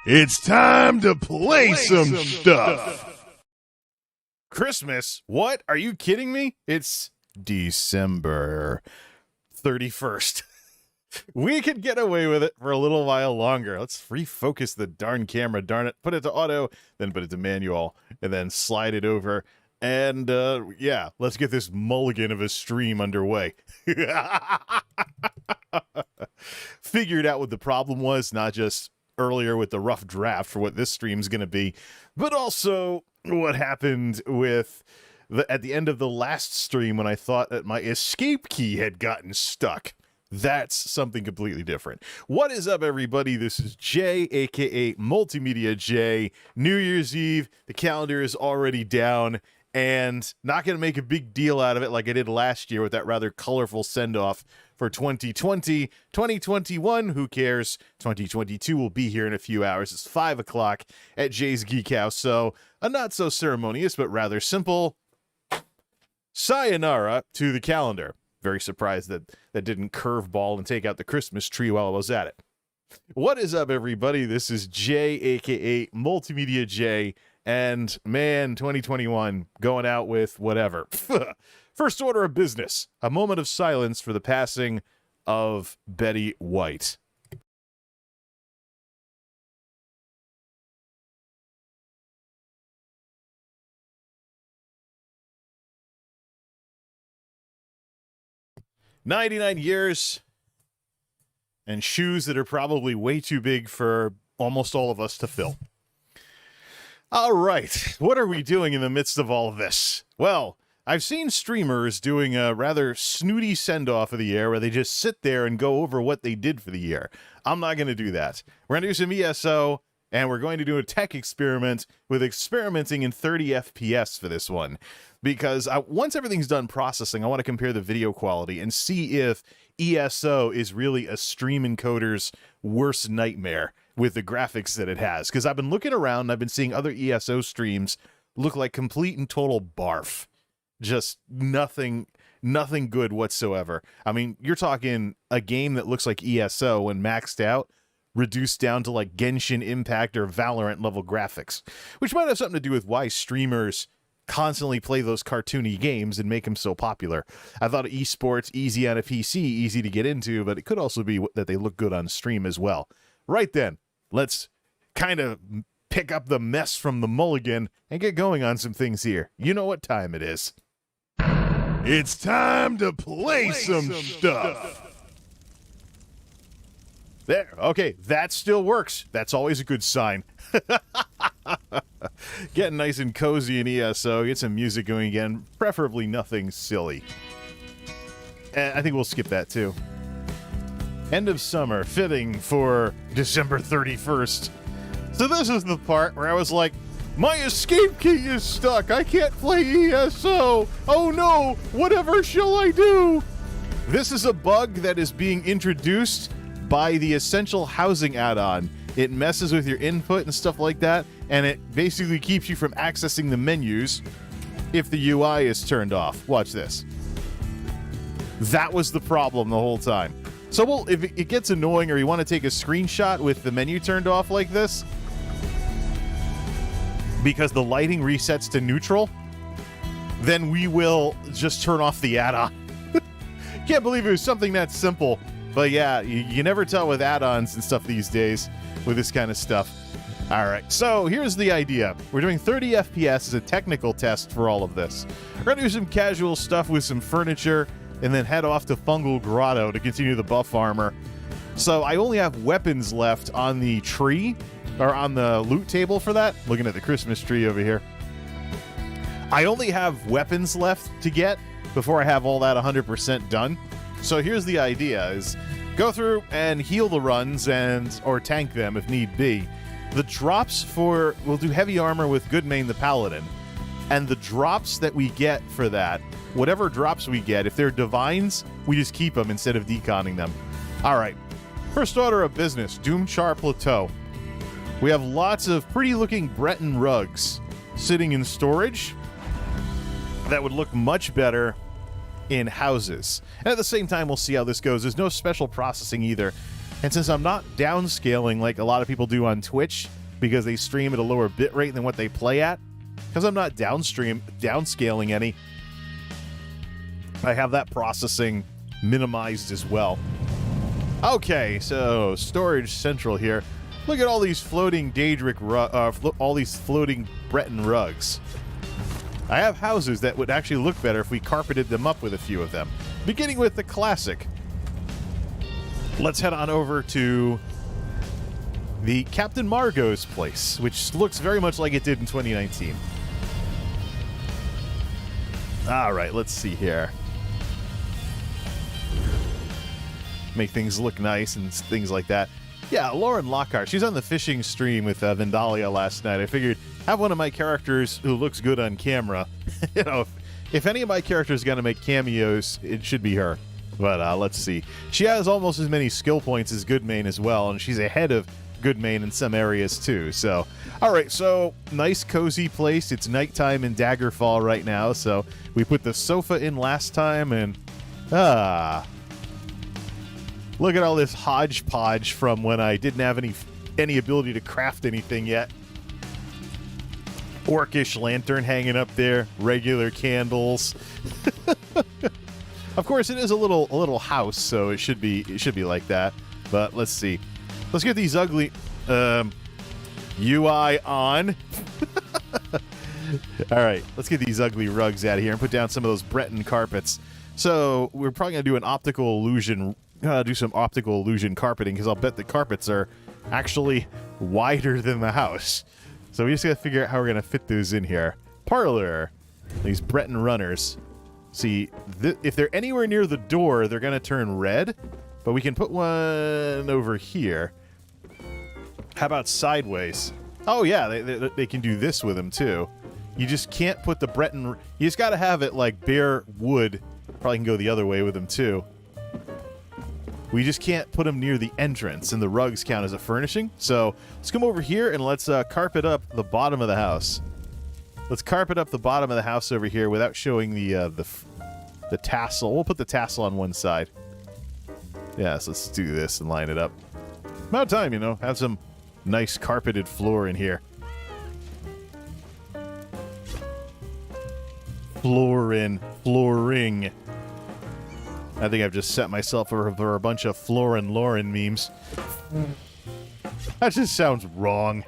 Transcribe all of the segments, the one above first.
It's time to play some stuff. Christmas? What? Are you kidding me? It's December 31st. We could get away with it for a little while longer. Let's refocus the darn camera, darn it. Put it to auto, then put it to manual, and then slide it over. And, yeah, let's get this mulligan of a stream underway. Figured out what the problem was, not just earlier with the rough draft for what this stream's going to be, but also what happened with at the end of the last stream when I thought that my escape key had gotten stuck. That's something completely different. What is up, everybody? This is Jay, aka MultimediaJay. New Year's Eve, the calendar is already down, and not going to make a big deal out of it like I did last year with that rather colorful send-off for 2020. 2021, who cares? 2022 will be here in a few hours. It's 5 o'clock at Jay's Geek House, so a not-so-ceremonious but rather simple sayonara to the calendar. Very surprised that didn't curveball and take out the Christmas tree while I was at it. What is up, everybody? This is Jay, aka MultimediaJay, and man, 2021 going out with whatever. First order of business, a moment of silence for the passing of Betty White. "99 years and shoes that are probably way too big for almost all of us to fill." All right, what are we doing in the midst of all of this? Well, I've seen streamers doing a rather snooty send-off of the year where they just sit there and go over what they did for the year. I'm not going to do that. We're going to do some ESO, and we're going to do a tech experiment with experimenting in 30 FPS for this one. Because once everything's done processing, I want to compare the video quality and see if ESO is really a stream encoder's worst nightmare with the graphics that it has. Because I've been looking around and I've been seeing other ESO streams look like complete and total barf. Just nothing good whatsoever. I mean, you're talking a game that looks like ESO when maxed out, reduced down to like Genshin Impact or Valorant level graphics. Which might have something to do with why streamers constantly play those cartoony games and make them so popular. I thought esports easy on a PC, easy to get into, but it could also be that they look good on stream as well. Right then, let's kind of pick up the mess from the mulligan and get going on some things here. You know what time it is. It's time to play some stuff. There, okay, that still works. That's always a good sign. Getting nice and cozy in ESO, get some music going again, preferably nothing silly. And I think we'll skip that too. End of summer, fitting for December 31st. So this is the part where I was like, my escape key is stuck, I can't play ESO. Oh no, whatever shall I do? This is a bug that is being introduced by the Essential Housing add-on. It messes with your input and stuff like that, and it basically keeps you from accessing the menus if the UI is turned off. Watch this. That was the problem the whole time. So if it gets annoying or you want to take a screenshot with the menu turned off like this, because the lighting resets to neutral, then we will just turn off the add-on. Can't believe it was something that simple. But yeah, you never tell with add-ons and stuff these days with this kind of stuff. All right, so here's the idea. We're doing 30 FPS as a technical test for all of this. We're going to do some casual stuff with some furniture and then head off to Fungal Grotto to continue the buff armor. So I only have weapons left on the tree, or on the loot table for that. Looking at the Christmas tree over here. I only have weapons left to get before I have all that 100% done. So here's the idea, is go through and heal the runs or tank them if need be. The drops we'll do heavy armor with Goodmane the Paladin. And the drops that we get for that, whatever drops we get, if they're divines, we just keep them instead of deconning them. All right, first order of business, Doomchar Plateau. We have lots of pretty looking Breton rugs sitting in storage that would look much better in houses. And at the same time, we'll see how this goes. There's no special processing either. And since I'm not downscaling like a lot of people do on Twitch because they stream at a lower bit rate than what they play at, because I'm not downscaling any, I have that processing minimized as well. Okay, so storage central here. Look at all these floating Daedric all these floating Breton rugs. I have houses that would actually look better if we carpeted them up with a few of them. Beginning with the classic. Let's head on over to the Captain Margot's place, which looks very much like it did in 2019. All right, let's see here. Make things look nice and things like that. Yeah, Lauren Lockhart. She's on the fishing stream with Vandalia last night. I figured have one of my characters who looks good on camera. You know, if any of my characters are going to make cameos, it should be her. But let's see. She has almost as many skill points as Goodmain as well, and she's ahead of Goodmain in some areas too. So, all right, so nice cozy place. It's nighttime in Daggerfall right now, so we put the sofa in last time, and look at all this hodgepodge from when I didn't have any ability to craft anything yet. Orcish lantern hanging up there, regular candles. Of course, it is a little house, so it should be like that. But let's see. Let's get these ugly UI on. All right, let's get these ugly rugs out of here and put down some of those Breton carpets. So we're probably gonna do an optical illusion. Do some optical illusion carpeting because I'll bet the carpets are actually wider than the house. So we just gotta figure out how we're gonna fit those in here. Parlor, these Breton runners. See, if they're anywhere near the door, they're gonna turn red. But we can put one over here. How about sideways? Oh yeah, they can do this with them too. You just can't put the Breton. You just gotta have it like bare wood. Probably can go the other way with them too. We just can't put them near the entrance, and the rugs count as a furnishing. So let's come over here and let's carpet up the bottom of the house. Let's carpet up the bottom of the house over here without showing the tassel. We'll put the tassel on one side. Yes, let's do this and line it up. About time, you know, have some nice carpeted floor in here. Flooring. I think I've just set myself up for a bunch of Florin Lauren memes. That just sounds wrong.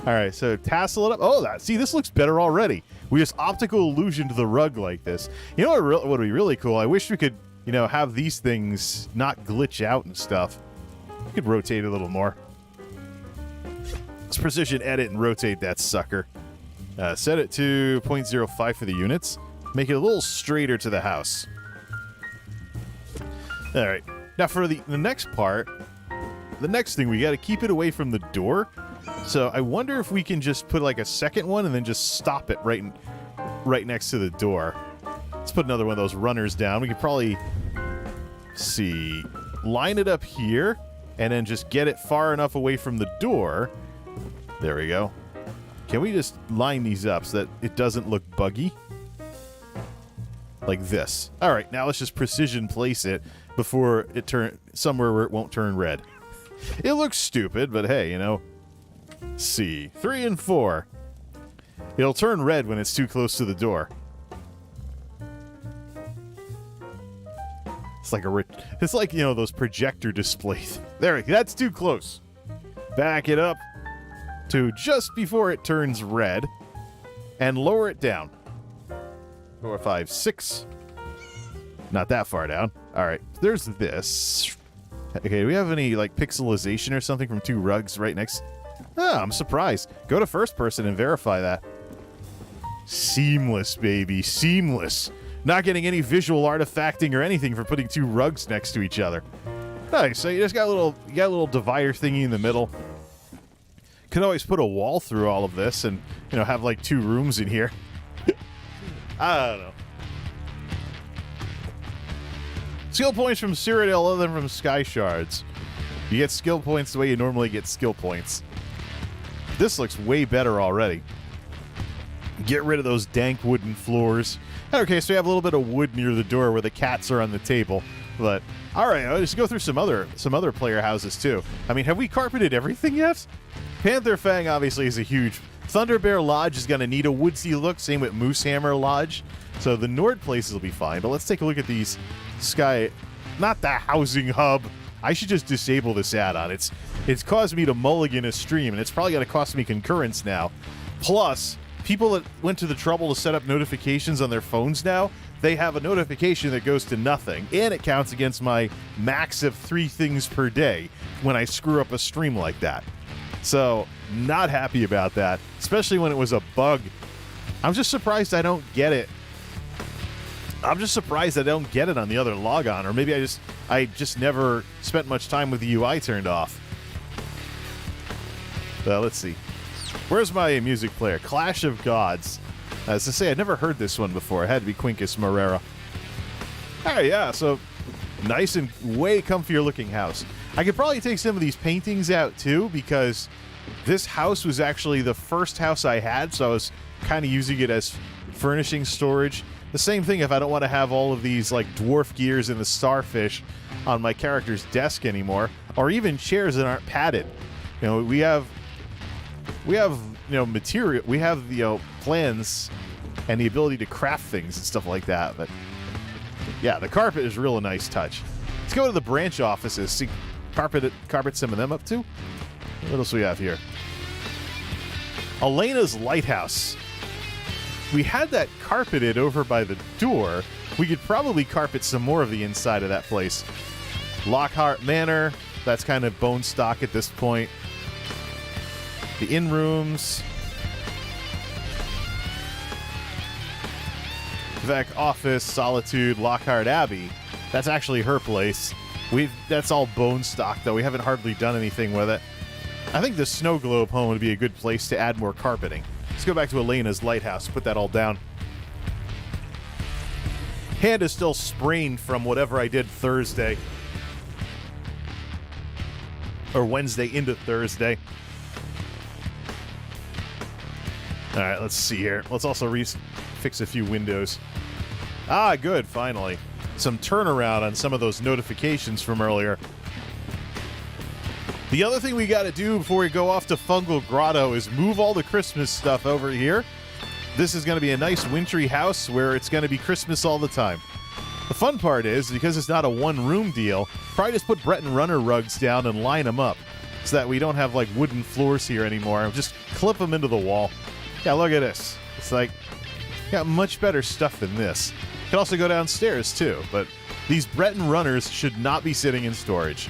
All right, so tassel it up. Oh, see, this looks better already. We just optical illusioned the rug like this. You know what would be really cool? I wish we could, you know, have these things not glitch out and stuff. We could rotate a little more. Let's precision edit and rotate that sucker. Set it to 0.05 for the units. Make it a little straighter to the house. All right. Now for the next part, the next thing, we got to keep it away from the door. So I wonder if we can just put like a second one and then just stop it right next to the door. Let's put another one of those runners down. We could probably line it up here and then just get it far enough away from the door. There we go. Can we just line these up so that it doesn't look buggy? Like this. All right, now let's just precision place it before it turn somewhere where it won't turn red. It looks stupid, but hey, you know. See, 3 and 4. It'll turn red when it's too close to the door. It's like, you know, those projector displays. There, that's too close. Back it up to just before it turns red and lower it down. 4, 5, 6. Not that far down. All right, there's this. Okay, do we have any like pixelization or something from two rugs right next? Ah, I'm surprised. Go to first person and verify that. Seamless, baby, seamless. Not getting any visual artifacting or anything for putting two rugs next to each other. Nice. So you just got a little divider thingy in the middle. Could always put a wall through all of this and, you know, have like 2 rooms in here. I don't know. Skill points from Cyrodiil other than from Sky Shards. You get skill points the way you normally get skill points. This looks way better already. Get rid of those dank wooden floors. Okay, so we have a little bit of wood near the door where the cats are on the table. But all right, I'll just go through some other player houses too. I mean, have we carpeted everything yet? Panther Fang obviously is a huge. Thunder Bear Lodge is going to need a woodsy look. Same with Moosehammer Lodge. So the Nord places will be fine. But let's take a look at these Sky. Not the housing hub. I should just disable this add-on. It's caused me to mulligan a stream, and it's probably going to cost me concurrence now. Plus, people that went to the trouble to set up notifications on their phones now, they have a notification that goes to nothing, and it counts against my max of 3 things per day when I screw up a stream like that. So, not happy about that, especially when it was a bug. I'm just surprised I don't get it. I'm just surprised I don't get it on the other logon, or maybe I just never spent much time with the UI turned off. Let's see. Where's my music player? Clash of Gods. As I say, I'd never heard this one before. It had to be Quincus Morera. All right, yeah, so nice and way comfier looking house. I could probably take some of these paintings out too, because this house was actually the first house I had, so I was kind of using it as furnishing storage. The same thing if I don't want to have all of these like dwarf gears and the starfish on my character's desk anymore, or even chairs that aren't padded. You know, we have material, we have plans and the ability to craft things and stuff like that. But yeah, the carpet is real a nice touch. Let's go to the branch offices. See, carpet some of them up too. What else do we have here? Elena's Lighthouse. We had that carpeted over by the door. We could probably carpet some more of the inside of that place. Lockhart Manor. That's kind of bone stock at this point. The inn rooms. Vec Office, Solitude, Lockhart Abbey. That's actually her place. That's all bone stock, though. We haven't hardly done anything with it. I think the Snow Globe home would be a good place to add more carpeting. Let's go back to Elena's Lighthouse. Put that all down. Hand is still sprained from whatever I did Thursday. Or Wednesday into Thursday. All right, let's see here. Let's also fix a few windows. Ah, good, finally. Some turnaround on some of those notifications from earlier. The other thing we got to do before we go off to Fungal Grotto is move all the Christmas stuff over here. This is going to be a nice wintry house where it's going to be Christmas all the time. The fun part is, because it's not a one-room deal, probably just put Breton Runner rugs down and line them up so that we don't have, like, wooden floors here anymore. Just clip them into the wall. Yeah, look at this. It's like, got much better stuff than this. Can also go downstairs, too, but these Breton Runners should not be sitting in storage.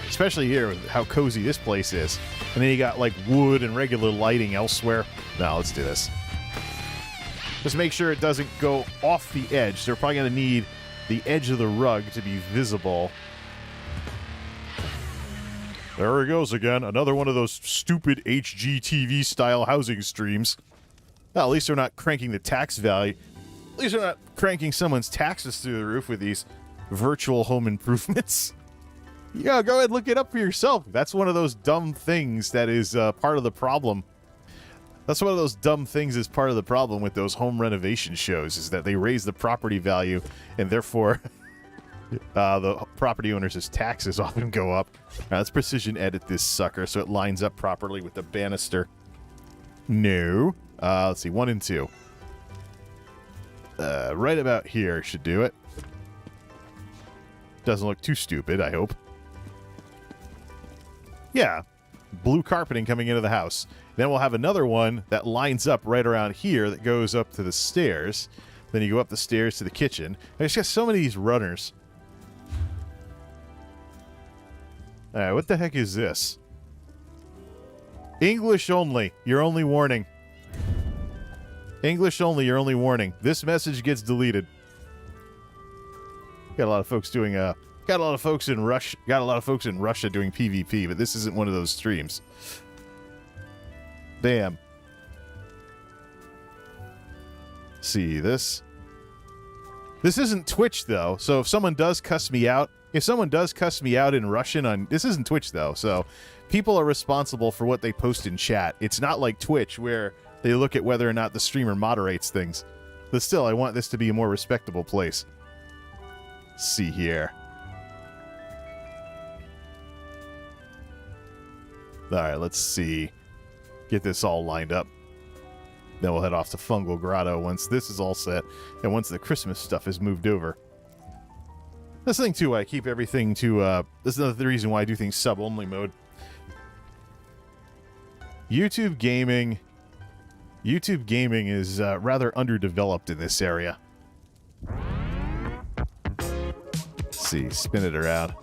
Especially here with how cozy this place is. And then you got, like, wood and regular lighting elsewhere. Now, let's do this. Just make sure it doesn't go off the edge. They're probably going to need the edge of the rug to be visible. There he goes again. Another one of those stupid HGTV-style housing streams. Well, at least they're not cranking the tax value. At least they're not cranking someone's taxes through the roof with these virtual home improvements. Yeah, go ahead and look it up for yourself. That's one of those dumb things that is part of the problem. That's one of those dumb things is part of the problem with those home renovation shows, is that they raise the property value, and therefore the property owners' taxes often go up. Now, let's precision edit this sucker so it lines up properly with the banister. No. Let's see, 1 and 2. Right about here should do it. Doesn't look too stupid, I hope. Yeah. Blue carpeting coming into the house. Then we'll have another one that lines up right around here that goes up to the stairs. Then you go up the stairs to the kitchen. There's just so many of these runners. Alright, what the heck is this? English only. Your only warning. English only, your only warning. This message gets deleted. Got a lot of folks doing got a lot of folks in Russia doing PvP, but this isn't one of those streams. Bam. See this? This isn't Twitch though, so if someone does cuss me out, in Russian on this isn't Twitch though, so people are responsible for what they post in chat. It's not like Twitch where they look at whether or not the streamer moderates things. But still, I want this to be a more respectable place. Let's see here. All right, let's see. Get this all lined up. Then we'll head off to Fungal Grotto once this is all set and once the Christmas stuff is moved over. This thing, too, I keep everything to... this is another reason why I do things sub-only mode. YouTube gaming is rather underdeveloped in this area. Let's see, spin it around.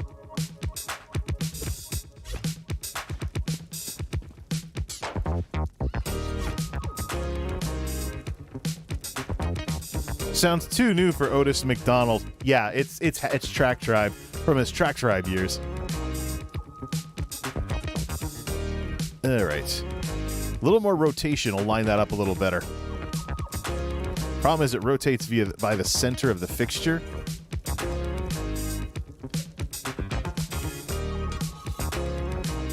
Sounds too new for Otis McDonald. Yeah, it's Track Tribe from his Track Tribe years. All right. A little more rotation will line that up a little better. Problem is it rotates by the center of the fixture.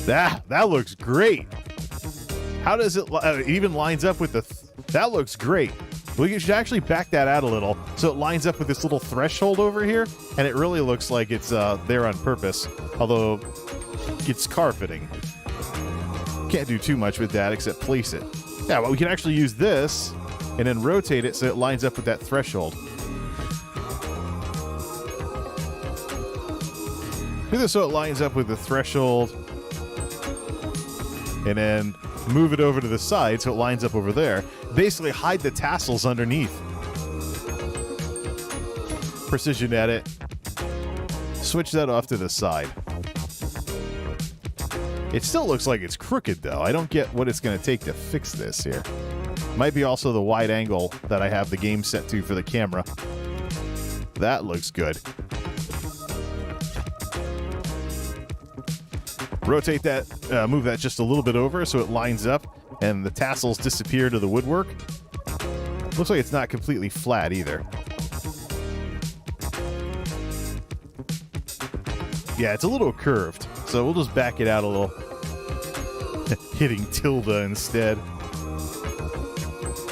That looks great. How does it even lines up with the... that looks great. We should actually back that out a little so it lines up with this little threshold over here, and it really looks like it's there on purpose, although it's car fitting. Can't do too much with that except place it. Yeah, well, we can actually use this and then rotate it so it lines up with that threshold. Do this so it lines up with the threshold, and then move it over to the side so it lines up over there. Basically hide the tassels underneath. Precision edit. Switch that off to the side. It still looks like it's crooked, though. I don't get what it's going to take to fix this here. Might be also the wide angle that I have the game set to for the camera. That looks good. Rotate that, move that just a little bit over so it lines up and the tassels disappear to the woodwork. Looks like it's not completely flat either. Yeah, it's a little curved, so we'll just back it out a little. Hitting tilde instead.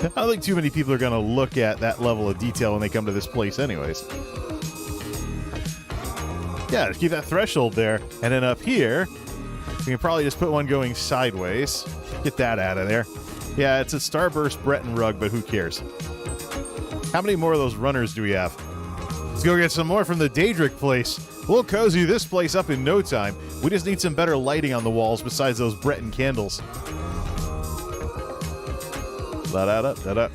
I don't think too many people are going to look at that level of detail when they come to this place anyways. Yeah, keep that threshold there. And then up here, we can probably just put one going sideways. Get that out of there. Yeah, it's a Starburst Breton rug, but who cares? How many more of those runners do we have? Let's go get some more from the Daedric place. We'll cozy this place up in no time. We just need some better lighting on the walls besides those Breton candles. Da-da-da-da-da.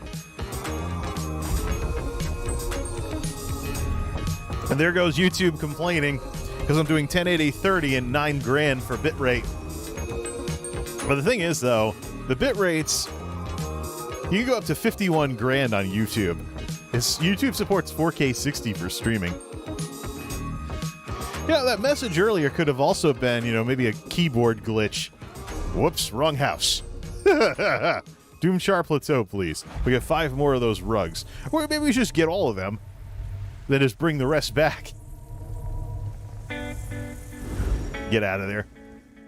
And there goes YouTube complaining because I'm doing 1080-30 and $9,000 for bitrate. But the thing is, though, the bit rates, you can go up to 51 grand on YouTube. YouTube supports 4K 60 for streaming. Yeah, that message earlier could have also been, maybe a keyboard glitch. Whoops, wrong house. Doomchar Plateau, please. We got 5 more of those rugs. Or maybe we just get all of them, then just bring the rest back. Get out of there.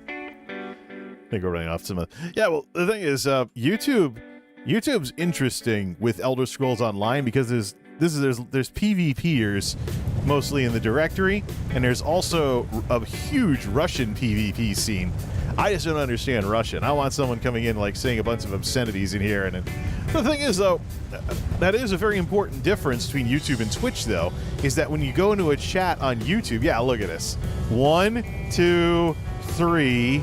I think we're running off some of... Yeah, well, the thing is, YouTube's interesting with Elder Scrolls Online because there's PvPers mostly in the directory, and there's also a huge Russian PvP scene. I just don't understand Russian. I want someone coming in like saying a bunch of obscenities in here. And the thing is, though, that is a very important difference between YouTube and Twitch, though, is that when you go into a chat on YouTube, yeah, look at this. 1, 2, 3.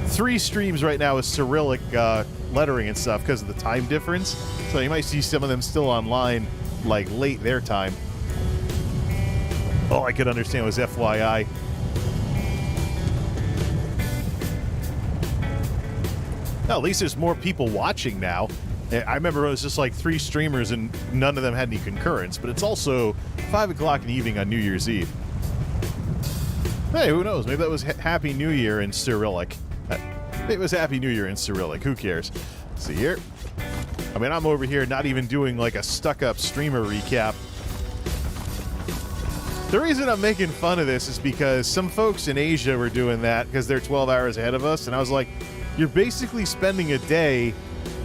3 streams right now with Cyrillic lettering and stuff because of the time difference. So you might see some of them still online, like late their time. All I could understand was FYI. Well, at least there's more people watching now. I remember it was just like 3 streamers and none of them had any concurrence, but it's also 5 o'clock in the evening on New Year's Eve. Hey, who knows? Maybe that was Happy New Year in Cyrillic. Maybe it was Happy New Year in Cyrillic. Who cares? See here? I mean, I'm over here not even doing like a stuck-up streamer recap. The reason I'm making fun of this is because some folks in Asia were doing that because they're 12 hours ahead of us, and I was like, you're basically spending a day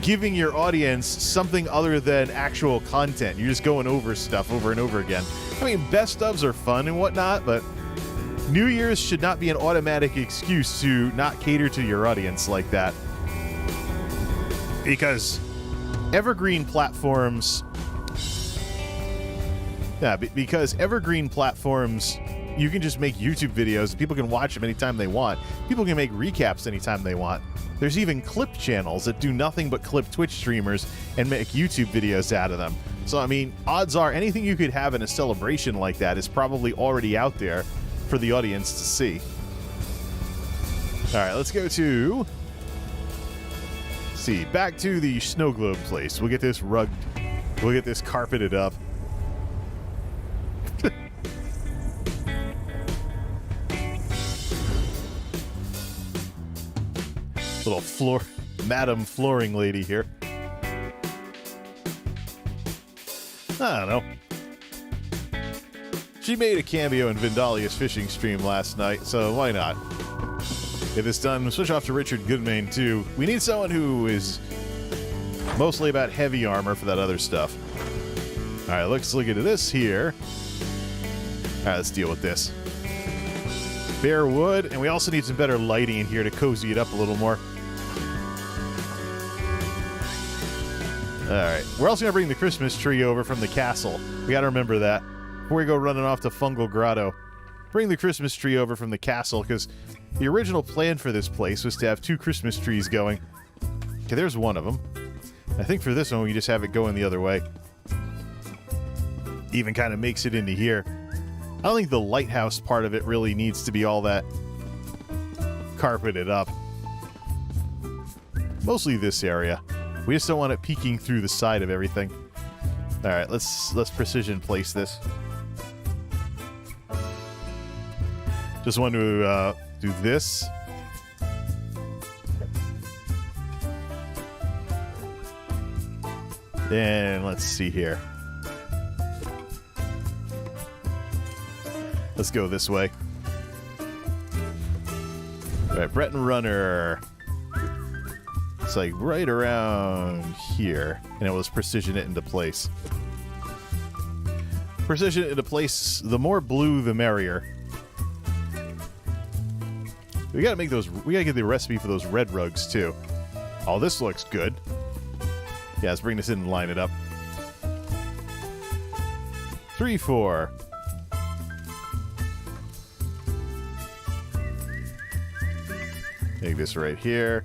giving your audience something other than actual content. You're just going over stuff over and over again. I mean, best ofs are fun and whatnot, but New Year's should not be an automatic excuse to not cater to your audience like that. Because evergreen platforms... Yeah, because evergreen platforms, you can just make YouTube videos. People can watch them anytime they want. People can make recaps anytime they want. There's even clip channels that do nothing but clip Twitch streamers and make YouTube videos out of them. So, I mean, odds are anything you could have in a celebration like that is probably already out there for the audience to see. All right, let's go to... see, back to the snow globe place. We'll get this rugged. We'll get this carpeted up. Little Madam Flooring Lady here. I don't know. She made a cameo in Vindalia's fishing stream last night, so why not? Get this done. We'll switch off to Richard Goodman, too. We need someone who is mostly about heavy armor for that other stuff. All right, let's look into this here. All right, let's deal with this. Bare wood, and we also need some better lighting in here to cozy it up a little more. All right, we're also going to bring the Christmas tree over from the castle. We got to remember that. Before we go running off to Fungal Grotto, bring the Christmas tree over from the castle, because the original plan for this place was to have 2 Christmas trees going. Okay, there's one of them. I think for this one, we just have it going the other way. Even kind of makes it into here. I don't think the lighthouse part of it really needs to be all that carpeted up. Mostly this area. We just don't want it peeking through the side of everything. All right, let's precision place this. Just want to do this. And let's see here. Let's go this way. All right, Breton Runner. It's like right around here, and it was precision it into place. Precision it into place. The more blue, the merrier. We gotta make those. We gotta get the recipe for those red rugs too. Oh, this looks good. Yeah, let's bring this in and line it up. 3, 4. Make this right here.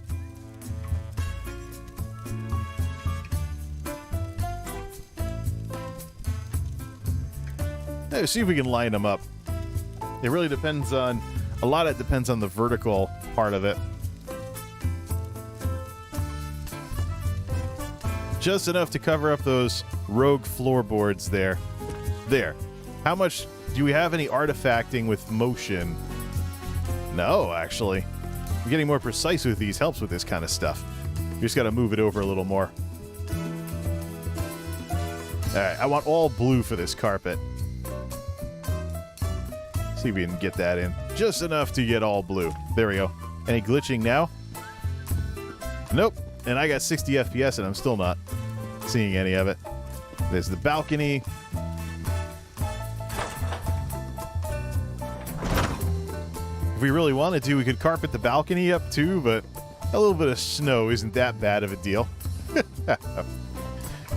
Let's see if we can line them up. It really depends on... a lot of it depends on the vertical part of it. Just enough to cover up those rogue floorboards there. There. How much... do we have any artifacting with motion? No, actually. Getting more precise with these helps with this kind of stuff. You just got to move it over a little more. Alright, I want all blue for this carpet. See if we can get that in. Just enough to get all blue. There we go. Any glitching now? Nope. And I got 60 FPS and I'm still not seeing any of it. There's the balcony. If we really wanted to, we could carpet the balcony up too, but a little bit of snow isn't that bad of a deal.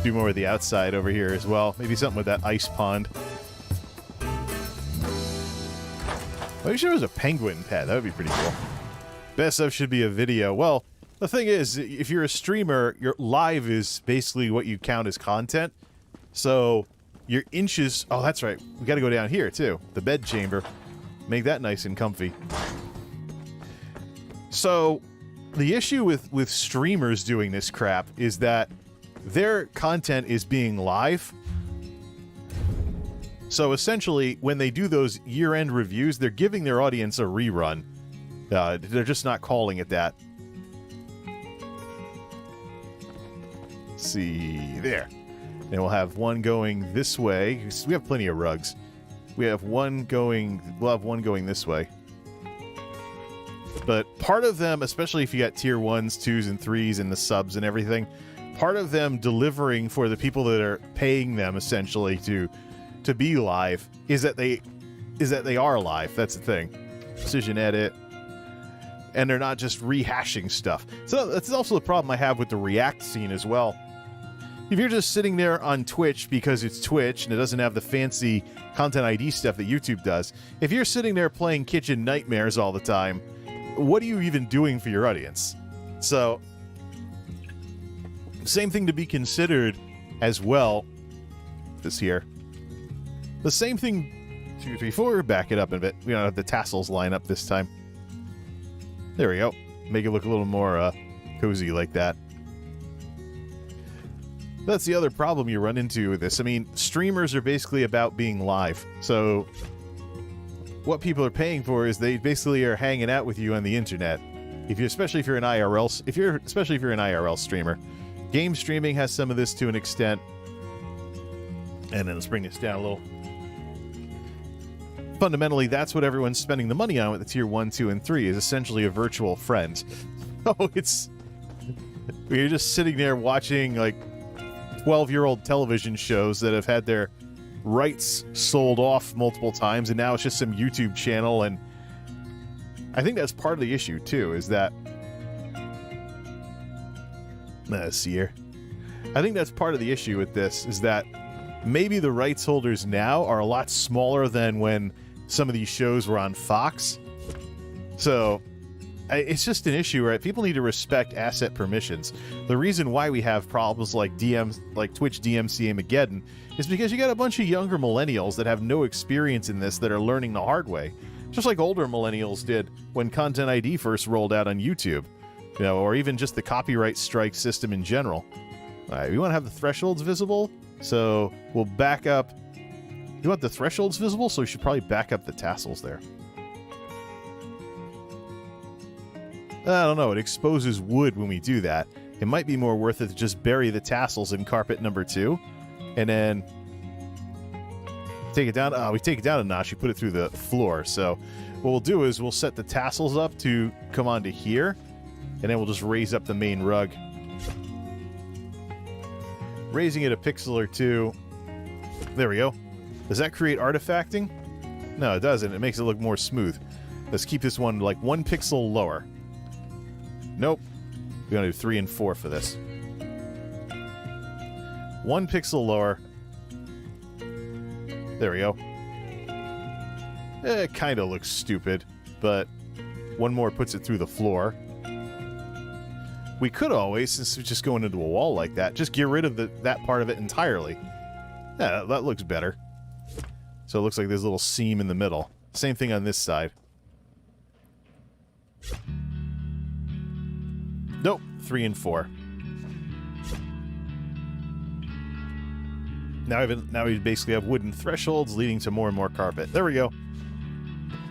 Do more of the outside over here as well. Maybe something with that ice pond. I wish there was a penguin pet. That would be pretty cool. Best of should be a video. Well, the thing is, if you're a streamer, your live is basically what you count as content. So your inches... oh, that's right. We got to go down here, too. The bed chamber. Make that nice and comfy. So the issue with streamers doing this crap is that their content is being live. So essentially, when they do those year-end reviews, they're giving their audience a rerun. They're just not calling it that. Let's see, there. And we'll have one going this way. We have plenty of rugs. We have one going... we'll have one going this way. But part of them, especially if you got tier 1s, 2s, and 3s, and the subs and everything, part of them delivering for the people that are paying them, essentially, to be live, is that they is that they are live. That's the thing. Precision edit. And they're not just rehashing stuff. So that's also the problem I have with the React scene as well. If you're just sitting there on Twitch because it's Twitch and it doesn't have the fancy Content ID stuff that YouTube does, if you're sitting there playing Kitchen Nightmares all the time, what are you even doing for your audience? So, same thing to be considered as well. This here. The same thing, 2, 3, 4, back it up a bit. We don't have the tassels line up this time. There we go. Make it look a little more cozy like that. That's the other problem you run into with this. I mean, streamers are basically about being live. So what people are paying for is they basically are hanging out with you on the internet. Especially if you're an IRL streamer. Game streaming has some of this to an extent. And then let's bring this down a little. Fundamentally, that's what everyone's spending the money on with the tier 1, 2, and 3 is essentially a virtual friend. So you're just sitting there watching like 12-year-old television shows that have had their rights sold off multiple times, and now it's just some YouTube channel. And I think that's part of the issue too, is that let's see here. I think that's part of the issue with this, is that maybe the rights holders now are a lot smaller than when some of these shows were on Fox. So it's just an issue, right? People need to respect asset permissions. The reason why we have problems like Twitch DMCA Mageddon is because you got a bunch of younger millennials that have no experience in this that are learning the hard way. Just like older millennials did when Content ID first rolled out on YouTube. You know, or even just the copyright strike system in general. All right, we want to have the thresholds visible, so we'll back up. You want the thresholds visible, so we should probably back up the tassels there. I don't know, it exposes wood when we do that. It might be more worth it to just bury the tassels in carpet number 2, and then take it down. We take it down a notch, we put it through the floor. So what we'll do is we'll set the tassels up to come onto here, and then we'll just raise up the main rug. Raising it a pixel or 2. There we go. Does that create artifacting? No, it doesn't. It makes it look more smooth. Let's keep this one like 1 pixel lower. Nope. We're going to do 3 and 4 for this. 1 pixel lower. There we go. It kind of looks stupid, but 1 more puts it through the floor. We could always, since we're just going into a wall like that, just get rid of that part of it entirely. Yeah, that looks better. So it looks like there's a little seam in the middle. Same thing on this side. Nope, 3 and 4. Now we basically have wooden thresholds leading to more and more carpet. There we go.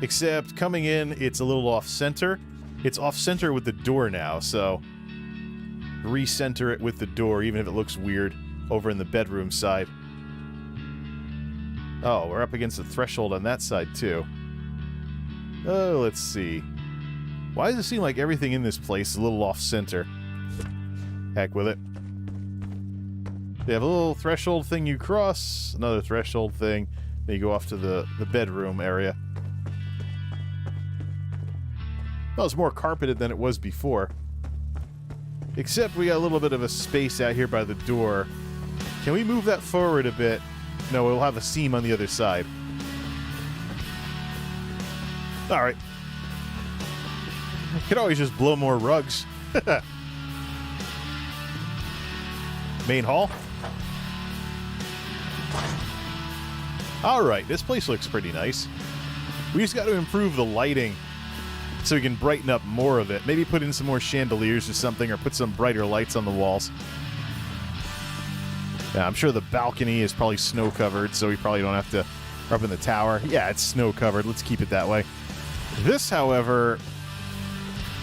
Except coming in, it's a little off-center. It's off-center with the door now, so recenter it with the door, even if it looks weird over in the bedroom side. Oh, we're up against the threshold on that side, too. Oh, let's see. Why does it seem like everything in this place is a little off-center? Heck with it. You have a little threshold thing you cross, another threshold thing, then you go off to the bedroom area. Well, it's more carpeted than it was before. Except we got a little bit of a space out here by the door. Can we move that forward a bit? No, we'll have a seam on the other side. Alright. Could always just blow more rugs. Main hall. Alright, this place looks pretty nice. We just got to improve the lighting so we can brighten up more of it. Maybe put in some more chandeliers or something, or put some brighter lights on the walls. Yeah, I'm sure the balcony is probably snow-covered, so we probably don't have to up in the tower. Yeah, it's snow-covered. Let's keep it that way. This, however,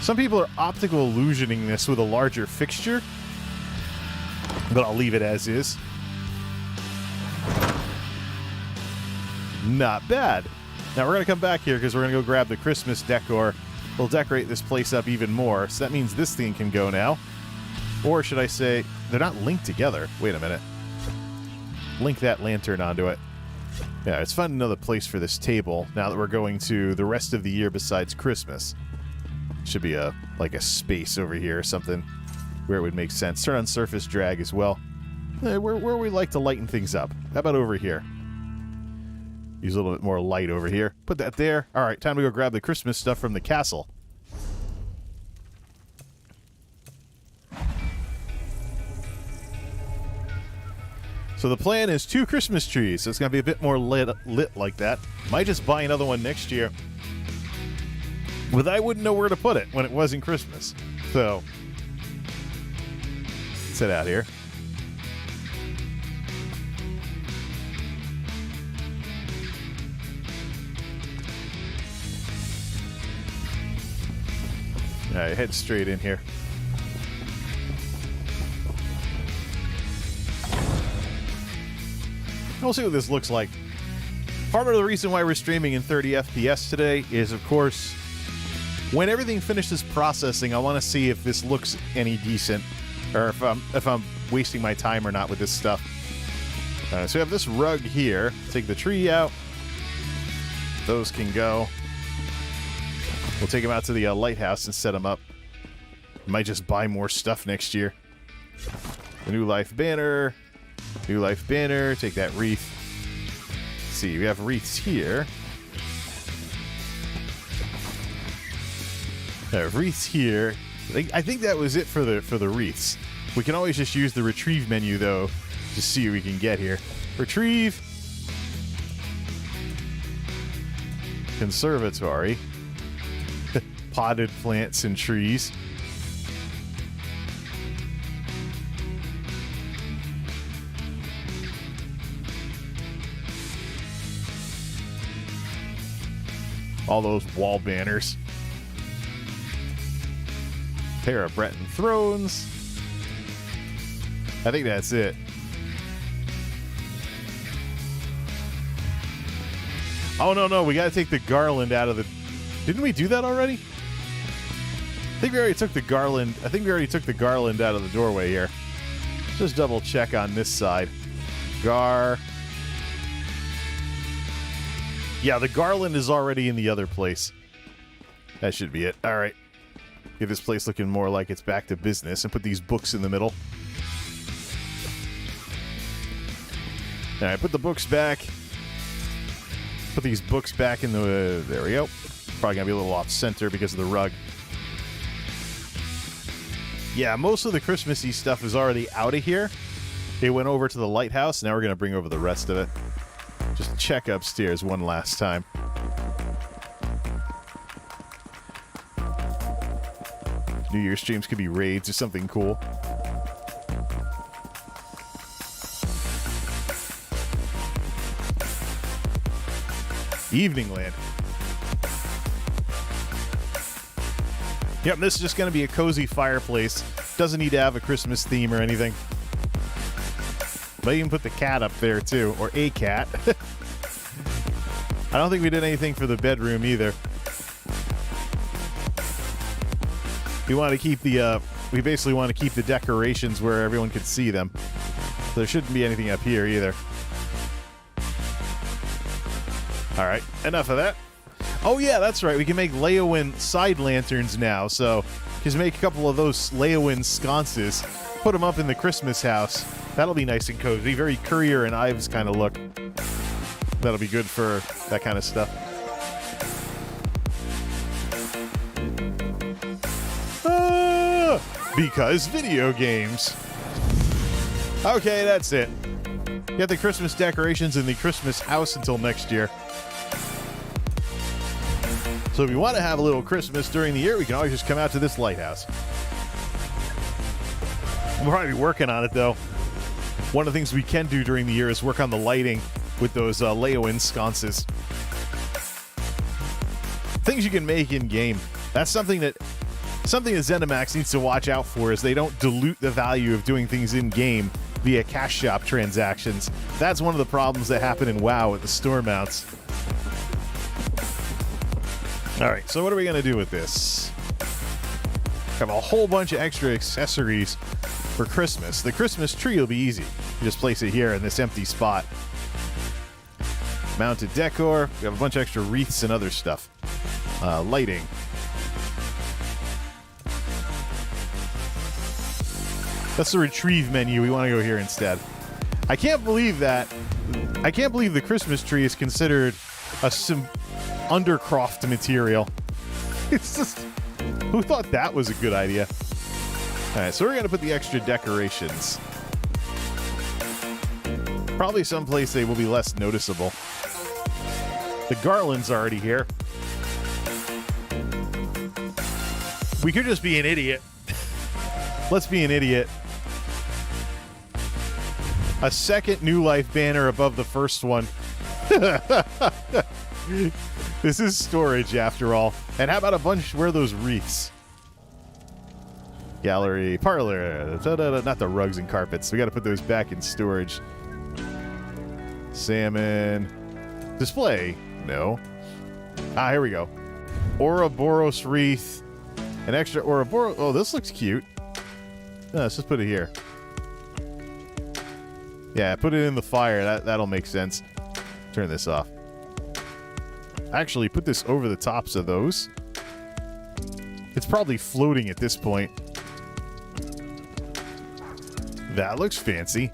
some people are optical illusioning this with a larger fixture, but I'll leave it as is. Not bad. Now, we're going to come back here because we're going to go grab the Christmas decor. We'll decorate this place up even more, so that means this thing can go now. Or should I say, they're not linked together. Wait a minute. Link that lantern onto it. Yeah, let's find another place for this table now that we're going to the rest of the year besides Christmas. Should be like a space over here or something where it would make sense. Turn on surface drag as well. Where we like to lighten things up. How about over here? Use a little bit more light over here. Put that there. All right, time to go grab the Christmas stuff from the castle. So the plan is 2 Christmas trees, so it's going to be a bit more lit like that. Might just buy another one next year. But I wouldn't know where to put it when it wasn't Christmas. So, sit out here. All right, head straight in here. We'll see what this looks like. Part of the reason why we're streaming in 30 FPS today is, of course, when everything finishes processing, I want to see if this looks any decent, or if I'm wasting my time or not with this stuff. So we have this rug here. Take the tree out. Those can go. We'll take them out to the lighthouse and set them up. Might just buy more stuff next year. The New Life banner. New Life banner. Take that wreath. Let's see, we have wreaths here. Wreaths here. I think that was it for the wreaths. We can always just use the retrieve menu though to see what we can get here. Retrieve. Conservatory. Potted plants and trees. All those wall banners. Pair of Breton thrones. I think that's it. Oh, no, we gotta take the garland out of the... Didn't we do that already? I think we already took the garland. I think we already took the garland out of the doorway here. Just double check on this side. Yeah, the garland is already in the other place. That should be it. All right. Get this place looking more like it's back to business and put these books in the middle. All right, put the books back. Put these books back in the... there we go. Probably going to be a little off center because of the rug. Yeah, most of the Christmassy stuff is already out of here. It went over to the lighthouse. Now we're going to bring over the rest of it. Just check upstairs one last time. New Year's streams could be raids or something cool. Evening Land. Yep, this is just going to be a cozy fireplace. Doesn't need to have a Christmas theme or anything. Might even put the cat up there, too. Or a cat. I don't think we did anything for the bedroom, either. We want to keep the, we basically want to keep the decorations where everyone could see them. So there shouldn't be anything up here, either. Alright, enough of that. Oh yeah, that's right. We can make Leowin side lanterns now, so just make a couple of those Leowin sconces. Put them up in the Christmas house. That'll be nice and cozy. Very Courier and Ives kind of look. That'll be good for that kind of stuff. Because video games. Okay, that's it. Get the Christmas decorations in the Christmas house until next year. So if you want to have a little Christmas during the year, we can always just come out to this lighthouse. We'll probably be working on it, though. One of the things we can do during the year is work on the lighting with those Leowin sconces. Things you can make in-game. That's something that ZeniMax needs to watch out for, is they don't dilute the value of doing things in-game via cash shop transactions. That's one of the problems that happen in WoW with the store mounts. Alright, so what are we going to do with this? Have a whole bunch of extra accessories for Christmas. The Christmas tree will be easy. You just place it here in this empty spot. Mounted decor. We have a bunch of extra wreaths and other stuff. Lighting. That's the retrieve menu. We want to go here instead. I can't believe that. I can't believe the Christmas tree is considered a undercroft material. It's just... Who thought that was a good idea? All right, so we're going to put the extra decorations. Probably someplace they will be less noticeable. The garland's already here. We could just be an idiot. Let's be an idiot. A second New Life banner above the first one. This is storage, after all. And how about a bunch? Where are those wreaths? Gallery, parlor. Not the rugs and carpets. We got to put those back in storage. Salmon. Display. No. Ah, here we go. Ouroboros wreath. An extra Ouroboros. Oh, this looks cute. Let's just put it here. Yeah, put it in the fire. That'll make sense. Turn this off. Actually, put this over the tops of those. It's probably floating at this point. That looks fancy.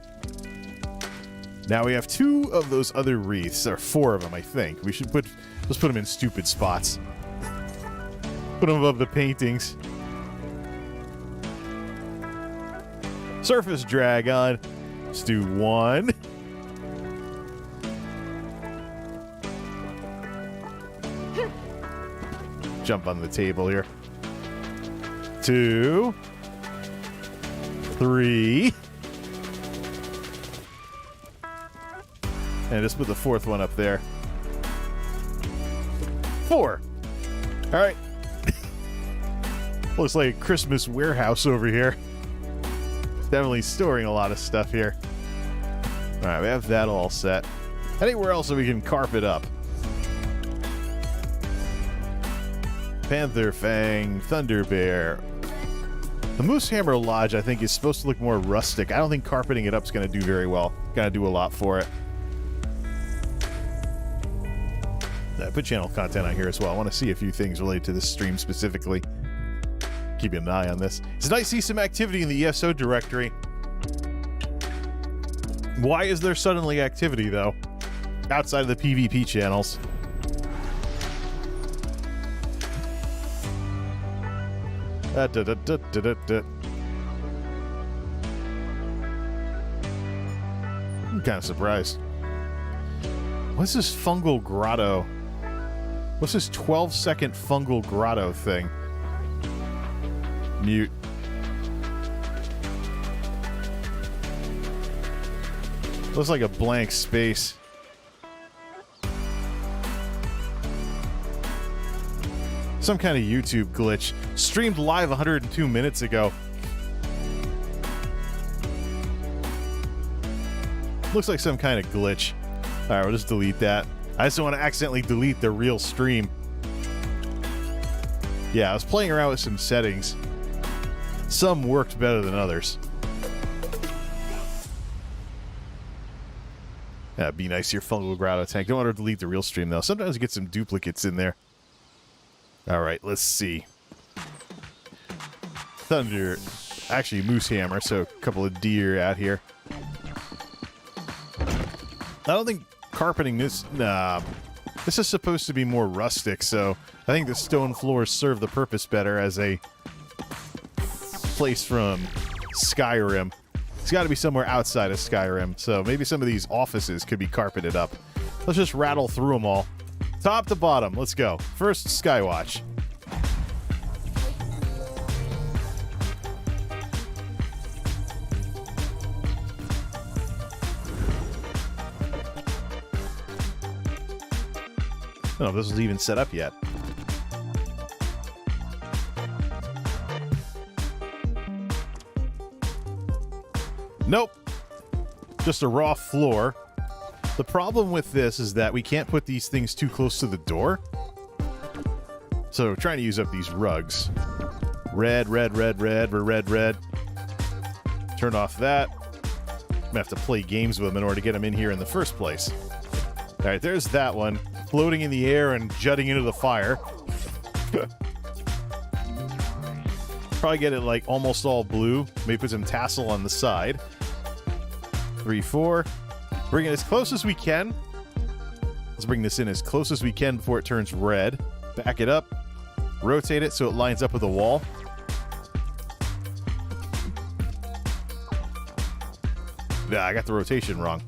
Now we have 2 of those other wreaths, or 4 of them, I think. Let's put them in stupid spots. Put them above the paintings. Surface dragon. Let's do 1. Jump on the table here. 2. 3. And just put the 4th one up there. 4. All right. Looks like a Christmas warehouse over here. Definitely storing a lot of stuff here. All right, we have that all set. Anywhere else that we can carpet up? Panther Fang, Thunder Bear. The Moose Hammer Lodge, I think, is supposed to look more rustic. I don't think carpeting it up is going to do very well. Got to do a lot for it. I put channel content on here as well. I want to see a few things related to this stream specifically. Keeping an eye on this. It's nice to see some activity in the ESO directory. Why is there suddenly activity, though? Outside of the PvP channels. I'm kind of surprised. What's this Fungal Grotto? What's this 12-second Fungal Grotto thing? Mute. Looks like a blank space. Some kind of YouTube glitch. Streamed live 102 minutes ago. Looks like some kind of glitch. Alright, we'll just delete that. I just don't want to accidentally delete the real stream. Yeah, I was playing around with some settings. Some worked better than others. Yeah, be nice to your Fungal Grotto tank. Don't want to delete the real stream, though. Sometimes you get some duplicates in there. Alright, let's see. Thunder. Actually, Moose Hammer, so a couple of deer out here. I don't think carpeting this... Nah. This is supposed to be more rustic, so I think the stone floors serve the purpose better as a place from Skyrim. It's got to be somewhere outside of Skyrim, so maybe some of these offices could be carpeted up. Let's just rattle through them all. Top to bottom, let's go. First, Skywatch. I don't know if this was even set up yet. Nope. Just a raw floor. The problem with this is that we can't put these things too close to the door. So we're trying to use up these rugs. Red, red, red, red, we're red, red. Turn off that. I'm gonna have to play games with them in order to get them in here in the first place. All right, there's that one. Floating in the air and jutting into the fire. Probably get it like almost all blue. Maybe put some tassel on the side. 3, 4. Bring it as close as we can. Let's bring this in as close as we can before it turns red. Back it up. Rotate it so it lines up with the wall. Yeah, I got the rotation wrong.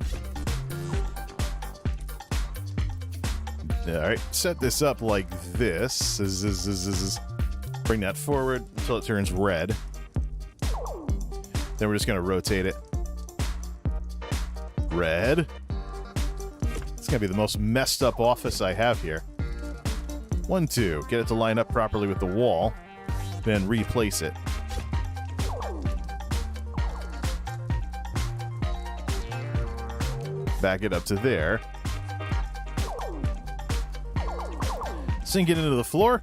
All right, set this up like this. Bring that forward until it turns red. Then we're just going to rotate it. Red. It's going to be the most messed up office I have here. 1, 2. Get it to line up properly with the wall. Then replace it. Back it up to there. Sink it into the floor.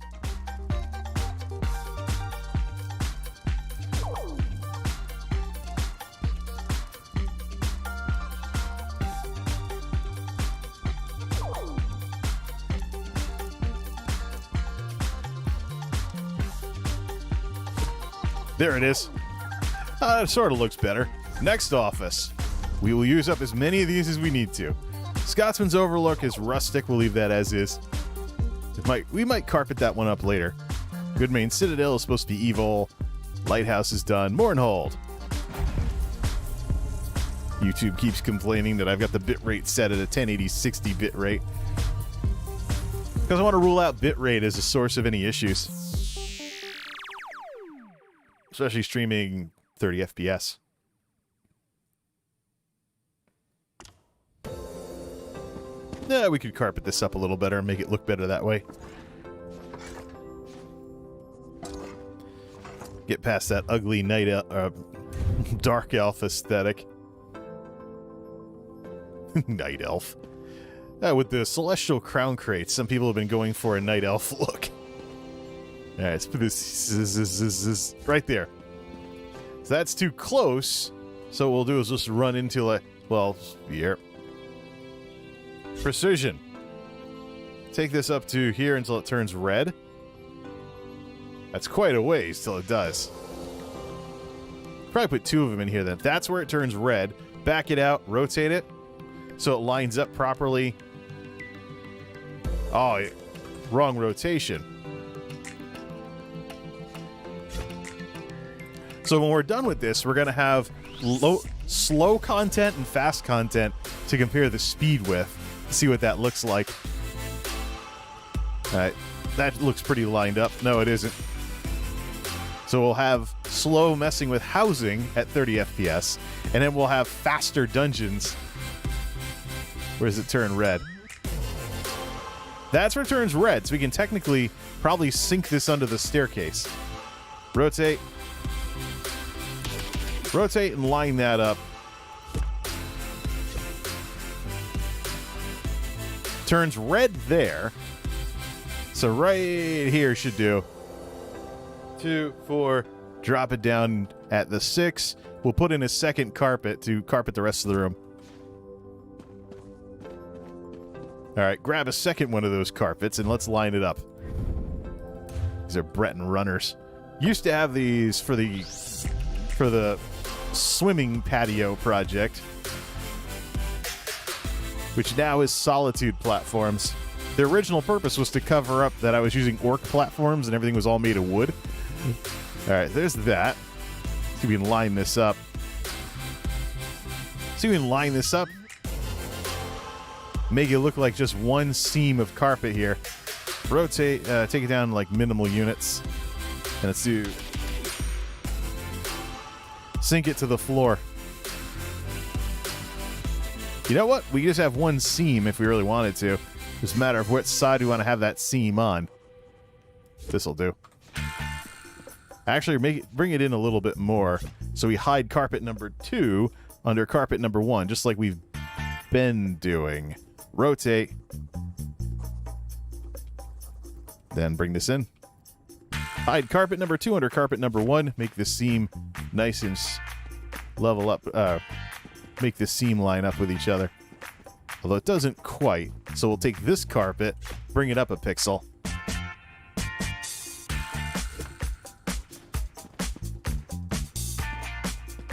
There it is. It sort of looks better. Next office. We will use up as many of these as we need to. Scotsman's Overlook is rustic. We'll leave that as is. We might carpet that one up later. Goodmain Citadel is supposed to be evil. Lighthouse is done. Mournhold. YouTube keeps complaining that I've got the bitrate set at a 1080 60 bitrate. Because I want to rule out bitrate as a source of any issues. Especially streaming 30 FPS. Yeah, we could carpet this up a little better and make it look better that way. Get past that ugly dark elf aesthetic. Night elf. With the celestial crown crates, some people have been going for a night elf look. Alright, let's put this right there. So that's too close. So what we'll do is just run into like, well, here. Precision. Take this up to here until it turns red. That's quite a ways till it does. Probably put 2 of them in here then. That's where it turns red. Back it out, rotate it so it lines up properly. Oh, wrong rotation. So when we're done with this, we're going to have slow content and fast content to compare the speed with. See what that looks like. Alright, that looks pretty lined up. No, it isn't. So we'll have slow messing with housing at 30 FPS, and then we'll have faster dungeons. Where does it turn red? That's where it turns red, so we can technically probably sink this under the staircase. Rotate. Rotate and line that up. Turns red there. So right here should do. 2, 4. Drop it down at the 6. We'll put in a second carpet to carpet the rest of the room. Alright, grab a second one of those carpets and let's line it up. These are Breton runners. Used to have these for the swimming patio project, which now is Solitude platforms. The original purpose was to cover up that I was using orc platforms and everything was all made of wood. Alright, there's that. See if we can line this up. Make it look like just one seam of carpet here. Rotate, take it down like minimal units. And let's do... Sink it to the floor. You know what? We just have one seam if we really wanted to. Just a matter of which side we want to have that seam on. This'll do. Actually, bring it in a little bit more. So we hide carpet number 2 under carpet number 1, just like we've been doing. Rotate. Then bring this in. Hide carpet number 2 under carpet number 1. Make this seam nice and level up. Make this seam line up with each other. Although it doesn't quite. So we'll take this carpet, bring it up a pixel.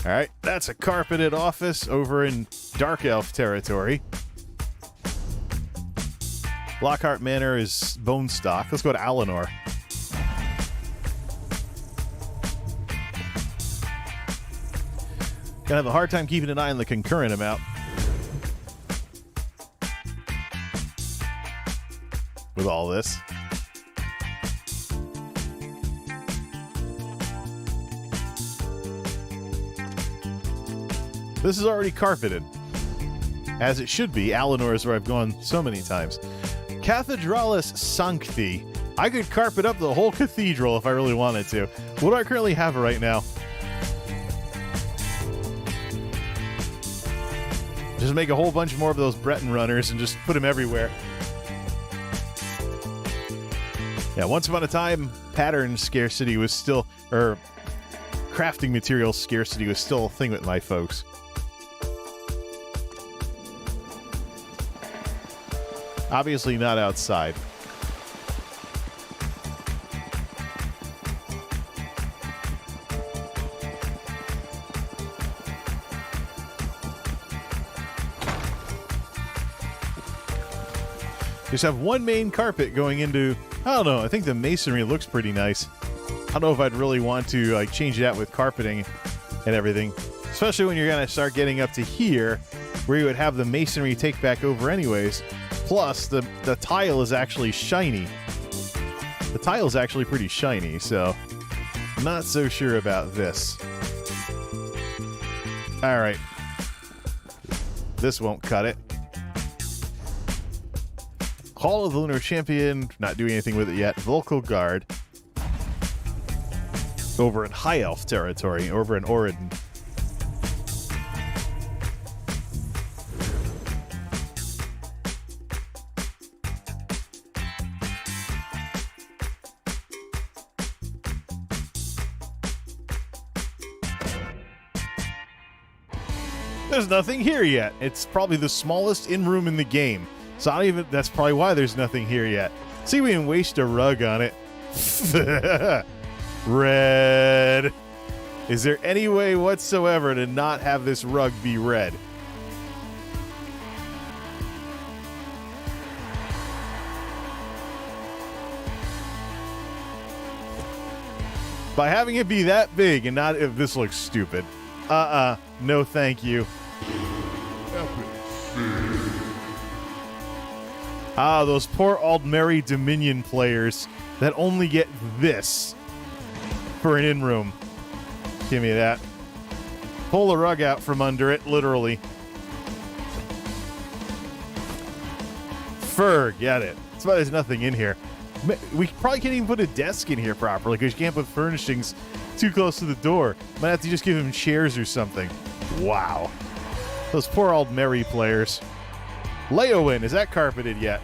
All right, that's a carpeted office over in Dark Elf territory. Lockhart Manor is bone stock. Let's go to Alinor. Gonna have a hard time keeping an eye on the concurrent amount. With all this. This is already carpeted. As it should be. Alinor is where I've gone so many times. Cathedralis Sancti. I could carpet up the whole cathedral if I really wanted to. What do I currently have right now? Just make a whole bunch more of those Breton runners and just put them everywhere. Yeah, once upon a time, pattern scarcity was still, or crafting material scarcity was still a thing with my folks. Obviously not outside. Just have one main carpet going into, I don't know, I think the masonry looks pretty nice. I don't know if I'd really want to like change it out with carpeting and everything. Especially when you're going to start getting up to here, where you would have the masonry take back over anyways. Plus, the tile is actually shiny. The tile is actually pretty shiny, so not so sure about this. All right. This won't cut it. Hall of the Lunar Champion, not doing anything with it yet. Vocal Guard. Over in High Elf territory, over in Oridon. There's nothing here yet. It's probably the smallest in-room in the game. So I don't even, that's probably why there's nothing here yet. See, we didn't waste a rug on it. Red. Is there any way whatsoever to not have this rug be red? By having it be that big and not if this looks stupid. No thank you. Ah, those poor Aldmeri Dominion players that only get this for an in-room. Give me that. Pull the rug out from under it, literally. Forget it. That's why there's nothing in here. We probably can't even put a desk in here properly because you can't put furnishings too close to the door. Might have to just give him chairs or something. Wow. Those poor Aldmeri players. Leowin, is that carpeted yet?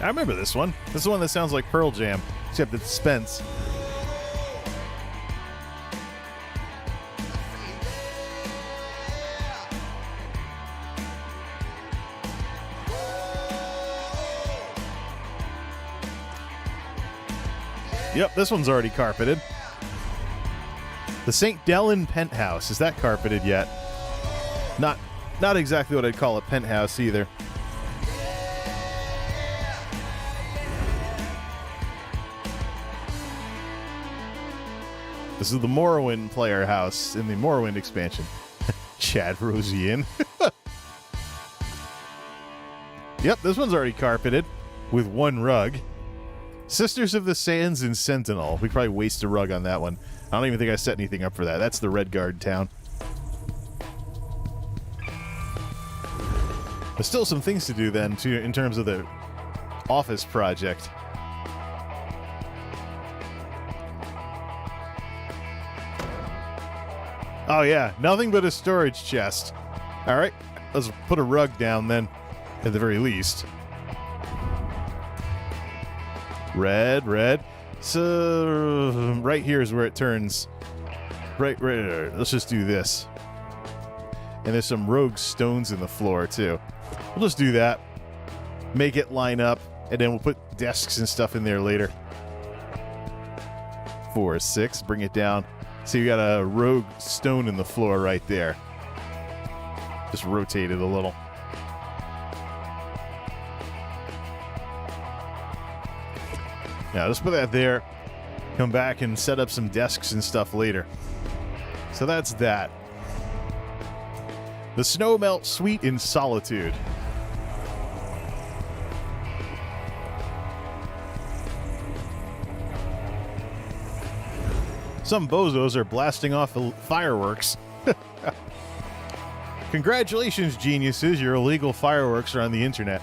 I remember this one. This is the one that sounds like Pearl Jam, except it's Spence. Yep, this one's already carpeted. The St. Dellen penthouse, is that carpeted yet? Not exactly what I'd call a penthouse either. This is the Morrowind player house in the Morrowind expansion. Chad Rosian. Yep, this one's already carpeted with one rug. Sisters of the Sands and Sentinel. We probably waste a rug on that one. I don't even think I set anything up for that. That's the Redguard town. There's still some things to do then, too, in terms of the office project. Oh yeah, nothing but a storage chest. All right, let's put a rug down then, at the very least. Red. So right here is where it turns. Right. Let's just do this. And there's some rogue stones in the floor, too. We'll just do that. Make it line up, and then we'll put desks and stuff in there later. 4, 6, bring it down. So you got a rogue stone in the floor right there. Just rotate it a little. Now, just put that there. Come back and set up some desks and stuff later. So that's that. The Snow Melt Suite in Solitude. Some bozos are blasting off fireworks. Congratulations, geniuses. Your illegal fireworks are on the internet.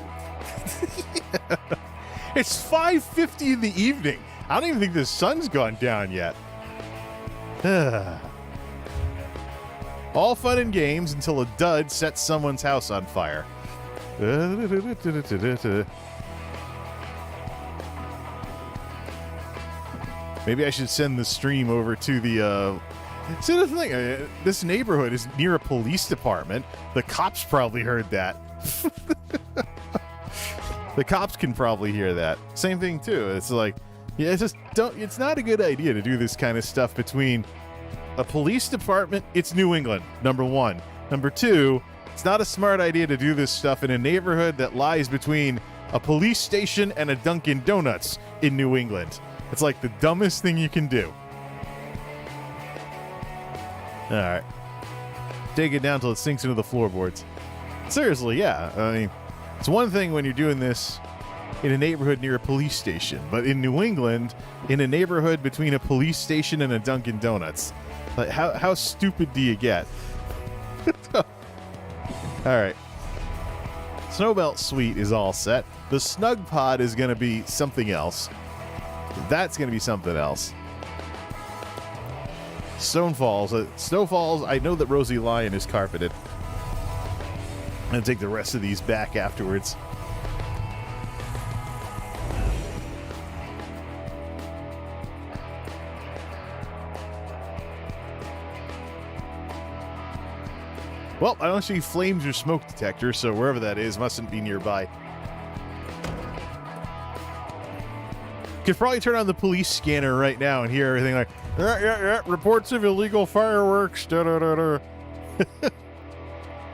It's 5:50 in the evening. I don't even think the sun's gone down yet. All fun and games until a dud sets someone's house on fire. Maybe I should send the stream over to the... See, the thing, this neighborhood is near a police department. The cops probably heard that. The cops can probably hear that. Same thing, too. It's like, yeah, it's not a good idea to do this kind of stuff between a police department. It's New England, number one. Number two, it's not a smart idea to do this stuff in a neighborhood that lies between a police station and a Dunkin' Donuts in New England. It's like the dumbest thing you can do. All right. Take it down till it sinks into the floorboards. Seriously, yeah. I mean, it's one thing when you're doing this in a neighborhood near a police station, but in New England, in a neighborhood between a police station and a Dunkin' Donuts. Like, how stupid do you get? All right. Snowbelt Suite is all set. The Snug Pod is going to be something else. That's going to be something else. Snowfalls, I know that Rosie Lion is carpeted. I'm going to take the rest of these back afterwards. Well, I don't see flames or smoke detectors, so wherever that is mustn't be nearby. Could probably turn on the police scanner right now and hear everything like, yeah, reports of illegal fireworks, da-da-da-da.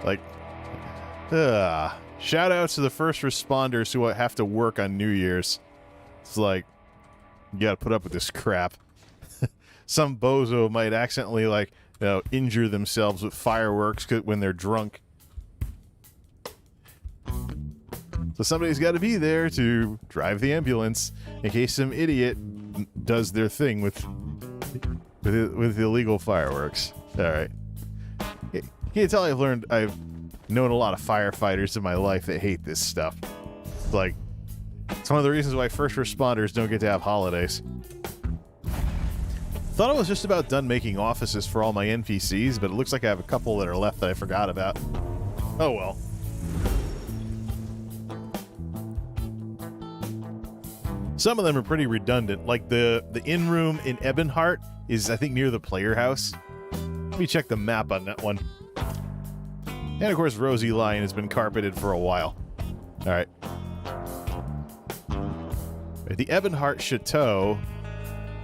Like, shout out to the first responders who have to work on New Year's. It's like, you gotta put up with this crap. Some bozo might accidentally, like, injure themselves with fireworks when they're drunk. So somebody's got to be there to drive the ambulance in case some idiot does their thing with illegal fireworks. All right. You can tell I've known a lot of firefighters in my life that hate this stuff. Like, it's one of the reasons why first responders don't get to have holidays. Thought I was just about done making offices for all my NPCs, but it looks like I have a couple that are left that I forgot about. Oh well. Some of them are pretty redundant, like the inn room in Ebonheart is, I think, near the player house. Let me check the map on that one. And of course, Rosie Lion has been carpeted for a while. All right. The Ebonheart Chateau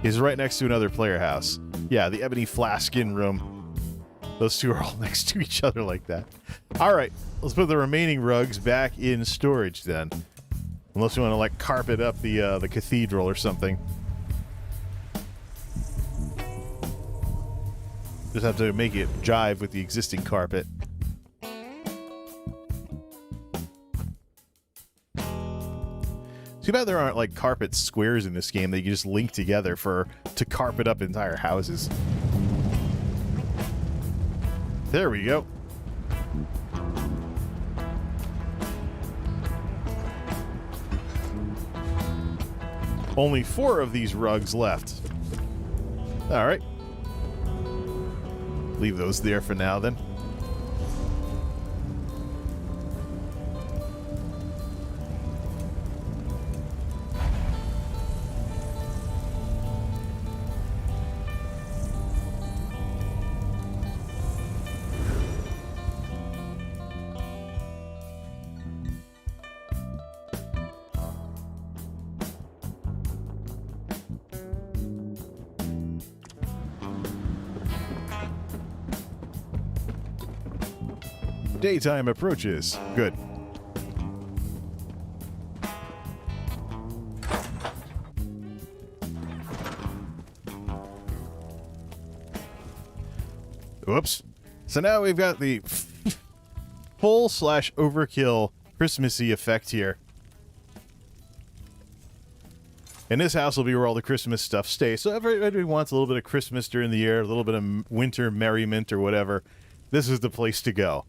is right next to another player house. Yeah, the Ebony Flask Inn room. Those two are all next to each other like that. All right, let's put the remaining rugs back in storage then. Unless you want to, like, carpet up the cathedral or something. Just have to make it jive with the existing carpet. Too bad there aren't, like, carpet squares in this game that you can just link together to carpet up entire houses. There we go. Only 4 of these rugs left. All right. Leave those there for now, then. Daytime approaches. Good. Whoops. So now we've got the full/overkill Christmassy effect here. And this house will be where all the Christmas stuff stays. So everybody wants a little bit of Christmas during the year, a little bit of winter merriment or whatever. This is the place to go.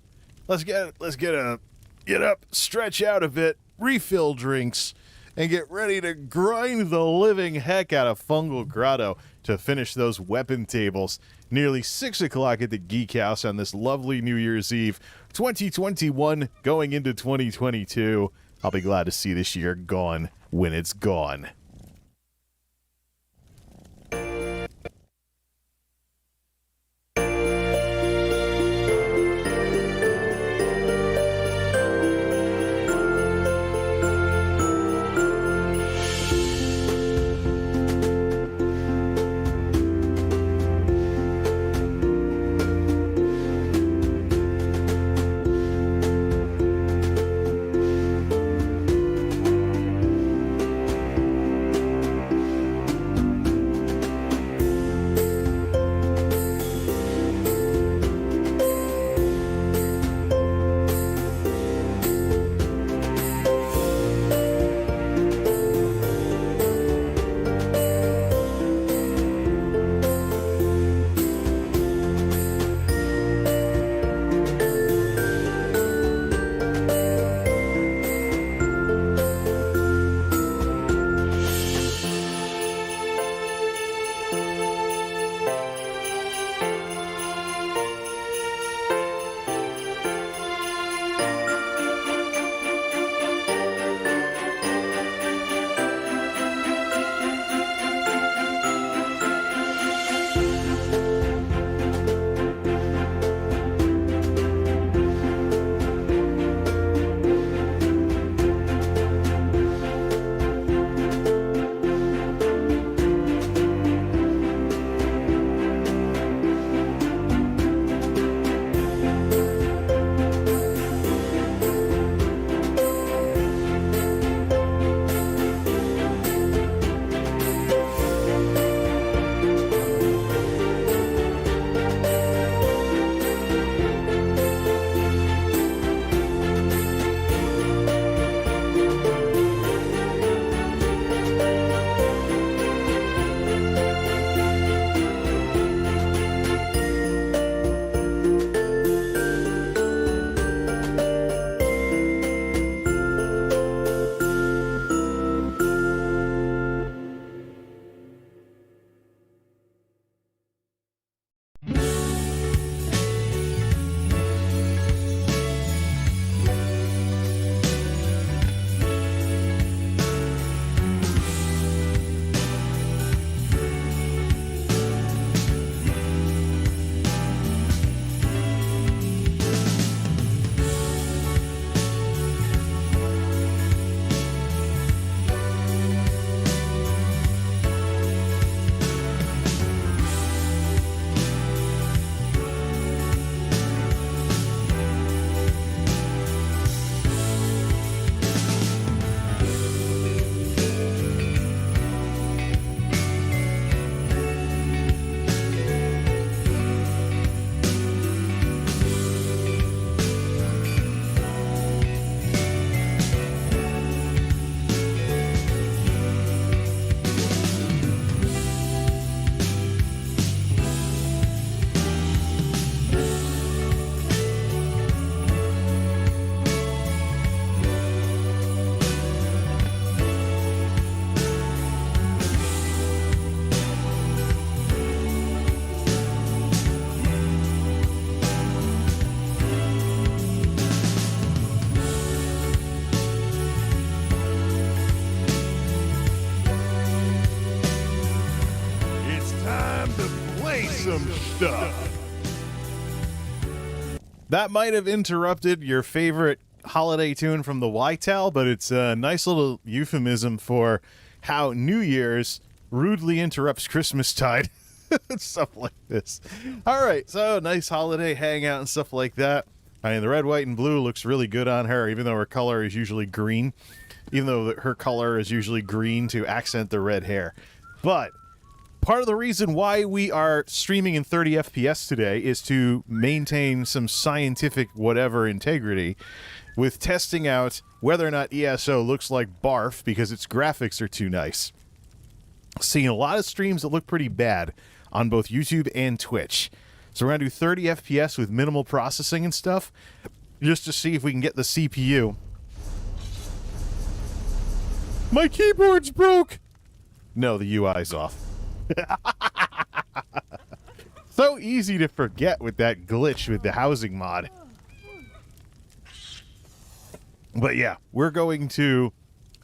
Let's get up, stretch out a bit, refill drinks, and get ready to grind the living heck out of Fungal Grotto to finish those weapon tables. Nearly 6 o'clock at the Geek House on this lovely New Year's Eve, 2021 going into 2022. I'll be glad to see this year gone when it's gone. some stuff. That might have interrupted your favorite holiday tune from the Whitetail, but it's a nice little euphemism for how New Year's rudely interrupts Christmastide. Stuff like this. All right, so nice holiday hangout and stuff like that. I mean, the red, white, and blue looks really good on her, even though her color is usually green. Even though her color is usually green to accent the red hair. But part of the reason why we are streaming in 30 FPS today is to maintain some scientific whatever integrity with testing out whether or not ESO looks like barf because its graphics are too nice. Seeing a lot of streams that look pretty bad on both YouTube and Twitch. So we're going to do 30 FPS with minimal processing and stuff just to see if we can get the CPU. My keyboard's broke! No, the UI's off. So easy to forget with that glitch with the housing mod. But yeah, we're going to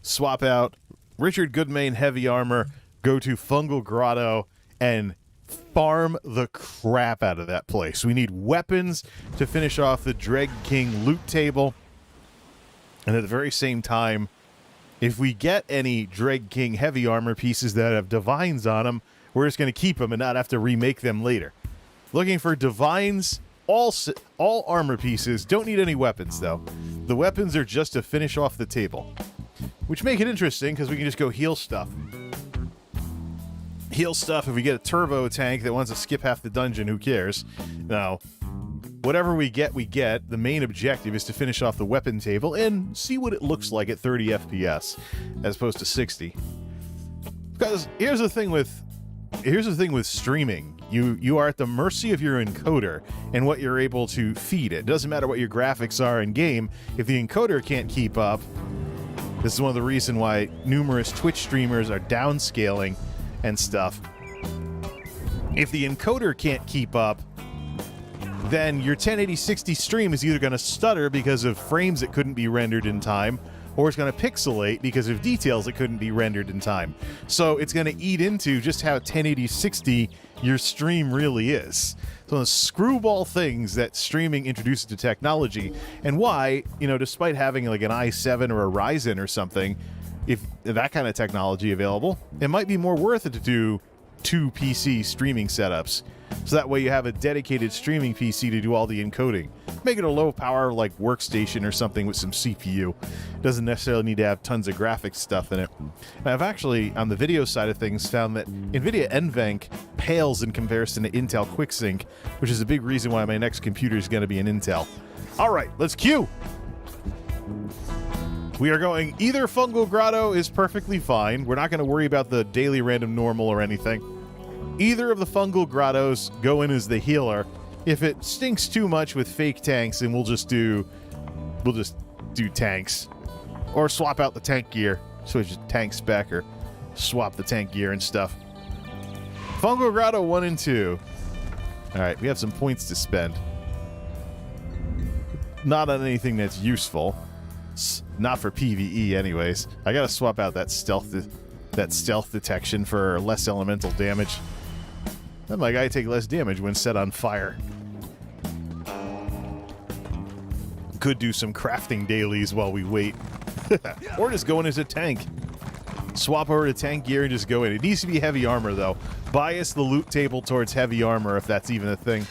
swap out Richard Goodmain Heavy Armor, go to Fungal Grotto, and farm the crap out of that place. We need weapons to finish off the Dread King loot table. And at the very same time, if we get any Dread King Heavy Armor pieces that have divines on them, we're just going to keep them and not have to remake them later. Looking for divines, all armor pieces. Don't need any weapons, though. The weapons are just to finish off the table. Which make it interesting, because we can just go heal stuff. Heal stuff if we get a turbo tank that wants to skip half the dungeon, who cares? Now, whatever we get, we get. The main objective is to finish off the weapon table and see what it looks like at 30 FPS, as opposed to 60. Because here's the thing with streaming. You are at the mercy of your encoder and what you're able to feed it. It doesn't matter what your graphics are in game. If the encoder can't keep up, this is one of the reasons why numerous Twitch streamers are downscaling and stuff. If the encoder can't keep up, then your 1080-60 stream is either going to stutter because of frames that couldn't be rendered in time, or it's going to pixelate because of details that couldn't be rendered in time. So it's going to eat into just how 1080-60 your stream really is. So the screwball things that streaming introduces to technology, and why, despite having like an i7 or a Ryzen or something, if that kind of technology available, it might be more worth it to do 2 PC streaming setups. So that way you have a dedicated streaming PC to do all the encoding. Make it a low power like workstation or something with some CPU. It doesn't necessarily need to have tons of graphics stuff in it. And I've actually, on the video side of things, found that NVIDIA NVENC pales in comparison to Intel QuickSync, which is a big reason why my next computer is going to be an Intel. All right, let's queue. We are going either Fungal Grotto is perfectly fine. We're not going to worry about the daily random normal or anything. Either of the Fungal Grottos go in as the healer. If it stinks too much with fake tanks, then we'll just do tanks. Or swap out the tank gear. Switch to tank spec or swap the tank gear and stuff. Fungal Grotto 1 and 2. Alright, we have some points to spend. Not on anything that's useful. Not for PvE anyways. I gotta swap out that stealth detection for less elemental damage. Then my guy take less damage when set on fire. Could do some crafting dailies while we wait. Or just go in as a tank. Swap over to tank gear and just go in. It needs to be heavy armor though. Bias the loot table towards heavy armor if that's even a thing.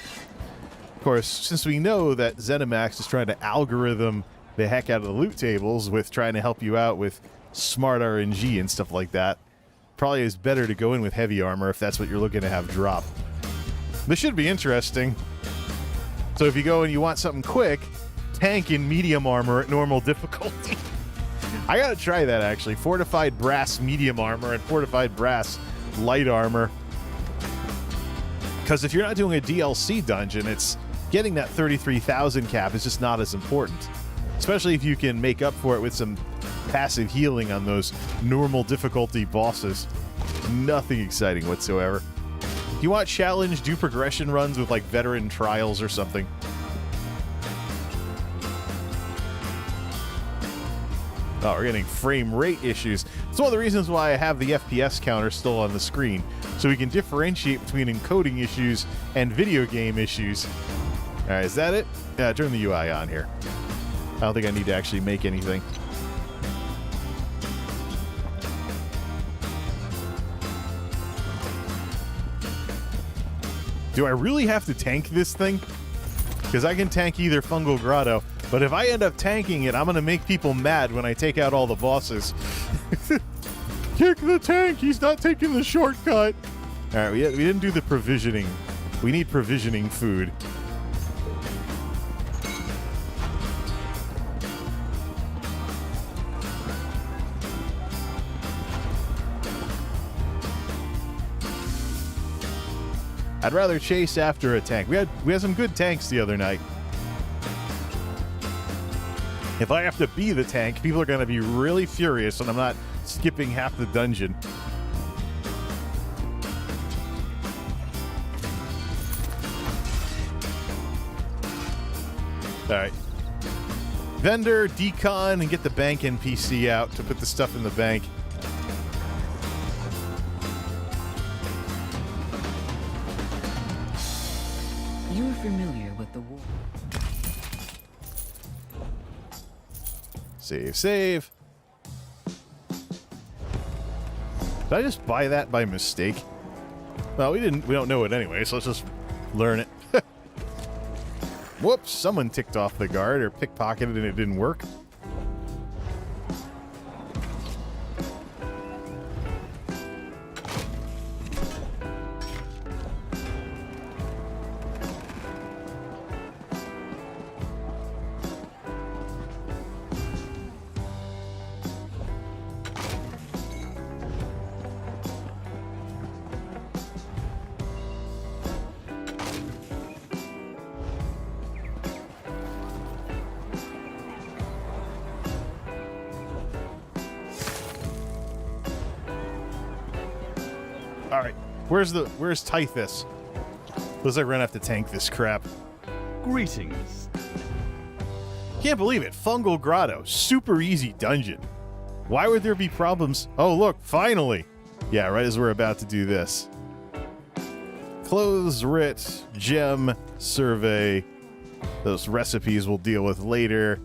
Of course, since we know that ZeniMax is trying to algorithm the heck out of the loot tables with trying to help you out with smart RNG and stuff like that, probably is better to go in with heavy armor if that's what you're looking to have drop. This should be interesting. So if you go and you want something quick, tank in medium armor at normal difficulty. I gotta try that actually. Fortified brass medium armor and fortified brass light armor. Because if you're not doing a DLC dungeon, it's getting that 33,000 cap is just not as important. Especially if you can make up for it with some passive healing on those normal difficulty bosses. Nothing exciting whatsoever. If you want challenge, do progression runs with like veteran trials or something. Oh, we're getting frame rate issues. It's one of the reasons why I have the FPS counter still on the screen, so we can differentiate between encoding issues and video game issues. All right, is that it? Yeah, turn the UI on here. I don't think I need to actually make anything. Do I really have to tank this thing? because I can tank either Fungal Grotto, but if I end up tanking it, I'm going to make people mad when I take out all the bosses. Kick the tank! He's not taking the shortcut! Alright, we didn't do the provisioning. We need provisioning food. I'd rather chase after a tank. We had some good tanks the other night. If I have to be the tank, people are going to be really furious and I'm not skipping half the dungeon. Alright. Vendor, decon, and get the bank NPC out to put the stuff in the bank. You're familiar with the war. Save. Did I just buy that by mistake? Well, we don't know it anyway, so let's just learn it. Whoops, someone ticked off the guard or pickpocketed and it didn't work. All right, where's Tithus? Looks like we're gonna have to tank this crap. Greetings. Can't believe it. Fungal Grotto, super easy dungeon. Why would there be problems? Oh, look, finally. Yeah, right as we're about to do this. Clothes, writ, gem, survey. Those recipes we'll deal with later.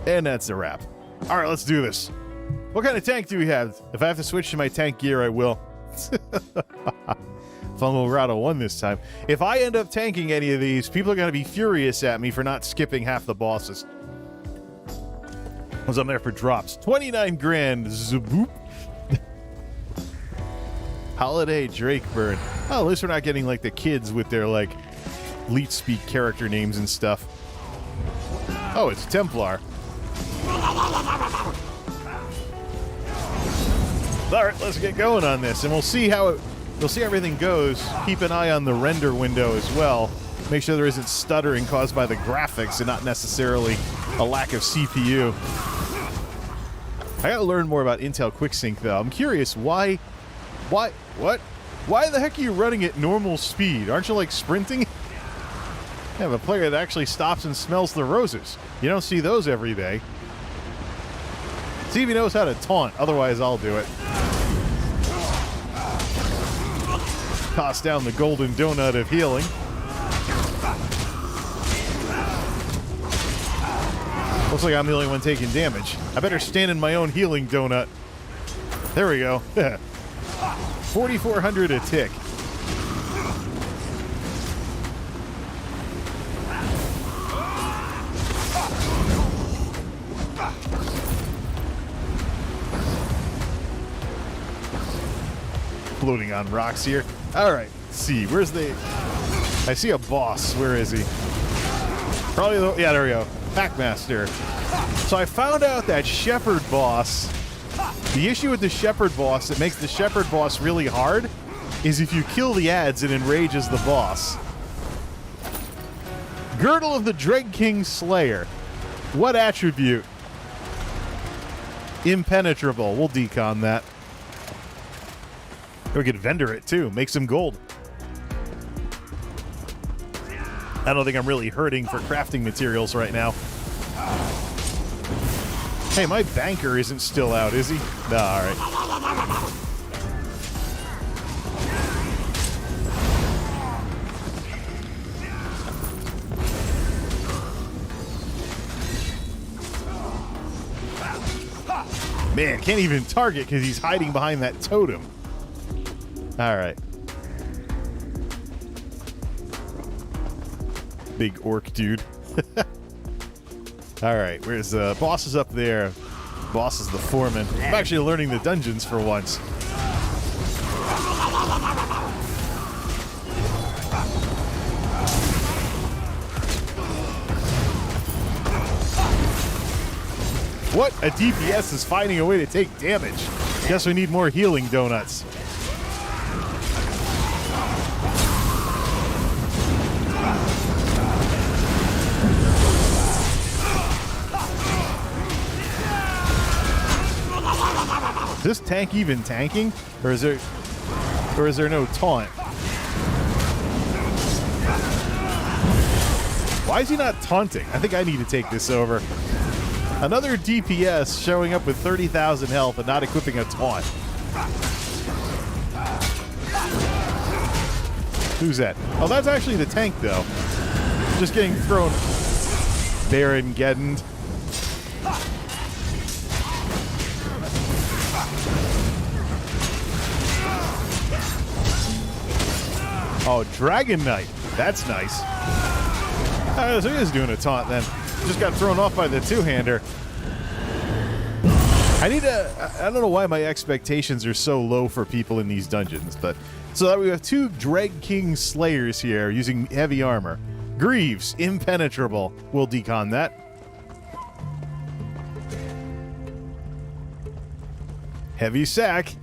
And that's a wrap. All right, let's do this. What kind of tank do we have? If I have to switch to my tank gear, I will. Fungal Grotto won this time. If I end up tanking any of these, people are going to be furious at me for not skipping half the bosses. Because I'm there for drops. 29 grand. Zaboop. Holiday Drake Bird. Oh, at least we're not getting like the kids with their like Leet Speak character names and stuff. Oh, it's Templar. All right, let's get going on this, and we'll see everything goes. Keep an eye on the render window as well. Make sure there isn't stuttering caused by the graphics and not necessarily a lack of CPU. I gotta learn more about Intel QuickSync though. I'm curious why the heck are you running at normal speed? Aren't you like sprinting? I have a player that actually stops and smells the roses. You don't see those every day. See if he knows how to taunt, otherwise I'll do it. Toss down the golden donut of healing. Looks like I'm the only one taking damage. I better stand in my own healing donut. There we go. 4,400 a tick. Floating on rocks here. All right, let's see. Where's the... I see a boss. Where is he? Probably the... Yeah, there we go. Packmaster. So I found out that Shepherd boss... The issue with the Shepherd boss that makes the Shepherd boss really hard is if you kill the ads, it enrages the boss. Girdle of the Dread King Slayer. What attribute? Impenetrable. We'll decon that. We could vendor it too, make some gold. I don't think I'm really hurting for crafting materials right now. Hey, my banker isn't still out, is he? No, all right. Man, can't even target because he's hiding behind that totem. All right. Big orc dude. All right, where's the boss is up there. Boss is the foreman. I'm actually learning the dungeons for once. What? A DPS is finding a way to take damage. Guess we need more healing donuts. Is this tank even tanking? Or is there no taunt? Why is he not taunting? I think I need to take this over. Another DPS showing up with 30,000 health and not equipping a taunt. Who's that? Oh, that's actually the tank, though. Just getting thrown. Baron Geddoned. Oh, Dragon Knight. That's nice. So he is doing a taunt then. Just got thrown off by the two-hander. I don't know why my expectations are so low for people in these dungeons, but so that we have two Dread King Slayers here using heavy armor. Greaves, impenetrable. We'll decon that. Heavy Sack.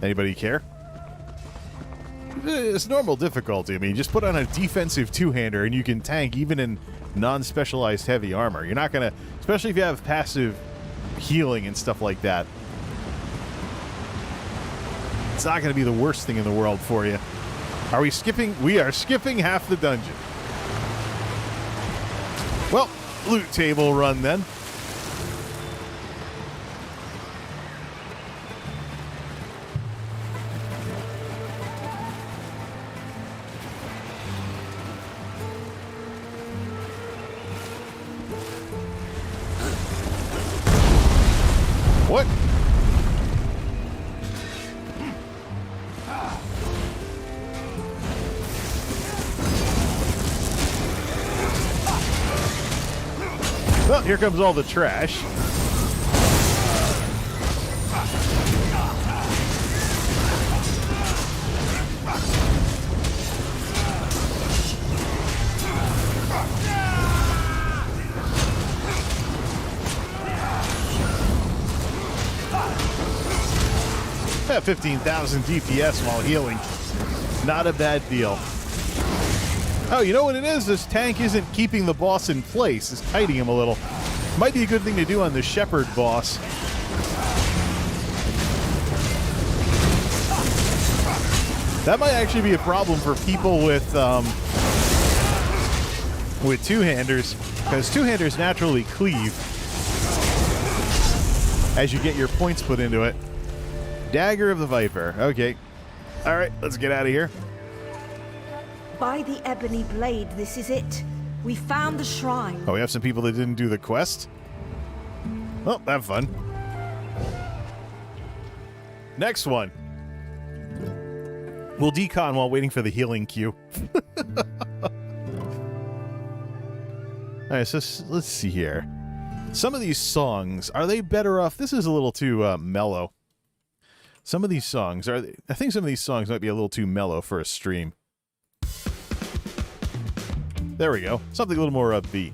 Anybody care? It's normal difficulty. I mean, just put on a defensive two-hander and you can tank even in non-specialized heavy armor. You're not going to, especially if you have passive healing and stuff like that. It's not going to be the worst thing in the world for you. Are we skipping? We are skipping half the dungeon. Well, loot table run then. What? Well, here comes all the trash. At 15,000 DPS while healing. Not a bad deal. Oh, you know what it is? This tank isn't keeping the boss in place. It's hiding him a little. Might be a good thing to do on the Shepherd boss. That might actually be a problem for people with two-handers, because two-handers naturally cleave as you get your points put into it. Dagger of the Viper. Okay. All right, let's get out of here. By the ebony blade, this is it. We found the shrine. Oh, we have some people that didn't do the quest? Well, have fun. Next one. We'll decon while waiting for the healing queue. All right, so let's see here. Some of these songs, are they better off? This is a little too mellow. Some of these songs, I think some of these songs might be a little too mellow for a stream. There we go. Something a little more upbeat.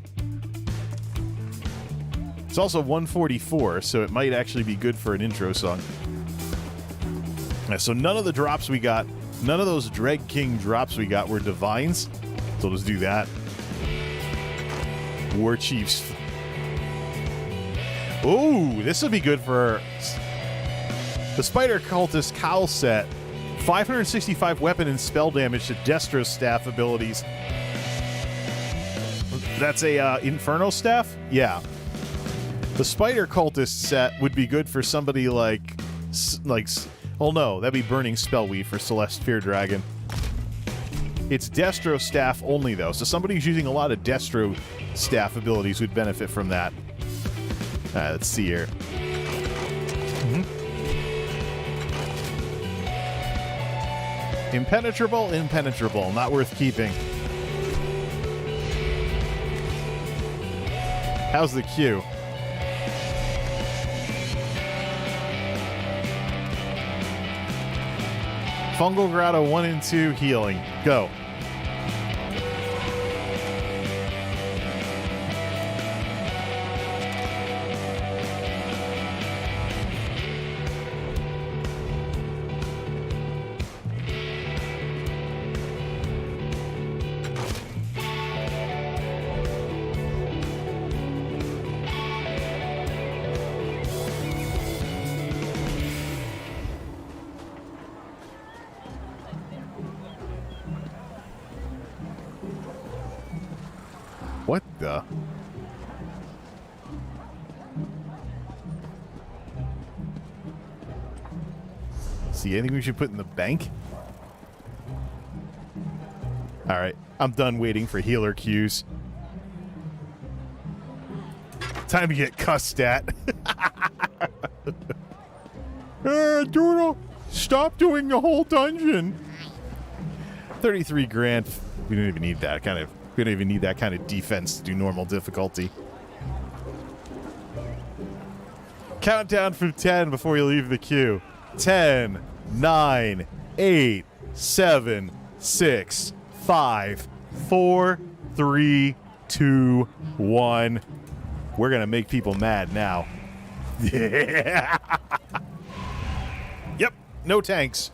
It's also 144, so it might actually be good for an intro song. So none of the drops we got, none of those Dread King drops we got were divines. So let's do that. War Chiefs. Ooh, this would be good for the Spider Cultist Cowl set. 565 weapon and spell damage to Destro Staff abilities. That's a Inferno Staff? Yeah. The Spider Cultist set would be good for somebody like... Oh no, that'd be Burning Spellweave for Celeste Fear Dragon. It's Destro Staff only, though, so somebody who's using a lot of Destro Staff abilities would benefit from that. Let's see here. Impenetrable, impenetrable. Not worth keeping. How's the queue? Fungal Grotto 1 and 2 healing. Go. What the? See, anything we should put in the bank? Alright, I'm done waiting for healer queues. Time to get cussed at. Doodle, stop doing the whole dungeon. 33 grand. We don't even need that kind of. We don't even need that kind of defense to do normal difficulty. Countdown from 10 before you leave the queue. 10, 9, 8, 7, 6, 5, 4, 3, 2, 1. We're going to make people mad now. Yeah. Yep, no tanks.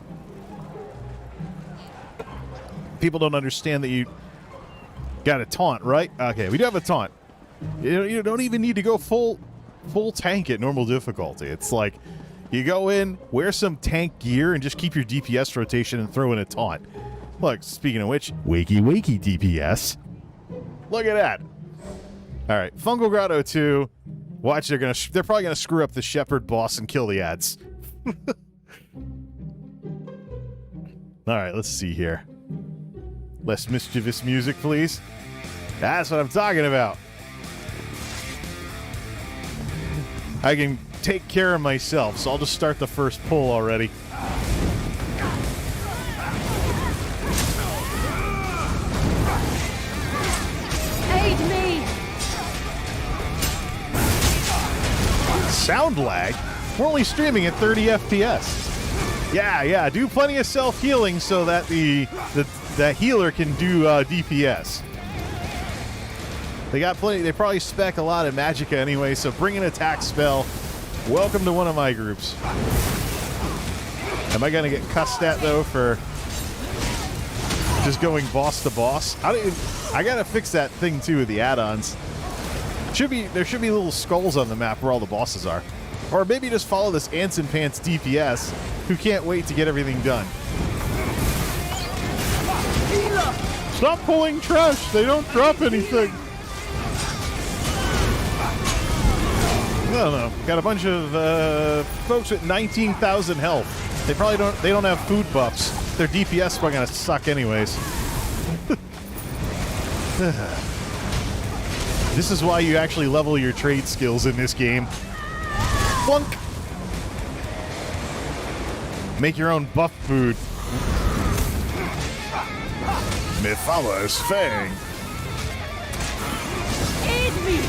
People don't understand that you got a taunt, right? Okay, we do have a taunt. You don't even need to go full tank at normal difficulty. It's like you go in, wear some tank gear, and just keep your DPS rotation and throw in a taunt. Look, speaking of which, wakey DPS. Look at that. All right, Fungal Grotto 2. Watch, they're probably gonna screw up the Shepherd boss and kill the ads. All right, let's see here. Less mischievous music, please. That's what I'm talking about. I can take care of myself, so I'll just start the first pull already. Aid me! Sound lag? We're only streaming at 30 FPS. Yeah, do plenty of self-healing so that that healer can do DPS. They got plenty. They probably spec a lot of magicka anyway, so bring an attack spell. Welcome to one of my groups. Am I gonna get cussed at though for just going boss to boss? I gotta fix that thing too with the add-ons. There should be little skulls on the map where all the bosses are, or maybe just follow this Ants and Pants DPS who can't wait to get everything done. Stop pulling trash. They don't drop anything. No. Got a bunch of folks with 19,000 health. They probably don't have food buffs. Their DPS are gonna suck anyways. This is why you actually level your trade skills in this game. Flunk. Make your own buff food. Mythala's Fang. Aid me!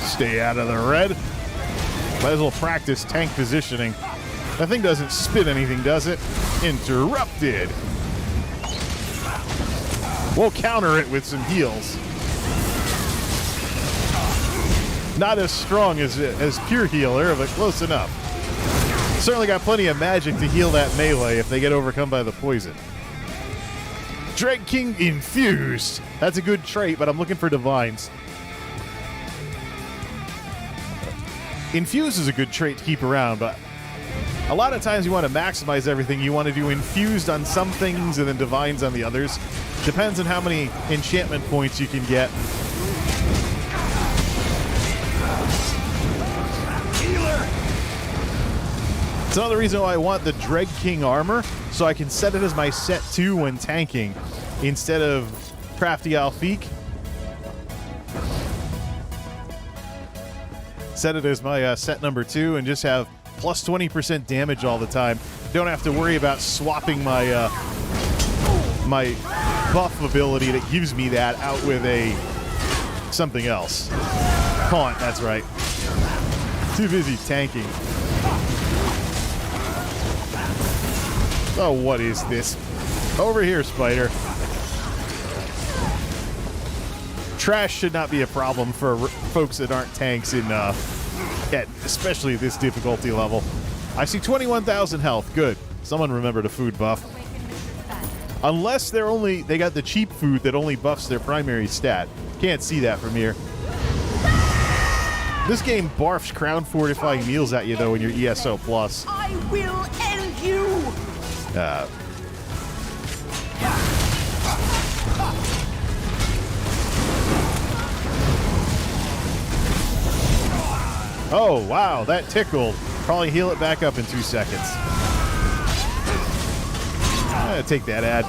Stay out of the red. Might as well practice tank positioning. That thing doesn't spit anything, does it? Interrupted. We'll counter it with some heals. Not as strong as pure healer, but close enough. Certainly got plenty of magic to heal that melee if they get overcome by the poison. Dread King infused. That's a good trait, but I'm looking for divines. Infuse is a good trait to keep around, but a lot of times you want to maximize everything. You want to do infused on some things and then divines on the others. Depends on how many enchantment points you can get. Healer! It's another reason why I want the Dread King armor, so I can set it as my set 2 when tanking instead of Crafty Alfiq. Set it as my set number 2 and just have plus 20% damage all the time. Don't have to worry about swapping my my buff ability that gives me that out with a something else. Taunt, that's right. Too busy tanking. Oh, what is this? Over here, spider. Trash should not be a problem for folks that aren't tanks in, especially this difficulty level. I see 21,000 health. Good. Someone remembered a food buff. Unless they got the cheap food that only buffs their primary stat. Can't see that from here. This game barfs crown fortifying meals at you, though, when you're ESO+. I will end you! Oh, wow, that tickled. Probably heal it back up in 2 seconds. Take that ad.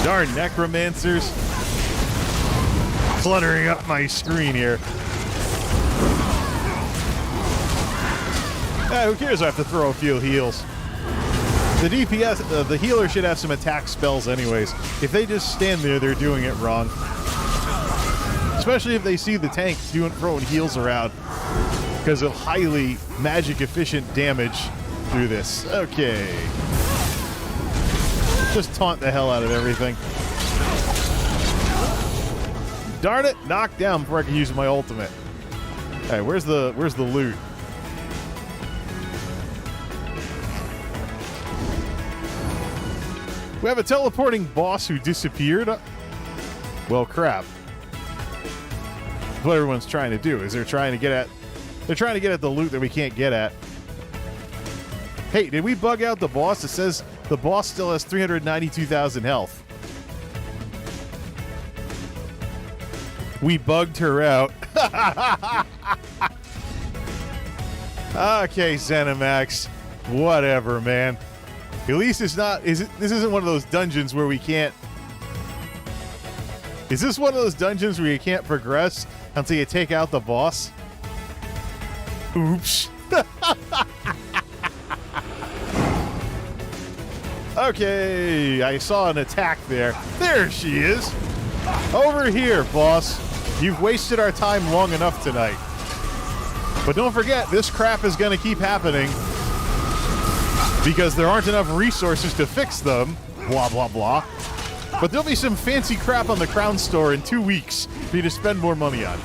Darn necromancers. Cluttering up my screen here. Who cares? I have to throw a few heals. The DPS, the healer should have some attack spells anyways. If they just stand there, they're doing it wrong. Especially if they see the tank throwing heals around because of highly magic efficient damage through this. Okay. Just taunt the hell out of everything. Darn it! Knocked down before I can use my ultimate. Alright, where's the loot? We have a teleporting boss who disappeared. Well, crap. What everyone's trying to do is they're trying to get at the loot that we can't get at. Hey, did we bug out the boss? It says the boss still has 392,000 health. We bugged her out. Okay, Zenimax. Whatever, man. At least it's not. This isn't one of those dungeons where we can't. Is this one of those dungeons where you can't progress until you take out the boss? Oops. Okay, I saw an attack there. There she is. Over here, boss. You've wasted our time long enough tonight. But don't forget, this crap is going to keep happening because there aren't enough resources to fix them. Blah, blah, blah. But there'll be some fancy crap on the Crown Store in 2 weeks for you to spend more money on.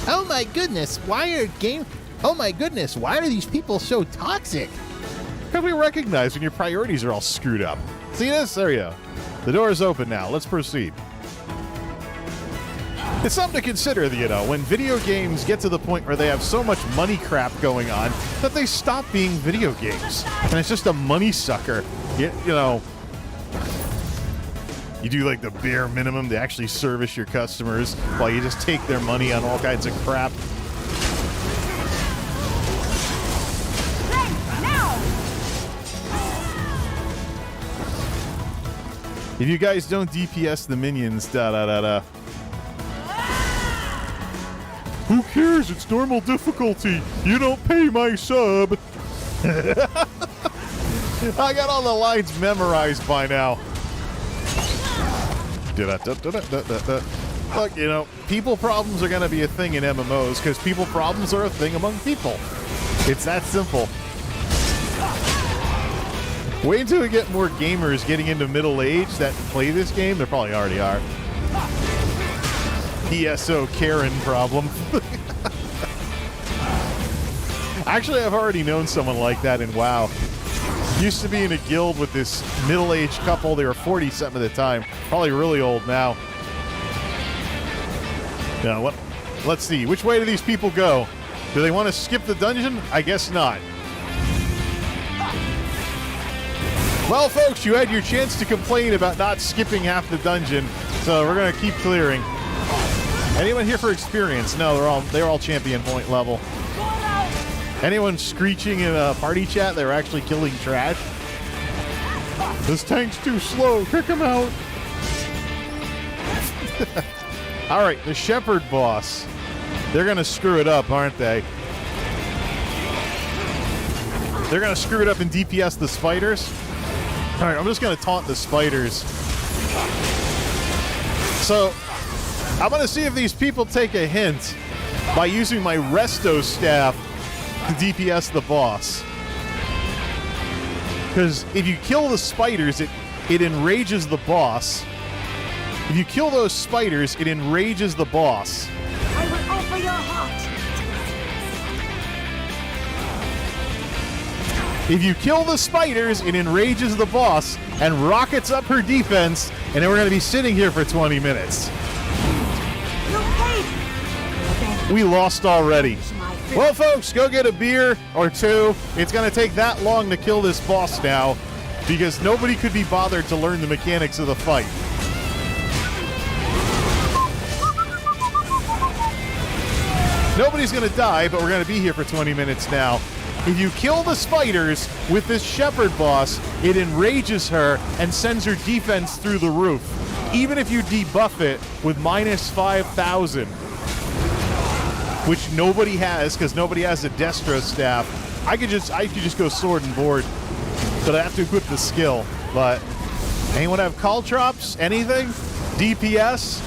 Oh my goodness, why are these people so toxic? Because we recognize when your priorities are all screwed up. See this? There you go. The door is open now. Let's proceed. It's something to consider, when video games get to the point where they have so much money crap going on that they stop being video games. And it's just a money sucker. You do like the bare minimum to actually service your customers while you just take their money on all kinds of crap. If you guys don't DPS the minions, da-da-da-da. Who cares? It's normal difficulty. You don't pay my sub. I got all the lines memorized by now. Look, people problems are going to be a thing in MMOs because people problems are a thing among people. It's that simple. Wait until we get more gamers getting into middle age that play this game. There probably already are. ESO Karen problem. Actually, I've already known someone like that in WoW. Used to be in a guild with this middle-aged couple. They were 40-something at the time. Probably really old now. Now, let's see. Which way do these people go? Do they want to skip the dungeon? I guess not. Well, folks, you had your chance to complain about not skipping half the dungeon, so we're going to keep clearing. Anyone here for experience? No, they're all champion point level. Anyone screeching in a party chat? They're actually killing trash. This tank's too slow. Kick him out. All right, the Shepherd boss. They're going to screw it up, aren't they? They're going to screw it up and DPS the spiders. All right, I'm just going to taunt the spiders. So, I'm going to see if these people take a hint by using my resto staff to DPS the boss. Because if you kill the spiders, it enrages the boss. If you kill those spiders, it enrages the boss. I will offer your heart. If you kill the spiders, it enrages the boss and rockets up her defense, and then we're going to be sitting here for 20 minutes. You paid. We lost already. Well, folks, go get a beer or two. It's going to take that long to kill this boss now because nobody could be bothered to learn the mechanics of the fight. Nobody's going to die, but we're going to be here for 20 minutes now. If you kill the spiders with this shepherd boss, it enrages her and sends her defense through the roof. Even if you debuff it with minus 5,000, which nobody has because nobody has a Destro staff, I could just go sword and board, but I have to equip the skill. But anyone have caltrops? Anything? DPS?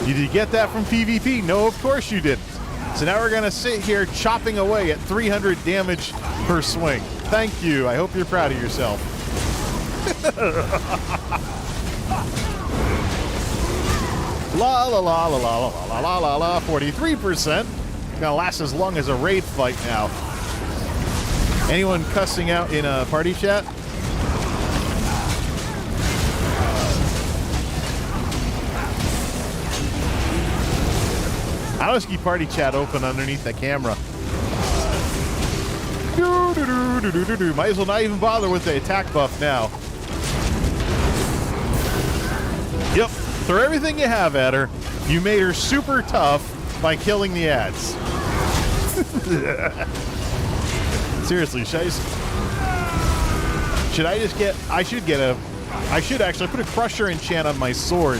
Did you get that from PvP? No, of course you didn't. So now we're going to sit here chopping away at 300 damage per swing. Thank you. I hope you're proud of yourself. La la la la la la la la la la. 43%. Gonna last as long as a raid fight now. Anyone cussing out in a party chat? I just keep party chat open underneath the camera. Might as well not even bother with the attack buff now. Yep, throw everything you have at her. You made her super tough by killing the ads. Seriously, I should actually put a crusher enchant on my sword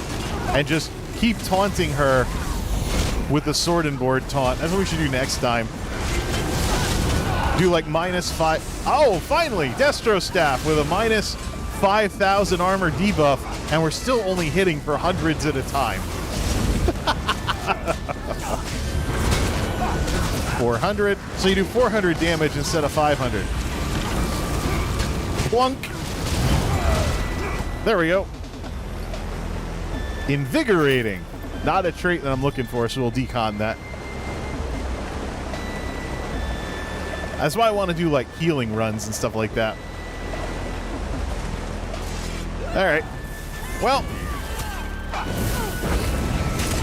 and just keep taunting her with the sword and board taunt. That's what we should do next time. Do like -5. Oh, finally! Destro staff with a minus 5,000 armor debuff, and we're still only hitting for hundreds at a time. 400. So you do 400 damage instead of 500. Plunk. There we go. Invigorating. Not a trait that I'm looking for, so we'll decon that. That's why I want to do like healing runs and stuff like that. Alright. Well.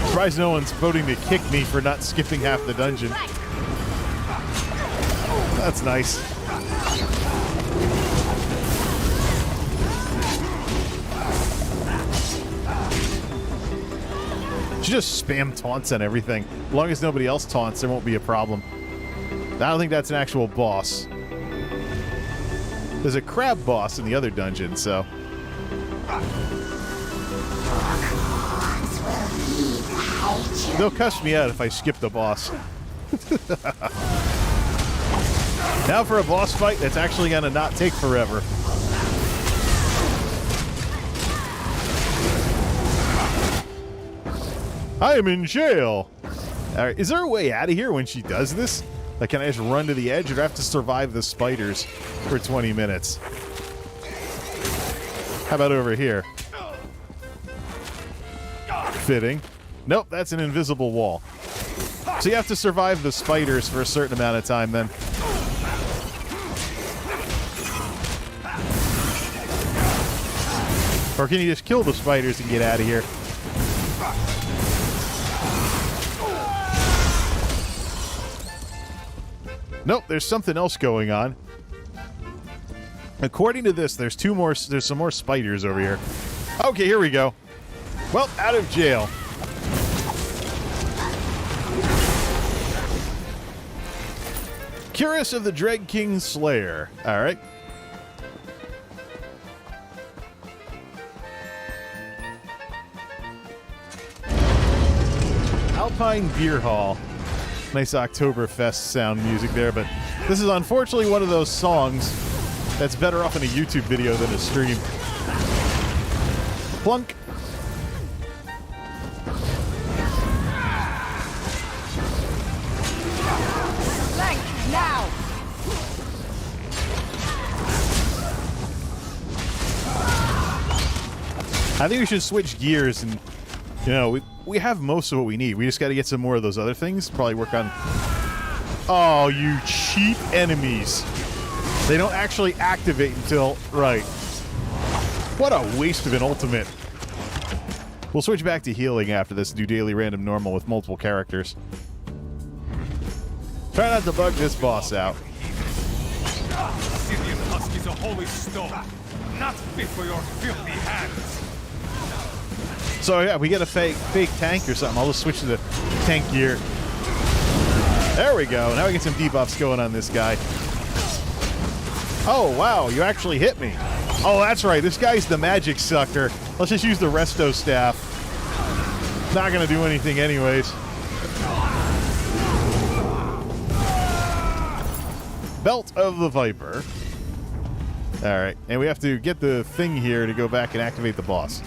Surprised no one's voting to kick me for not skipping half the dungeon. That's nice. You just spam taunts on everything. As long as nobody else taunts, there won't be a problem. I don't think that's an actual boss. There's a crab boss in the other dungeon, so. They'll cuss me out if I skip the boss. Now for a boss fight that's actually going to not take forever. I am in jail. All right, is there a way out of here when she does this? Like, can I just run to the edge, or do I have to survive the spiders for 20 minutes? How about over here? Fitting. Nope, that's an invisible wall. So you have to survive the spiders for a certain amount of time then. Or can you just kill the spiders and get out of here? Nope, there's something else going on. According to this, there's some more spiders over here. Okay, here we go. Well, out of jail. Curious of the Dread King Slayer. All right. Alpine Beer Hall. Nice Oktoberfest sound music there, but This is unfortunately one of those songs that's better off in a YouTube video than a stream. Plunk. Flank now! I think we should switch gears and, you know, we have most of what we need. We just got to get some more of those other things. Probably work on... Oh, you cheap enemies. They don't actually activate until... Right. What a waste of an ultimate. We'll switch back to healing after this. Do daily random normal with multiple characters. Try not to bug this boss out. Scythian husk is a holy stone, not fit for your filthy hands. So yeah, we get a fake tank or something. I'll just switch to the tank gear. There we go. Now we get some debuffs going on this guy. Oh wow, you actually hit me. Oh, that's right. This guy's the magic sucker. Let's just use the resto staff. Not gonna do anything anyways. Belt of the Viper. All right, and we have to get the thing here to go back and activate the boss.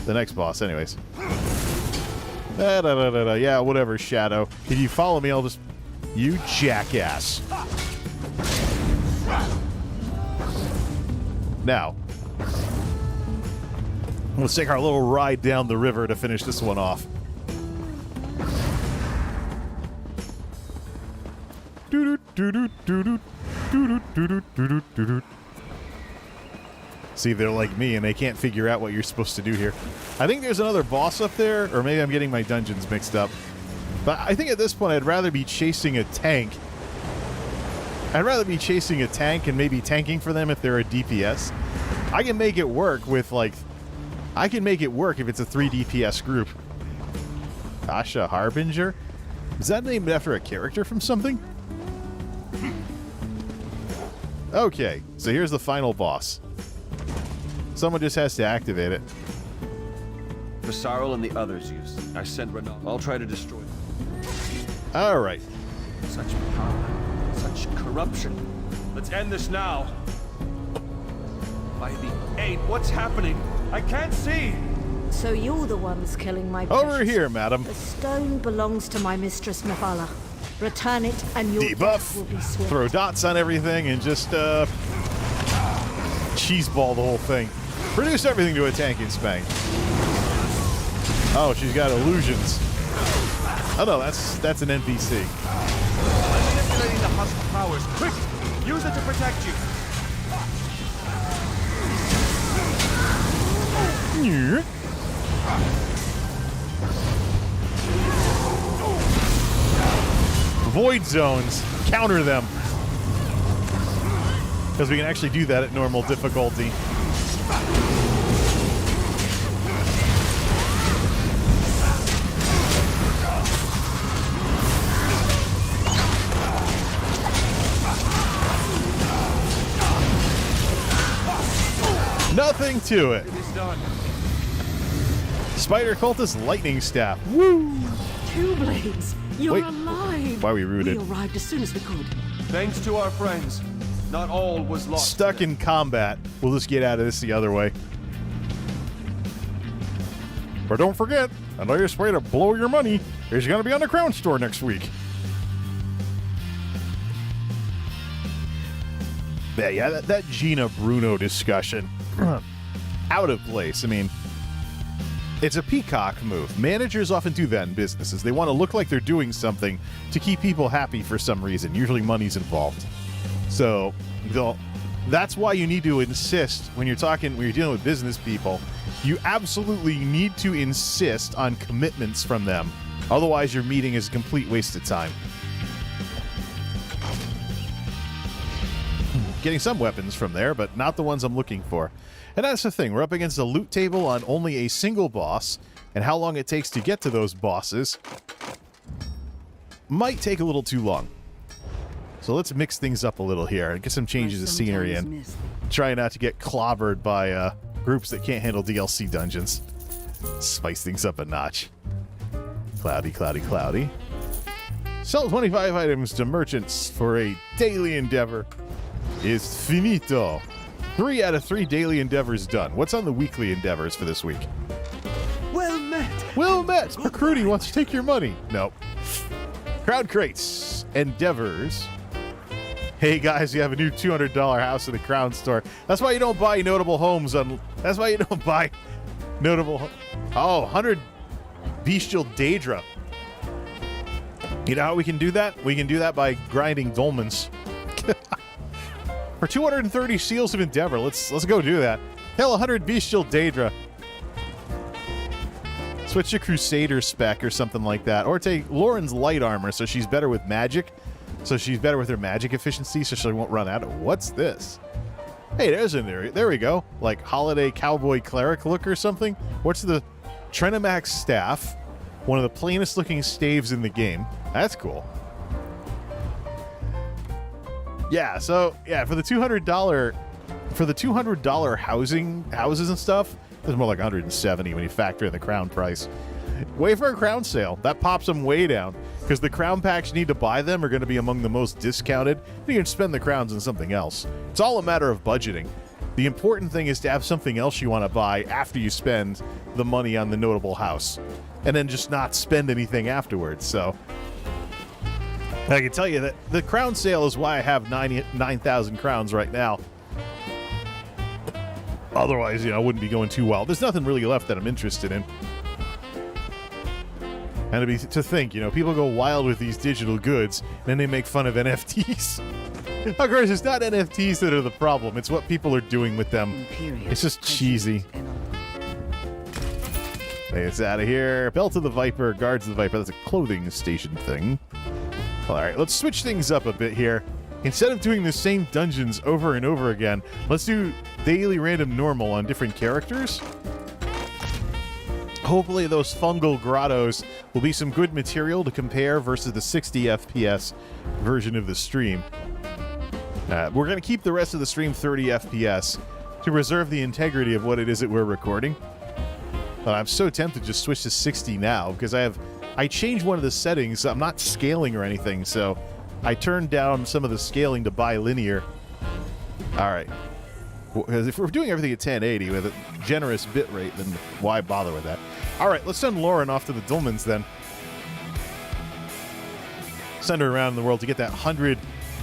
The next boss, anyways. Yeah, whatever, Shadow. If you follow me, I'll just... You jackass. Now, let's take our little ride down the river to finish this one off. See, they're like me, and they can't figure out what you're supposed to do here. I think there's another boss up there, or maybe I'm getting my dungeons mixed up. But I think at this point, I'd rather be chasing a tank. I'd rather be chasing a tank and maybe tanking for them if they're a DPS. I can make it work with, like... I can make it work if it's a 3 DPS group. Asha Harbinger? Is that named after a character from something? Okay, so here's the final boss. Someone just has to activate it. Visceral and the others use. I sent Renault. I'll try to destroy them. All right. Such power. Such corruption. Let's end this now. By the 8, what's happening? I can't see. So you're the ones killing my Over precious- here, madam. The stone belongs to my mistress Nevala. Return it and your death will be Debuff. swift. Throw dots on everything and just cheeseball the whole thing. Reduce everything to a tank and spank. Oh, she's got illusions. Oh no, that's an NPC. I'm manipulating the husk powers. Quick! Use it to protect you. Yeah. Void zones. Counter them. Because we can actually do that at normal difficulty. Nothing to it. It is done. Spider Cultist Lightning Staff. Woo! Two Blades, you're Wait, alive. why are we rooted? We arrived as soon as we could. Thanks to our friends, not all was lost. Stuck in combat. We'll just get out of this the other way. But don't forget, another way to blow your money is going to be on the Crown Store next week. Yeah, that Gina Bruno discussion. Out of place. I mean, it's a peacock move. Managers often do that in businesses. They want to look like they're doing something to keep people happy for some reason. Usually money's involved. So that's why you need to insist when you're dealing with business people. You absolutely need to insist on commitments from them. Otherwise, your meeting is a complete waste of time. Getting some weapons from there, but not the ones I'm looking for. And that's the thing. We're up against a loot table on only a single boss, and how long it takes to get to those bosses might take a little too long. So let's mix things up a little here and get some changes of scenery and try not to get clobbered by groups that can't handle DLC dungeons. Spice things up a notch. Cloudy, cloudy, cloudy. Sell 25 items to merchants for a daily endeavor is finito. 3 out of 3 daily endeavors done. What's on the weekly endeavors for this week? Well met. Well met. Recruiting wants to take your money. Nope. Crowd crates. Endeavors. Hey guys, you have a new $200 house in the Crown store. That's why you don't buy notable homes that's why you don't buy notable 100 bestial Daedra. You know how we can do that? We can do that by grinding dolmens. For 230 seals of endeavor, let's go do that. Hell, 100 bestial Daedra. Switch to Crusader spec or something like that. Or take Lauren's light armor so she's better with magic. So she's better with her magic efficiency so she won't run out of... What's this? Hey, there we go. Like holiday cowboy cleric look or something. What's the Trenimax staff? One of the plainest looking staves in the game. That's cool. Yeah, so yeah, for the $200 houses and stuff, there's more like 170 when you factor in the crown price. Wait for a crown sale. That pops them way down because the crown packs you need to buy them are going to be among the most discounted. You can spend the crowns on something else. It's all a matter of budgeting. The important thing is to have something else you want to buy after you spend the money on the notable house, and then just not spend anything afterwards. So I can tell you that the crown sale is why I have 9,000 crowns right now. Otherwise, I wouldn't be going too well. There's nothing really left that I'm interested in. And to think, people go wild with these digital goods, and then they make fun of NFTs. Of course, it's not NFTs that are the problem. It's what people are doing with them. It's just cheesy. Hey, it's out of here. Belt of the Viper, Guards of the Viper. That's a clothing station thing. All right, let's switch things up a bit here. Instead of doing the same dungeons over and over again, let's do daily random normal on different characters. Hopefully those Fungal Grottos will be some good material to compare versus the 60 FPS version of the stream. We're going to keep the rest of the stream 30 FPS to preserve the integrity of what it is that we're recording. But I'm so tempted to just switch to 60 now because I changed one of the settings. I'm not scaling or anything, so I turned down some of the scaling to bilinear. All right. Because if we're doing everything at 1080 with a generous bitrate, then why bother with that? All right, let's send Lauren off to the Dolmens then. Send her around the world to get that 100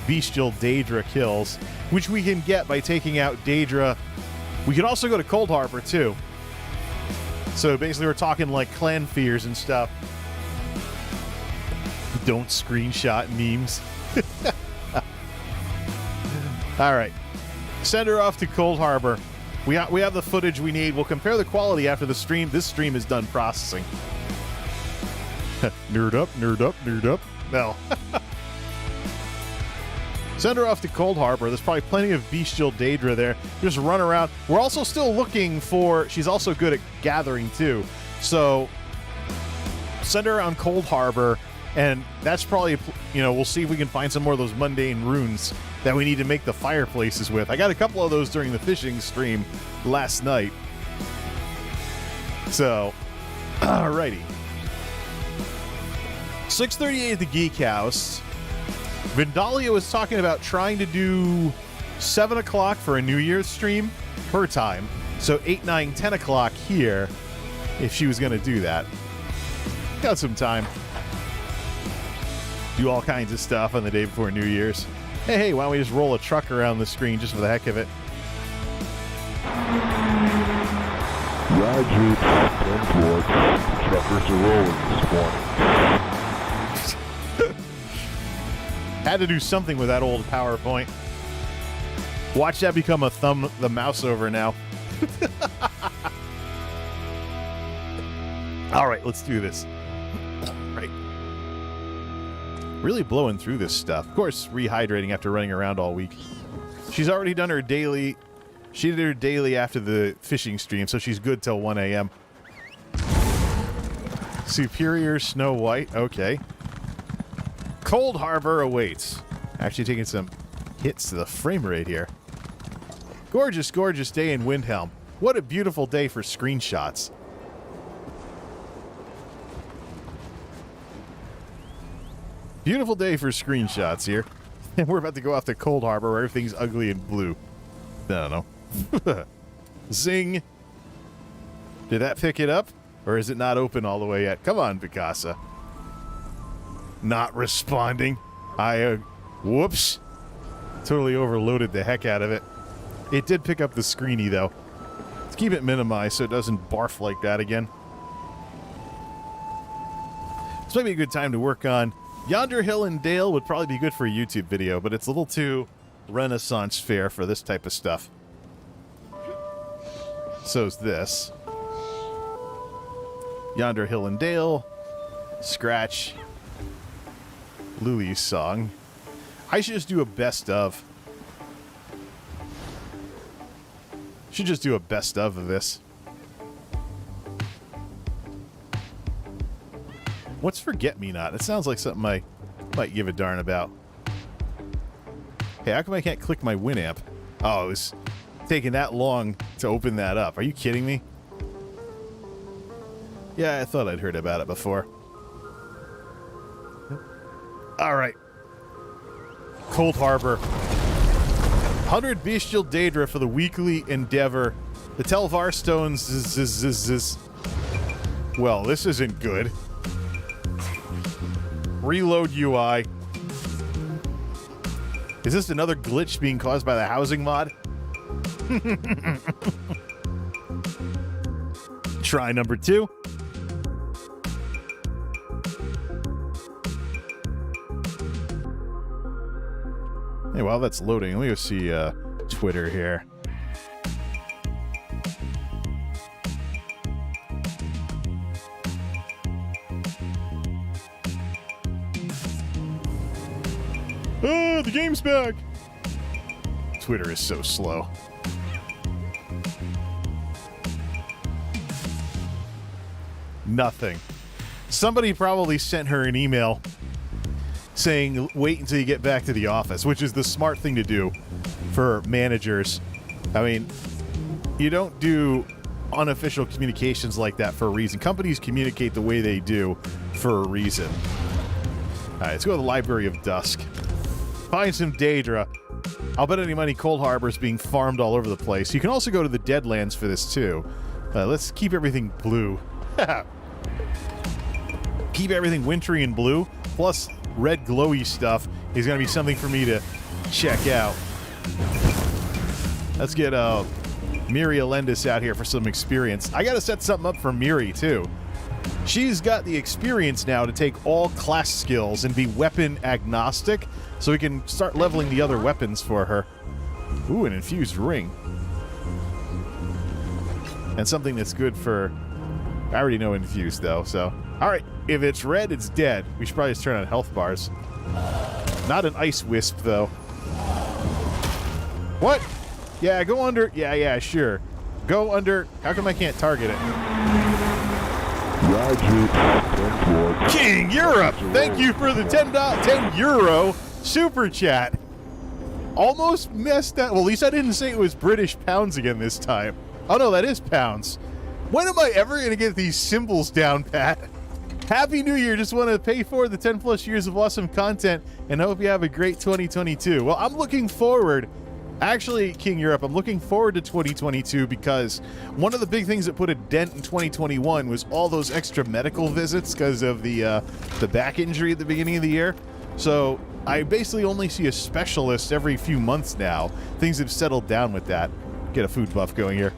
bestial Daedra kills, which we can get by taking out Daedra. We can also go to Cold Harbor, too. So basically we're talking like clan fears and stuff. Don't screenshot memes. All right. Send her off to Cold Harbor. We have the footage we need. We'll compare the quality after the stream. This stream is done processing. Nerd up, nerd up, nerd up. No. Send her off to Cold Harbor. There's probably plenty of bestial Daedra there. Just run around. We're also still looking for... She's also good at gathering, too. So, send her around Cold Harbor, and that's probably... we'll see if we can find some more of those mundane runes that we need to make the fireplaces with. I got a couple of those during the fishing stream last night. So, alrighty. 6:38 at the Geek House. Vindalia was talking about trying to do 7 o'clock for a New Year's stream her time. So 8, 9, 10 o'clock here if she was going to do that. Got some time. Do all kinds of stuff on the day before New Year's. Hey, why don't we just roll a truck around the screen just for the heck of it? Roger, 10 towards. Truckers are rolling this morning. Had to do something with that old PowerPoint. Watch that become the mouse over now. All right, let's do this. Right. Really blowing through this stuff. Of course, rehydrating after running around all week. She's already done her daily. She did her daily after the fishing stream, so she's good till 1 a.m. Superior Snow White. Okay. Cold Harbor awaits. Actually taking some hits to the frame rate here. Gorgeous, gorgeous day in Windhelm. What a beautiful day for screenshots. Beautiful day for screenshots here. And we're about to go off to Cold Harbor where everything's ugly and blue. I don't know. Zing. Did that pick it up? Or is it not open all the way yet? Come on, Picasa. Not responding. Whoops. Totally overloaded the heck out of it. It did pick up the screeny, though. Let's keep it minimized so it doesn't barf like that again. This might be a good time to work on Yonder Hill and Dale. Would probably be good for a YouTube video, but it's a little too Renaissance fair for this type of stuff. So's this. Yonder Hill and Dale. Scratch. Lily's song. I should just do a best of. Should just do a best of this. What's Forget Me Not? It sounds like something I might give a darn about. Hey, how come I can't click my Winamp? Oh, it was taking that long to open that up. Are you kidding me? Yeah, I thought I'd heard about it before. All right. Cold Harbor. 100 Bestial Daedra for the weekly endeavor. The Telvar Stones is. Well, this isn't good. Reload UI. Is this another glitch being caused by the housing mod? Try number 2. Hey, while that's loading, let me go see Twitter here. Oh, the game's back! Twitter is so slow. Nothing. Somebody probably sent her an email saying, wait until you get back to the office, which is the smart thing to do for managers. I mean, you don't do unofficial communications like that for a reason. Companies communicate the way they do for a reason. All right, let's go to the Library of Dusk. Find some Daedra. I'll bet any money Cold Harbor is being farmed all over the place. You can also go to the Deadlands for this, too. Let's keep everything blue. Keep everything wintry and blue, plus red glowy stuff is going to be something for me to check out. Let's get Miri Alendis out here for some experience. I got to set something up for Miri, too. She's got the experience now to take all class skills and be weapon agnostic, so we can start leveling the other weapons for her. Ooh, an infused ring. And something that's good for... I already know infused, though, so... Alright, if it's red, it's dead. We should probably just turn on health bars. Not an ice wisp, though. What? Yeah, go under... Yeah, sure. Go under... How come I can't target it? Roger. King Europe! Thank you for the 10 euro super chat. Almost messed up. Well, at least I didn't say it was British pounds again this time. Oh, no, that is pounds. When am I ever going to get these symbols down, Pat? Happy New Year. Just want to pay for the 10 plus years of awesome content and hope you have a great 2022. Well, I'm looking forward. Actually, King Europe, I'm looking forward to 2022 because one of the big things that put a dent in 2021 was all those extra medical visits because of the back injury at the beginning of the year. So I basically only see a specialist every few months now. Things have settled down with that. Get a food buff going here.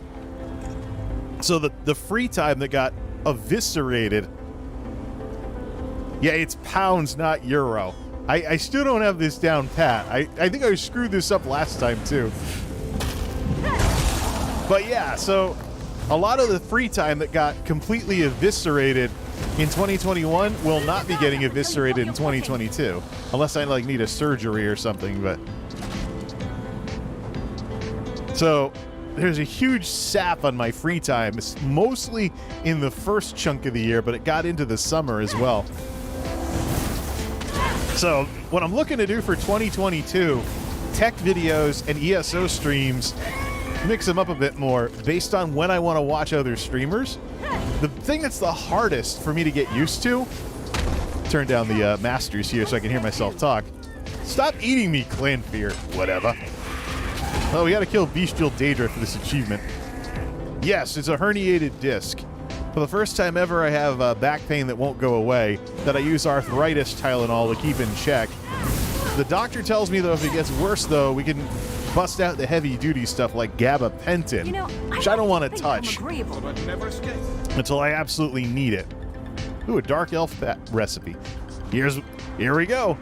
So the free time that got eviscerated. Yeah, it's pounds, not euro. I still don't have this down pat. I think I screwed this up last time, too. But yeah, so a lot of the free time that got completely eviscerated in 2021 will not be getting eviscerated in 2022. Unless I, like, need a surgery or something, but... So, there's a huge sap on my free time. It's mostly in the first chunk of the year, but it got into the summer as well. So, what I'm looking to do for 2022, tech videos and ESO streams, mix them up a bit more based on when I want to watch other streamers. The thing that's the hardest for me to get used to turn down the masters here so I can hear myself talk. Stop eating me, Clanfear. Whatever. Oh, we gotta kill Bestial Daedra for this achievement. Yes, it's a herniated disc. For the first time ever, I have back pain that won't go away, that I use arthritis Tylenol to keep in check. The doctor tells me, though, if it gets worse, though, we can bust out the heavy-duty stuff like gabapentin, which I don't want to touch until I absolutely need it. Ooh, a dark elf recipe. Here we go.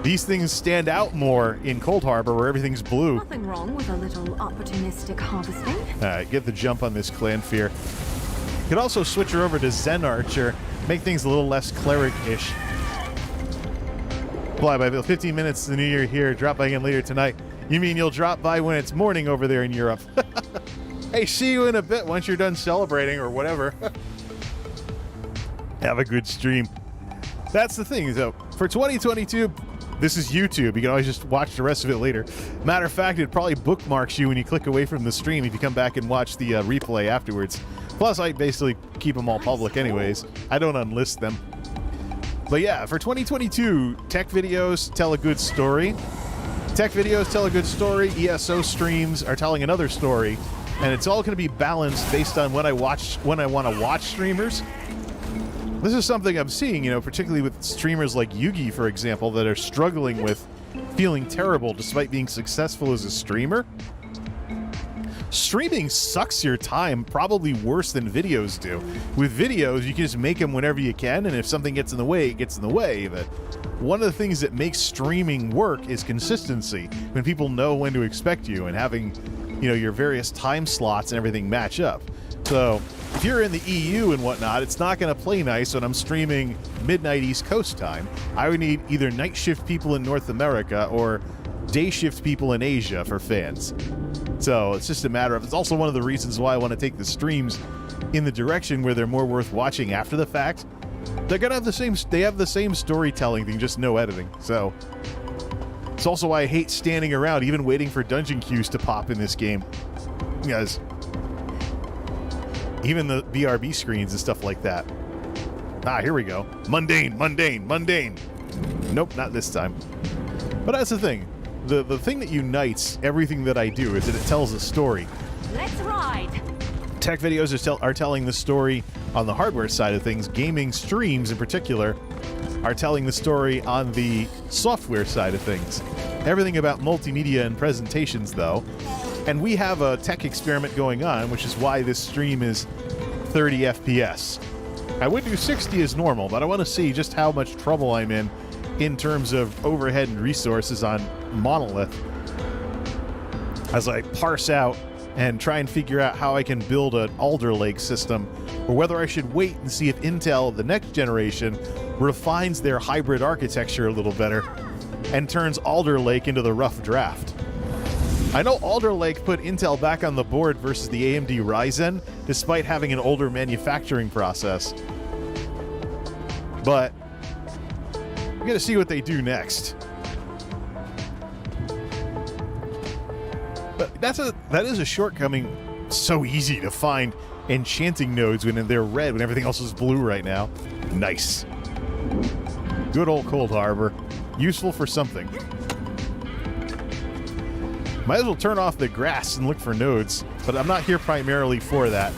These things stand out more in Cold Harbor where everything's blue. Nothing wrong with a little opportunistic harvesting. All right, get the jump on this Clanfear. You could also switch her over to Zen Archer, make things a little less cleric-ish. Fly by 15 minutes to the New Year here, drop by again later tonight. You mean you'll drop by when it's morning over there in Europe? Hey, see you in a bit once you're done celebrating or whatever. Have a good stream. That's the thing. So for 2022, this is YouTube. You can always just watch the rest of it later. Matter of fact, it probably bookmarks you when you click away from the stream if you come back and watch the replay afterwards. Plus, I basically keep them all public anyways. I don't unlist them. But yeah, for 2022, tech videos tell a good story. Tech videos tell a good story. ESO streams are telling another story. And it's all going to be balanced based on when I want to watch streamers. This is something I'm seeing, particularly with streamers like Yugi, for example, that are struggling with feeling terrible despite being successful as a streamer. Streaming sucks your time probably worse than videos do. With videos, you can just make them whenever you can, and if something gets in the way, it gets in the way. But one of the things that makes streaming work is consistency. When people know when to expect you and having, your various time slots and everything match up. So if you're in the EU and whatnot, it's not going to play nice when I'm streaming midnight East Coast time. I would need either night shift people in North America or day shift people in Asia for fans. So it's just a matter of, it's also one of the reasons why I want to take the streams in the direction where they're more worth watching after the fact. They're going to have the same storytelling thing, just no editing. So it's also why I hate standing around, even waiting for dungeon queues to pop in this game. Because even the BRB screens and stuff like that. Here we go. Mundane. Nope, not this time. But that's the thing. The thing that unites everything that I do is that it tells a story. Let's ride. Tech videos are telling the story on the hardware side of things. Gaming streams, in particular, are telling the story on the software side of things. Everything about multimedia and presentations, though. And we have a tech experiment going on, which is why this stream is 30 FPS. I would do 60 as normal, but I want to see just how much trouble I'm in terms of overhead and resources on Monolith as I parse out and try and figure out how I can build an Alder Lake system, or whether I should wait and see if Intel, the next generation, refines their hybrid architecture a little better and turns Alder Lake into the rough draft. I know Alder Lake put Intel back on the board versus the AMD Ryzen, despite having an older manufacturing process. But we're going to see what they do next. But that is a shortcoming. So easy to find enchanting nodes when they're red, when everything else is blue right now. Nice. Good old Cold Harbor. Useful for something. Might as well turn off the grass and look for nodes, but I'm not here primarily for that.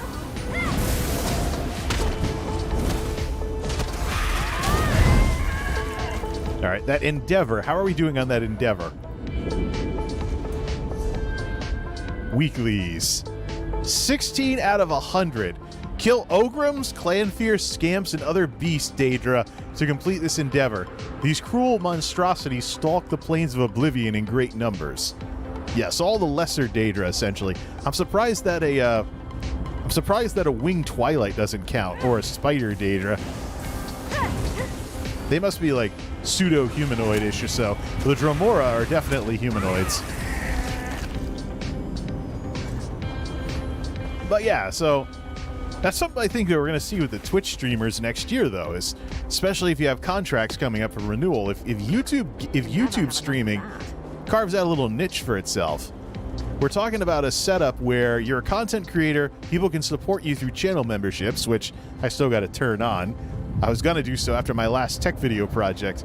All right, that Endeavor. How are we doing on that Endeavor? Weeklies. 16 out of 100. Kill Ogrims, Clanfear, Scamps, and other beasts, Daedra, to complete this endeavor. These cruel monstrosities stalk the plains of oblivion in great numbers. Yes, all the lesser Daedra, essentially. I'm surprised that a winged Twilight doesn't count, or a spider Daedra. They must be like pseudo-humanoid-ish or so. The Dromora are definitely humanoids. But yeah, so that's something I think that we're going to see with the Twitch streamers next year, though, is especially if you have contracts coming up for renewal. If YouTube streaming carves out a little niche for itself, we're talking about a setup where you're a content creator, people can support you through channel memberships, which I still got to turn on. I was going to do so after my last tech video project.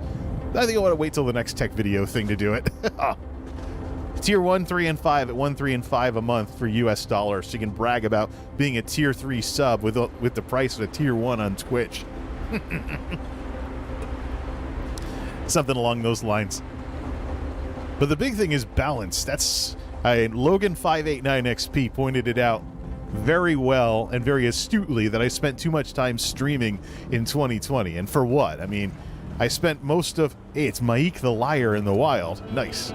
I think I want to wait till the next tech video thing to do it. Tier 1, 3, and 5 at 1, 3, and 5 a month for US dollars. So you can brag about being a Tier 3 sub with the price of a Tier 1 on Twitch. Something along those lines. But the big thing is balance. That's Logan589XP pointed it out very well and very astutely that I spent too much time streaming in 2020. And for what? I mean, I spent most of... Hey, it's Maik the Liar in the wild. Nice.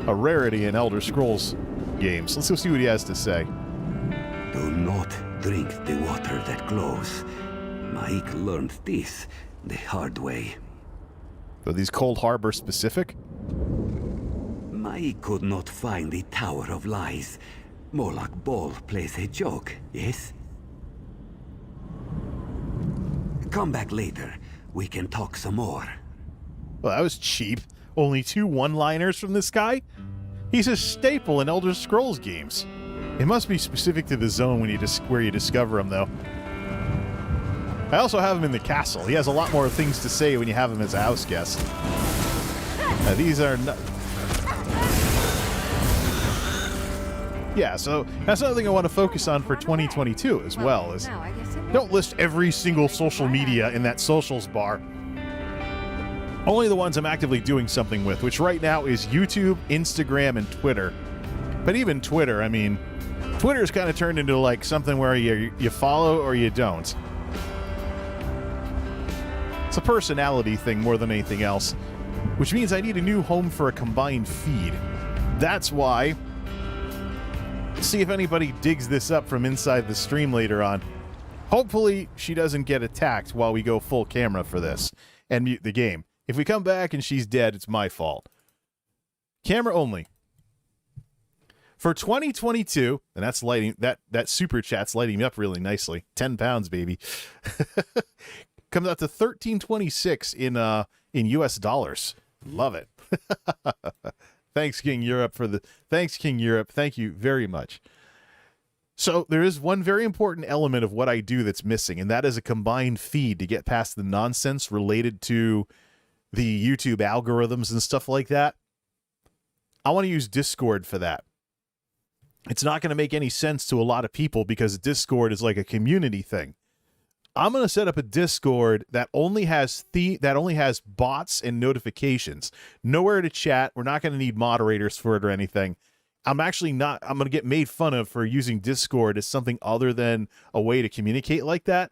A rarity in Elder Scrolls games. Let's go see what he has to say. Do not drink the water that glows. Maik learned this the hard way. Are these Cold Harbor specific? Maik could not find the Tower of Lies. Moloch Ball plays a joke, yes? Come back later. We can talk some more. Well, that was cheap. Only 2 one-liners from this guy? He's a staple in Elder Scrolls games. It must be specific to the zone when where you discover him, though. I also have him in the castle. He has a lot more things to say when you have him as a house guest. These are not... Yeah, so that's another thing I want to focus on for 2022 as well. Is don't list every single social media in that socials bar. Only the ones I'm actively doing something with, which right now is YouTube, Instagram, and Twitter. But even Twitter, I mean, Twitter's kind of turned into like something where you follow or you don't. It's a personality thing more than anything else, which means I need a new home for a combined feed. That's why... See if anybody digs this up from inside the stream later on. Hopefully she doesn't get attacked while we go full camera for this and mute the game. If we come back and she's dead, it's my fault. Camera only. For 2022, and that's lighting that super chat's lighting me up really nicely. 10 pounds, baby. Comes out to $13.26 in US dollars. Love it. Thanks, King Europe, Thanks, King Europe. Thank you very much. So there is one very important element of what I do that's missing, and that is a combined feed to get past the nonsense related to the YouTube algorithms and stuff like that. I want to use Discord for that. It's not going to make any sense to a lot of people because Discord is like a community thing. I'm going to set up a Discord that only has bots and notifications. Nowhere to chat. We're not going to need moderators for it or anything. I'm going to get made fun of for using Discord as something other than a way to communicate like that.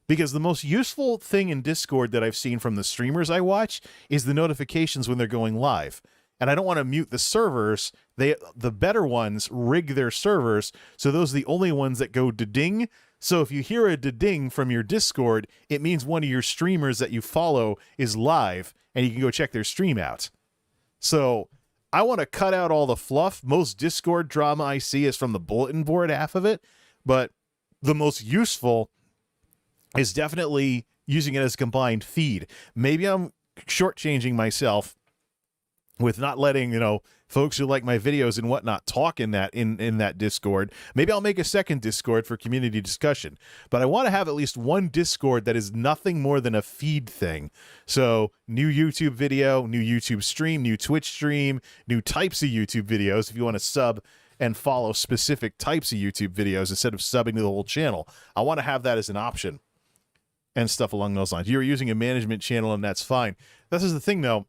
Because the most useful thing in Discord that I've seen from the streamers I watch is the notifications when they're going live. And I don't want to mute the servers. The better ones rig their servers, so those are the only ones that go da-ding. So if you hear a da-ding from your Discord, it means one of your streamers that you follow is live, and you can go check their stream out. So I want to cut out all the fluff. Most Discord drama I see is from the bulletin board half of it, but the most useful is definitely using it as a combined feed. Maybe I'm shortchanging myself with not letting, folks who like my videos and whatnot talk in that Discord. Maybe I'll make a second Discord for community discussion. But I want to have at least one Discord that is nothing more than a feed thing. So new YouTube video, new YouTube stream, new Twitch stream, new types of YouTube videos if you want to sub and follow specific types of YouTube videos instead of subbing to the whole channel. I want to have that as an option and stuff along those lines. You're using a management channel and that's fine. This is the thing though.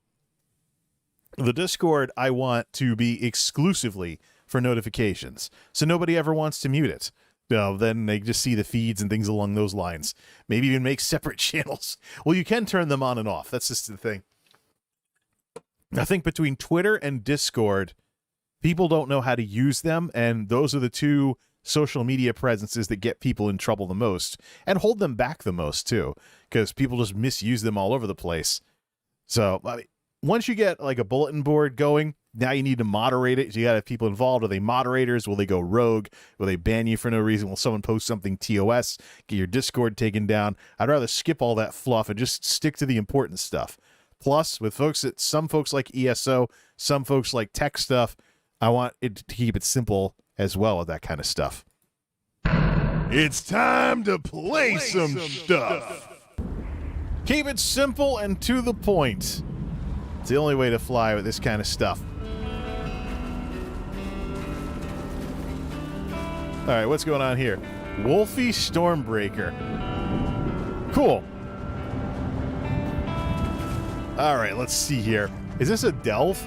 The Discord I want to be exclusively for notifications, so nobody ever wants to mute it. Then they just see the feeds and things along those lines. Maybe even make separate channels. Well, you can turn them on and off. That's just the thing. I think between Twitter and Discord, people don't know how to use them, and those are the two social media presences that get people in trouble the most and hold them back the most, too, because people just misuse them all over the place. So, once you get like a bulletin board going, now you need to moderate it. So you got to have people involved. Are they moderators? Will they go rogue? Will they ban you for no reason? Will someone post something TOS? Get your Discord taken down? I'd rather skip all that fluff and just stick to the important stuff. Plus, with some folks like ESO, some folks like tech stuff, I want it to keep it simple as well with that kind of stuff. It's time to play some stuff. Keep it simple and to the point. It's the only way to fly with this kind of stuff. All right, what's going on here? Wolfie Stormbreaker. Cool. All right, let's see here. Is this a delve?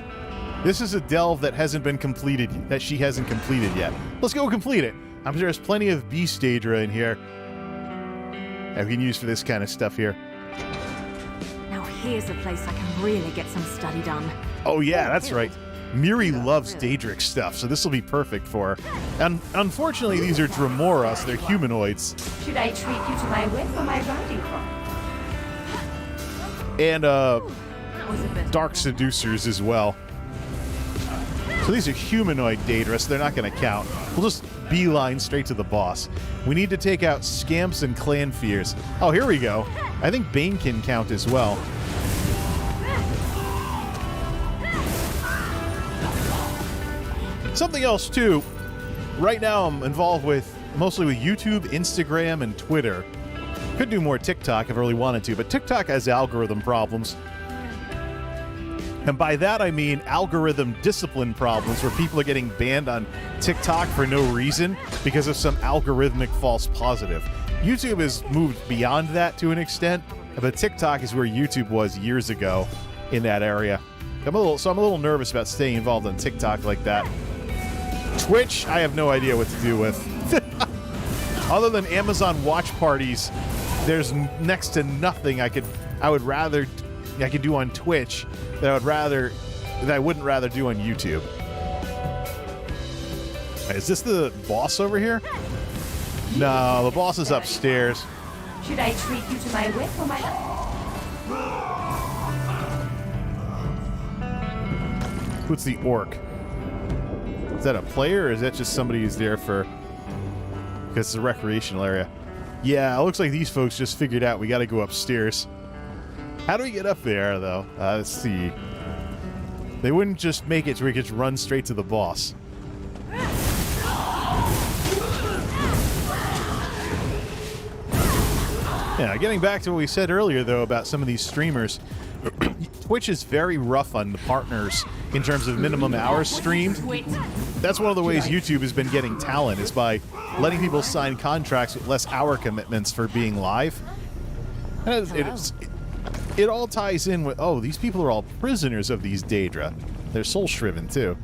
This is a delve that hasn't been completed, that she hasn't completed yet. Let's go complete it. I'm sure there's plenty of beast Daedra in here that we can use for this kind of stuff here. Now here's a place I can really get some study done. Oh yeah, that's right. Miri loves Daedric stuff, so this will be perfect for her. And unfortunately, these are Dramoras, they're humanoids. Should I treat you to my whip or my riding crop? And Dark Seducers as well. So these are humanoid Daedra, so they're not going to count. We'll just beeline straight to the boss. We need to take out Scamps and Clan Fears. Oh, here we go. I think Bane can count as well. Something else, too. Right now, I'm involved with mostly with YouTube, Instagram, and Twitter. Could do more TikTok if I really wanted to, but TikTok has algorithm problems. And by that, I mean algorithm discipline problems where people are getting banned on TikTok for no reason because of some algorithmic false positive. YouTube has moved beyond that to an extent, but TikTok is where YouTube was years ago in that area. I'm a little nervous about staying involved on TikTok like that. Twitch, I have no idea what to do with. Other than Amazon watch parties, there's next to nothing I could do on Twitch that I wouldn't rather do on YouTube. Is this the boss over here? No, the boss is upstairs. Should I treat you to my whip or my... What's the orc? Is that a player, or is that just somebody who's there for... Because it's a recreational area. Yeah, it looks like these folks just figured out we gotta go upstairs. How do we get up there, though? Let's see. They wouldn't just make it so we could just run straight to the boss. Yeah, getting back to what we said earlier, though, about some of these streamers, Twitch is very rough on the partners in terms of minimum hours streamed. That's one of the ways YouTube has been getting talent, is by letting people sign contracts with less hour commitments for being live. And it all ties in with, oh, these people are all prisoners of these Daedra. They're soul-shriven, too.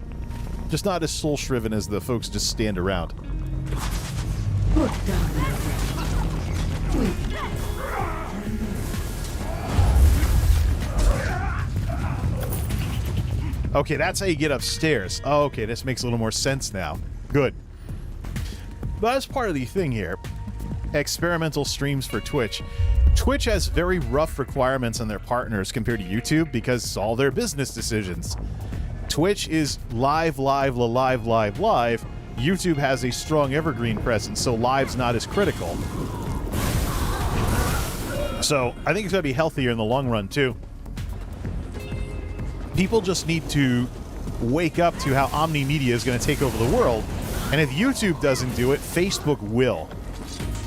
Just not as soul-shriven as the folks just stand around. Okay, that's how you get upstairs. Oh, okay, this makes a little more sense now. Good. But that's part of the thing here. Experimental streams for Twitch. Twitch has very rough requirements on their partners compared to YouTube because it's all their business decisions. Twitch is live. YouTube has a strong evergreen presence, so live's not as critical. So I think it's going to be healthier in the long run, too. People just need to wake up to how omni-media is going to take over the world. And if YouTube doesn't do it, Facebook will.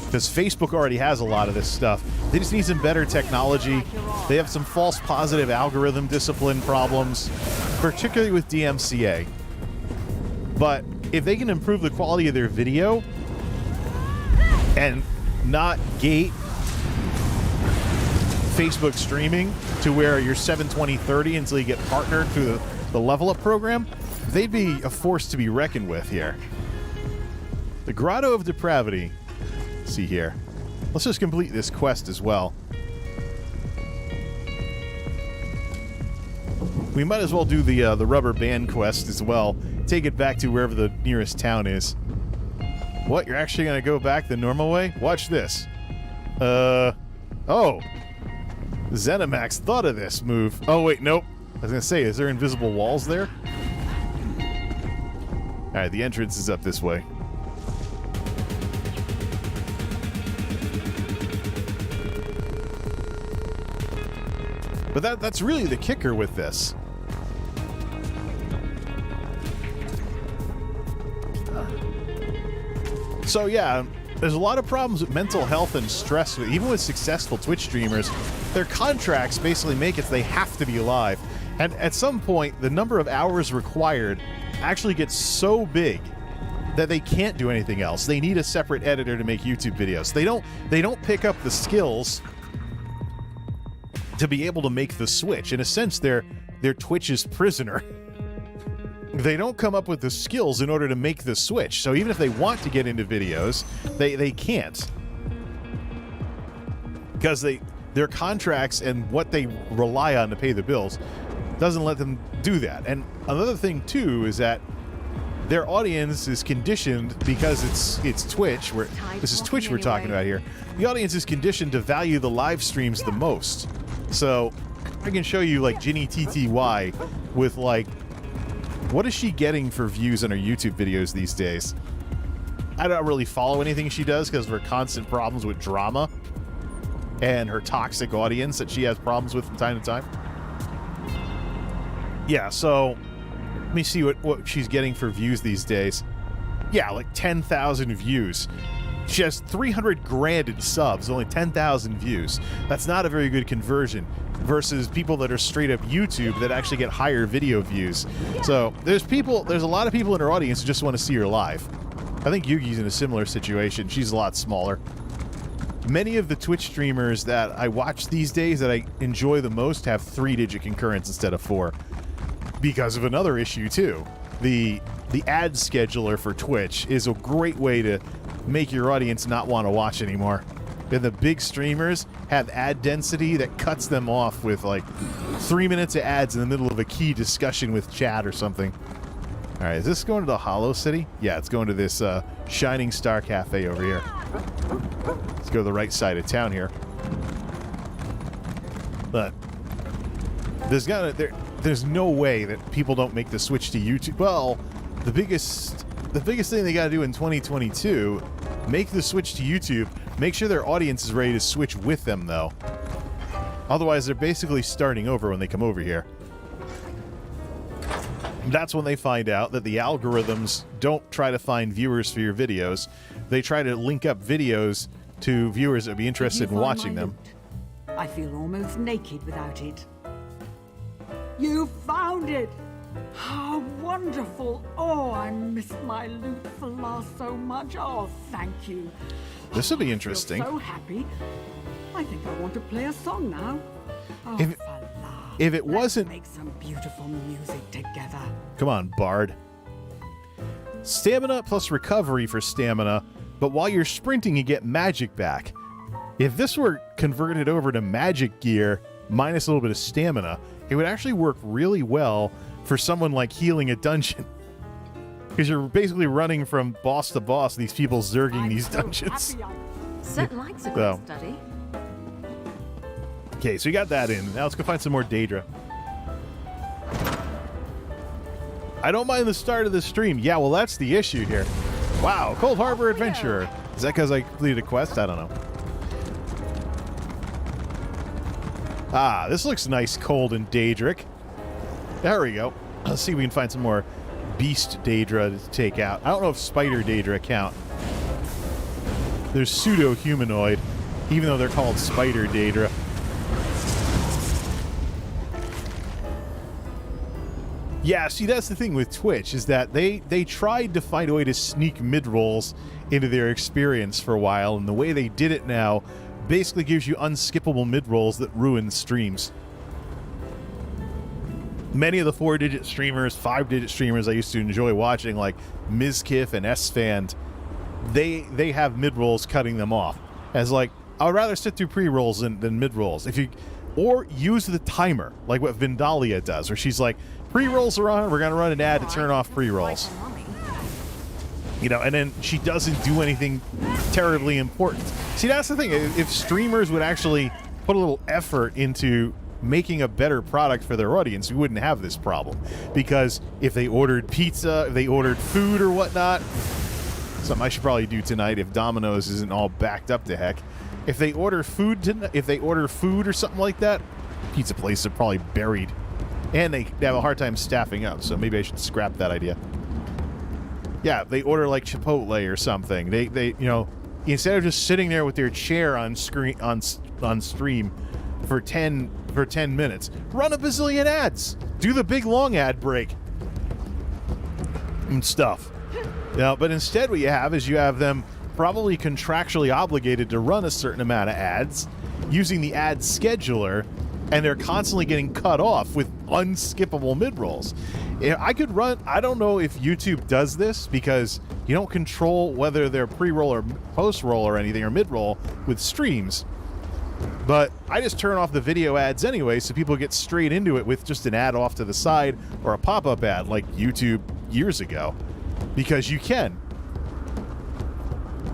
Because Facebook already has a lot of this stuff. They just need some better technology. They have some false positive algorithm discipline problems, particularly with DMCA. But if they can improve the quality of their video and not gate Facebook streaming to where you're 720-30 until you get partnered through the level up program, they'd be a force to be reckoned with here. The Grotto of Depravity. Let's see here. Let's just complete this quest as well. We might as well do the rubber band quest as well. Take it back to wherever the nearest town is. What? You're actually going to go back the normal way? Watch this. Oh. Zenimax thought of this move. Oh, wait, nope. I was going to say, is there invisible walls there? Alright, the entrance is up this way. But that's really the kicker with this. So yeah, there's a lot of problems with mental health and stress, even with successful Twitch streamers. Their contracts basically make it so they have to be live. And at some point, the number of hours required actually gets so big that they can't do anything else. They need a separate editor to make YouTube videos. They don't pick up the skills to be able to make the switch. In a sense, they're Twitch's prisoner. They don't come up with the skills in order to make the switch. So even if they want to get into videos, they can't. Because their contracts and what they rely on to pay the bills doesn't let them do that. And another thing too is that their audience is conditioned, because it's Twitch, this is Twitch we're talking about here. The audience is conditioned to value the live streams the most. So I can show you like Ginny TTY with like, what is she getting for views on her YouTube videos these days? I don't really follow anything she does because of her constant problems with drama and her toxic audience that she has problems with from time to time. Yeah, so let me see what she's getting for views these days. Yeah, like 10,000 views. She has 300 grand in subs, only 10,000 views. That's not a very good conversion versus people that are straight up YouTube that actually get higher video views. So there's a lot of people in her audience who just want to see her live. I think Yugi's in a similar situation. She's a lot smaller. Many of the Twitch streamers that I watch these days that I enjoy the most have 3-digit concurrence instead of 4. Because of another issue too. The ad scheduler for Twitch is a great way to make your audience not want to watch anymore. And the big streamers have ad density that cuts them off with like 3 minutes of ads in the middle of a key discussion with chat or something. All right, is this going to the Hollow City? Yeah, it's going to this Shining Star Cafe over here. Let's go to the right side of town here. But there's no way that people don't make the switch to YouTube. Well, the biggest thing they got to do in 2022, make the switch to YouTube. Make sure their audience is ready to switch with them, though. Otherwise, they're basically starting over when they come over here. That's when they find out that the algorithms don't try to find viewers for your videos. They try to link up videos to viewers that would be interested in watching them. I feel almost naked without it. You found it! How wonderful! Oh, I missed my loot for last so much. Oh, thank you. This will be interesting. I'm so happy. I think I want to play a song now. Oh, if it wasn't... Let's make some beautiful music together. Come on, Bard. Stamina plus recovery for stamina, but while you're sprinting, you get magic back. If this were converted over to magic gear, minus a little bit of stamina, it would actually work really well for someone like healing a dungeon. Because you're basically running from boss to boss, these people zerging these dungeons. Set likes a good study. Okay, so we got that in. Now let's go find some more Daedra. I don't mind the start of the stream. Yeah, well, that's the issue here. Wow, Cold Harbor Adventurer. Is that because I completed a quest? I don't know. Ah, this looks nice, cold and Daedric. There we go. Let's see if we can find some more Beast Daedra to take out. I don't know if Spider Daedra count. There's pseudo-humanoid, even though they're called Spider Daedra. Yeah, see, that's the thing with Twitch, is that they tried to find a way to sneak mid-rolls into their experience for a while, and the way they did it now basically gives you unskippable mid-rolls that ruin streams. Many of the 4-digit streamers, 5-digit streamers I used to enjoy watching, like Mizkif and S-Fand, they have mid-rolls cutting them off. As like, I would rather sit through pre-rolls than mid-rolls. Or use the timer, like what Vindalia does, where she's like, pre-rolls are on, we're going to run an ad to turn off pre-rolls. You know, and then she doesn't do anything terribly important. See, that's the thing. If streamers would actually put a little effort into making a better product for their audience, we wouldn't have this problem. Because if they ordered pizza, if they ordered food or whatnot, something I should probably do tonight if Domino's isn't all backed up to heck. If they order food or something like that, pizza places are probably buried. And they have a hard time staffing up, so maybe I should scrap that idea. Yeah, they order like Chipotle or something. They you know, instead of just sitting there with their chair on screen on stream for 10 minutes, run a bazillion ads. Do the big long ad break and stuff. But instead what you have is you have them probably contractually obligated to run a certain amount of ads using the ad scheduler, and they're constantly getting cut off with unskippable mid-rolls. I could run, I don't know if YouTube does this because you don't control whether they're pre-roll or post-roll or anything or mid-roll with streams, but I just turn off the video ads anyway so people get straight into it with just an ad off to the side or a pop-up ad like YouTube years ago, because you can.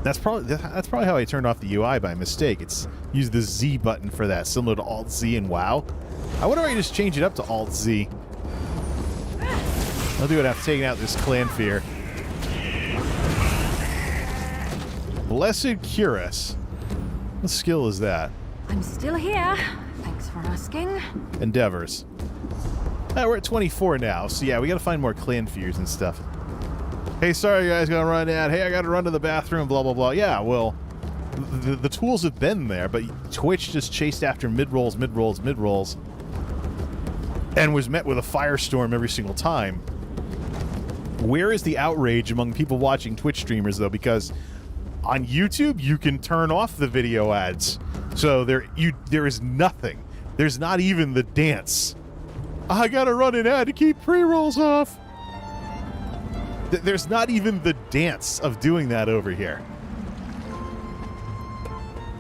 That's probably how I turned off the UI by mistake. It's use the Z button for that, similar to Alt-Z in WoW. I wonder if I just change it up to Alt-Z. I'll do it after taking out this clan fear. Blessed Cuirass. What skill is that? I'm still here. Thanks for asking. Endeavors. We're at 24 now, so yeah, we gotta find more clan fears and stuff. Hey, sorry guys, gotta run out. Hey, I gotta run to the bathroom, blah, blah, blah. Yeah, well, the tools have been there, but Twitch just chased after mid-rolls, mid-rolls, mid-rolls, and was met with a firestorm every single time. Where is the outrage among people watching Twitch streamers, though? Because on YouTube, you can turn off the video ads. So there is nothing. There's not even the dance. I gotta run an ad to keep pre-rolls off. There's not even the dance of doing that over here.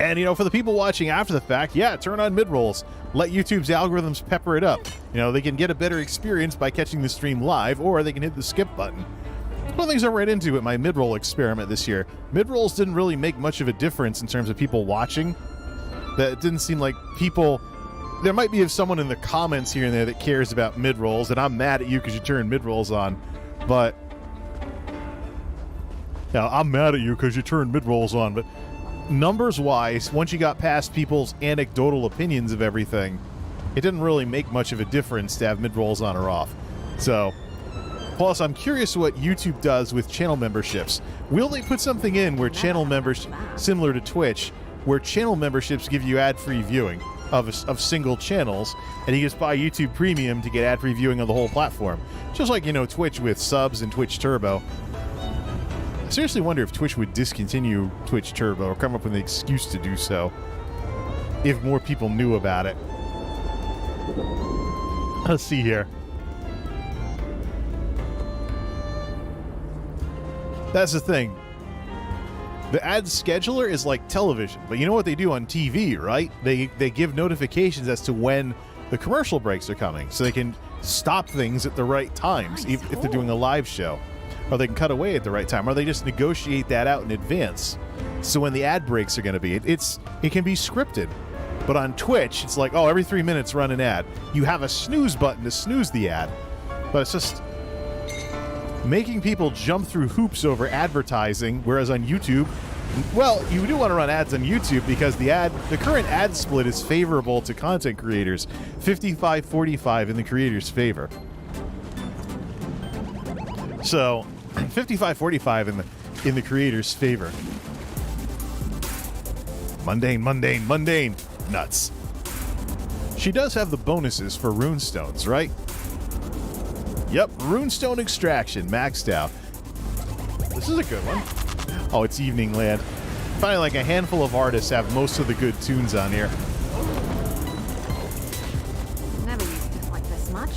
And, you know, for the people watching after the fact, yeah, turn on mid-rolls. Let YouTube's algorithms pepper it up. You know, they can get a better experience by catching the stream live, or they can hit the skip button. One of the things I ran into with my mid-roll experiment this year, mid-rolls didn't really make much of a difference in terms of people watching. That it didn't seem like people... There might be someone in the comments here and there that cares about mid-rolls, and I'm mad at you because you turned mid-rolls on, but... Now, I'm mad at you because you turned mid-rolls on, but numbers-wise, once you got past people's anecdotal opinions of everything, it didn't really make much of a difference to have mid-rolls on or off. So, plus, I'm curious what YouTube does with channel memberships. Will they put something in where channel members, similar to Twitch, where channel memberships give you ad-free viewing of single channels, and you just buy YouTube Premium to get ad-free viewing of the whole platform? Just like, you know, Twitch with subs and Twitch Turbo. I seriously wonder if Twitch would discontinue Twitch Turbo or come up with an excuse to do so if more people knew about it. Let's see here. That's the thing. The ad scheduler is like television, but you know what they do on TV, right? They give notifications as to when the commercial breaks are coming, so they can stop things at the right times if they're doing a live show. Or they can cut away at the right time, or they just negotiate that out in advance. So when the ad breaks are going to be, it can be scripted. But on Twitch, it's like, oh, every 3 minutes run an ad. You have a snooze button to snooze the ad. But it's just making people jump through hoops over advertising, whereas on YouTube, well, you do want to run ads on YouTube because the current ad split is favorable to content creators. 55-45 in the creator's favor. So 55-45 in the creator's favor. Mundane. Nuts. She does have the bonuses for runestones, right? Yep, runestone extraction maxed out. This is a good one. Oh, it's Evening Land. Finally, like a handful of artists have most of the good tunes on here. Never used it like this much.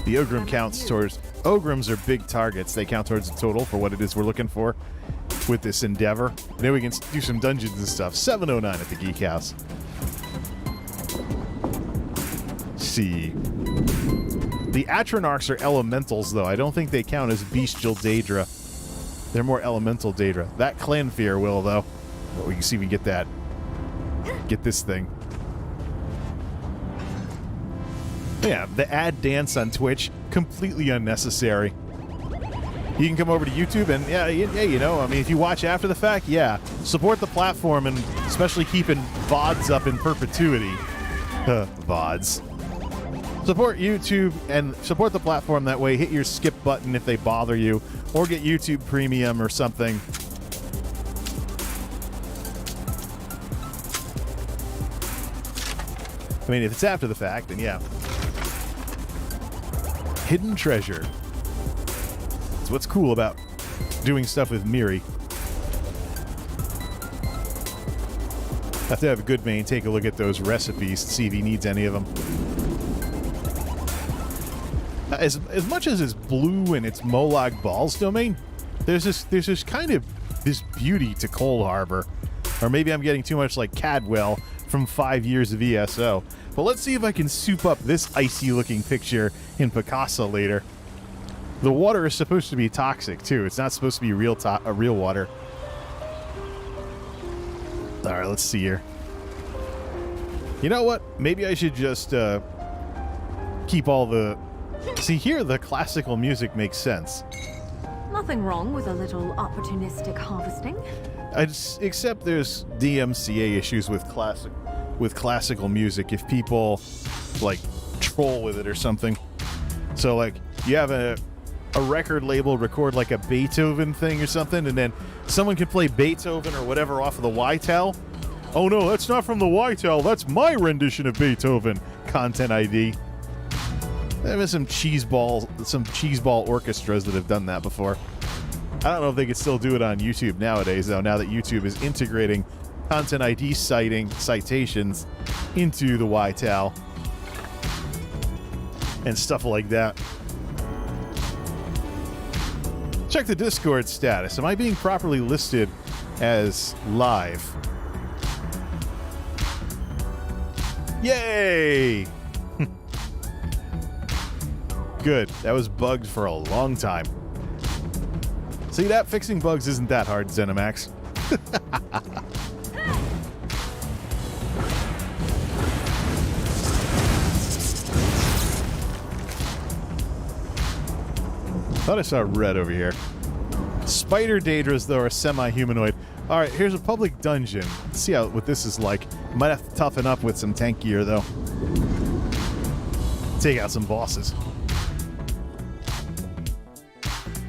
The Ogrim counts towards... Ogrims are big targets. They count towards the total for what it is we're looking for with this endeavor. And then we can do some dungeons and stuff. 709 at the Geek House. Let's see. The Atronarchs are elementals, though. I don't think they count as bestial Daedra. They're more elemental Daedra. That clan fear will, though. But we can see if we get that. Get this thing. Yeah, the ad dance on Twitch, completely unnecessary. You can come over to YouTube and, yeah, you know, I mean, if you watch after the fact, yeah, support the platform and especially keeping VODs up in perpetuity. VODs. Support YouTube and support the platform that way. Hit your skip button if they bother you, or get YouTube Premium or something. I mean, if it's after the fact, then yeah. Hidden treasure. That's what's cool about doing stuff with Miri. Have to have a good main take a look at those recipes, see if he needs any of them. As much as it's blue and it's Molag Bal's domain, there's this kind of this beauty to Cold Harbor. Or maybe I'm getting too much like Cadwell from 5 years of ESO. But let's see if I can soup up this icy-looking picture in Picasso later. The water is supposed to be toxic, too. It's not supposed to be real water. All right, let's see here. You know what? Maybe I should just keep all the... See, here the classical music makes sense. Nothing wrong with a little opportunistic harvesting. Except there's DMCA issues with classical music if people, like, troll with it or something. So, like, you have a record label record, like, a Beethoven thing or something, and then someone can play Beethoven or whatever off of the Whitetail. Oh, no, that's not from the Whitetail. That's my rendition of Beethoven. Content ID. There been some cheeseball orchestras that have done that before. I don't know if they could still do it on YouTube nowadays, though, now that YouTube is integrating Content ID citations into the YTAL and stuff like that. Check the Discord status. Am I being properly listed as live? Yay! Good. That was bugged for a long time. See that? Fixing bugs isn't that hard, Zenimax. Thought I saw red over here. Spider Daedras, though, are semi-humanoid. All right, here's a public dungeon. Let's see what this is like. Might have to toughen up with some tank gear, though. Take out some bosses.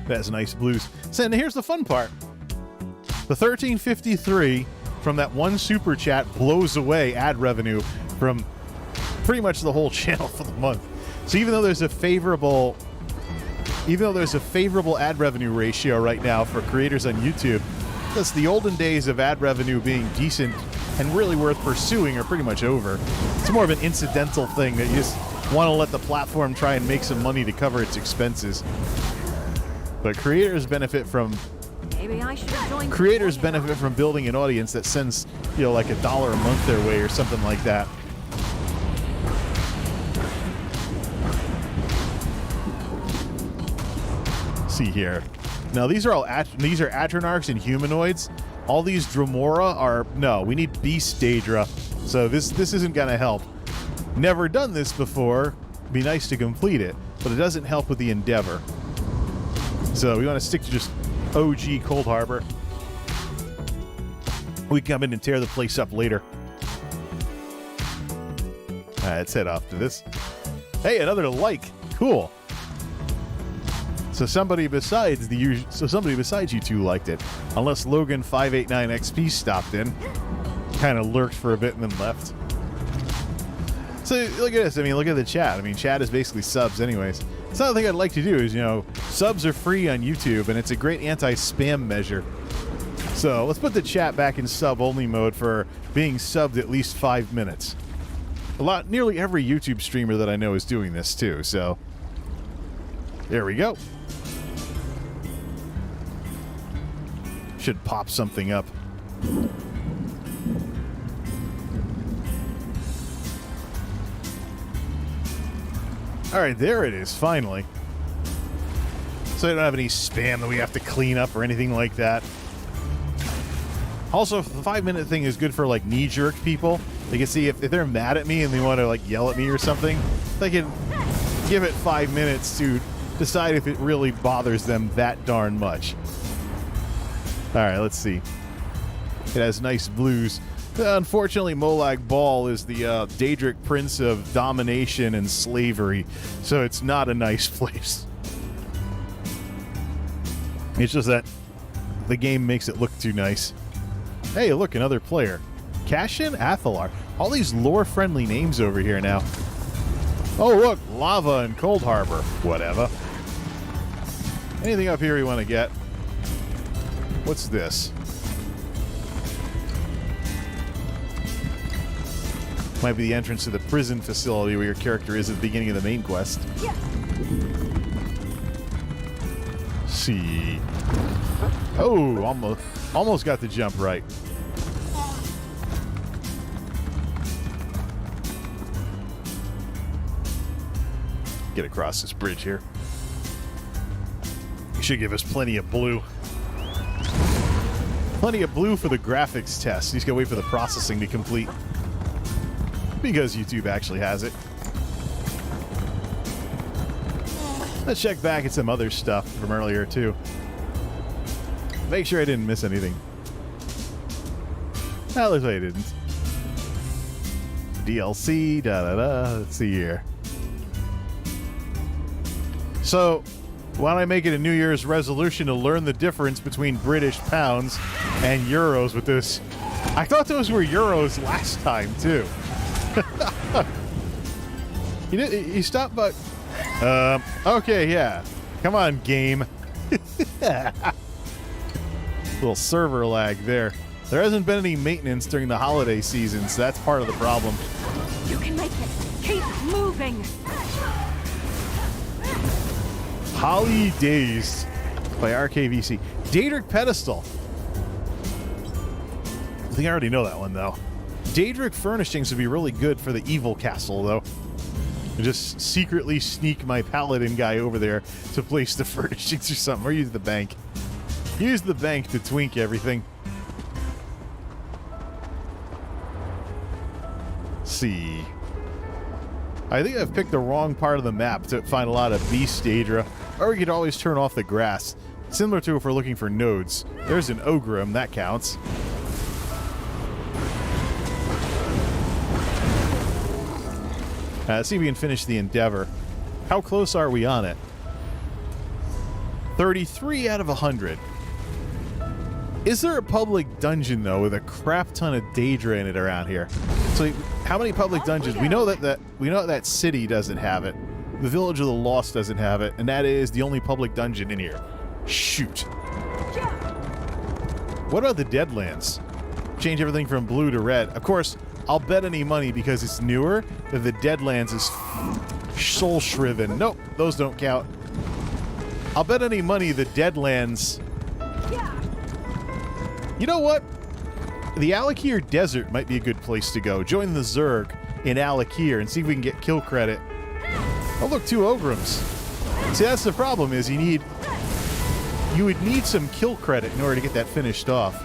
That's nice blues. So, and here's the fun part. The 1353 from that one super chat blows away ad revenue from pretty much the whole channel for the month. So even though there's a favorable ad revenue ratio right now for creators on YouTube, that's the olden days of ad revenue being decent and really worth pursuing are pretty much over. It's more of an incidental thing that you just want to let the platform try and make some money to cover its expenses. But creators benefit from building an audience that sends, like $1 a month their way or something like that. See here. Now these are Atronarchs and humanoids. All these Dromora are we need Beast Daedra. So this isn't gonna help. Never done this before. Be nice to complete it, but it doesn't help with the endeavor. So we want to stick to just OG Cold Harbor. We can come in and tear the place up later. All right, let's head off to this. Hey, another like. Cool. So somebody besides you two liked it. Unless Logan589XP stopped in. Kind of lurked for a bit and then left. So look at this. I mean, look at the chat. I mean, chat is basically subs anyways. It's another thing I'd like to do is, subs are free on YouTube, and it's a great anti-spam measure. So let's put the chat back in sub-only mode for being subbed at least 5 minutes. Nearly every YouTube streamer that I know is doing this too, so there we go. Should pop something up. All right, there it is, finally. So they don't have any spam that we have to clean up or anything like that. Also, the 5-minute thing is good for, like, knee-jerk people. They can see if they're mad at me and they want to, like, yell at me or something, they can give it 5 minutes to decide if it really bothers them that darn much. All right, let's see. It has nice blues. Unfortunately, Molag Bal is the Daedric prince of domination and slavery, so it's not a nice place. It's just that the game makes it look too nice. Hey, look, another player. Cashin Athalar. All these lore-friendly names over here now. Oh, look, lava and Cold Harbor. Whatever. Anything up here you want to get? What's this? Might be the entrance to the prison facility where your character is at the beginning of the main quest. Yeah. See. Oh, almost got the jump right. Get across this bridge here. Should give us plenty of blue. Plenty of blue for the graphics test. He's gonna wait for the processing to complete. Because YouTube actually has it. Let's check back at some other stuff from earlier, too. Make sure I didn't miss anything. That looks like I didn't. DLC, da-da-da. Let's see here. So, why don't I make it a New Year's resolution to learn the difference between British pounds and euros with this? I thought those were euros last time, too. You stopped by... okay, yeah. Come on, game. Little server lag there. There hasn't been any maintenance during the holiday season, so that's part of the problem. You can make it. Keep moving. Holly Days by RKVC. Daedric Pedestal. I think I already know that one, though. Daedric Furnishings would be really good for the Evil Castle, though. Just secretly sneak my paladin guy over there to place the furnishings or something, or use the bank. Use the bank to twink everything. See. I think I've picked the wrong part of the map to find a lot of Beast Daedra, or we could always turn off the grass. Similar to if we're looking for nodes. There's an Ogrim, that counts. Let's see if we can finish the endeavor. How close are we on it? 33 out of 100. Is there a public dungeon, though, with a crap ton of Daedra in it around here? So, how many public dungeons? We know that city doesn't have it. The Village of the Lost doesn't have it, and that is the only public dungeon in here. Shoot. What about the Deadlands? Change everything from blue to red. Of course, I'll bet any money because it's newer that the Deadlands is soul-shriven. Nope, those don't count. I'll bet any money the Deadlands... You know what? The Alakir Desert might be a good place to go. Join the Zerg in Alakir and see if we can get kill credit. Oh, look, 2 Ogrims. See, that's the problem is you would need some kill credit in order to get that finished off.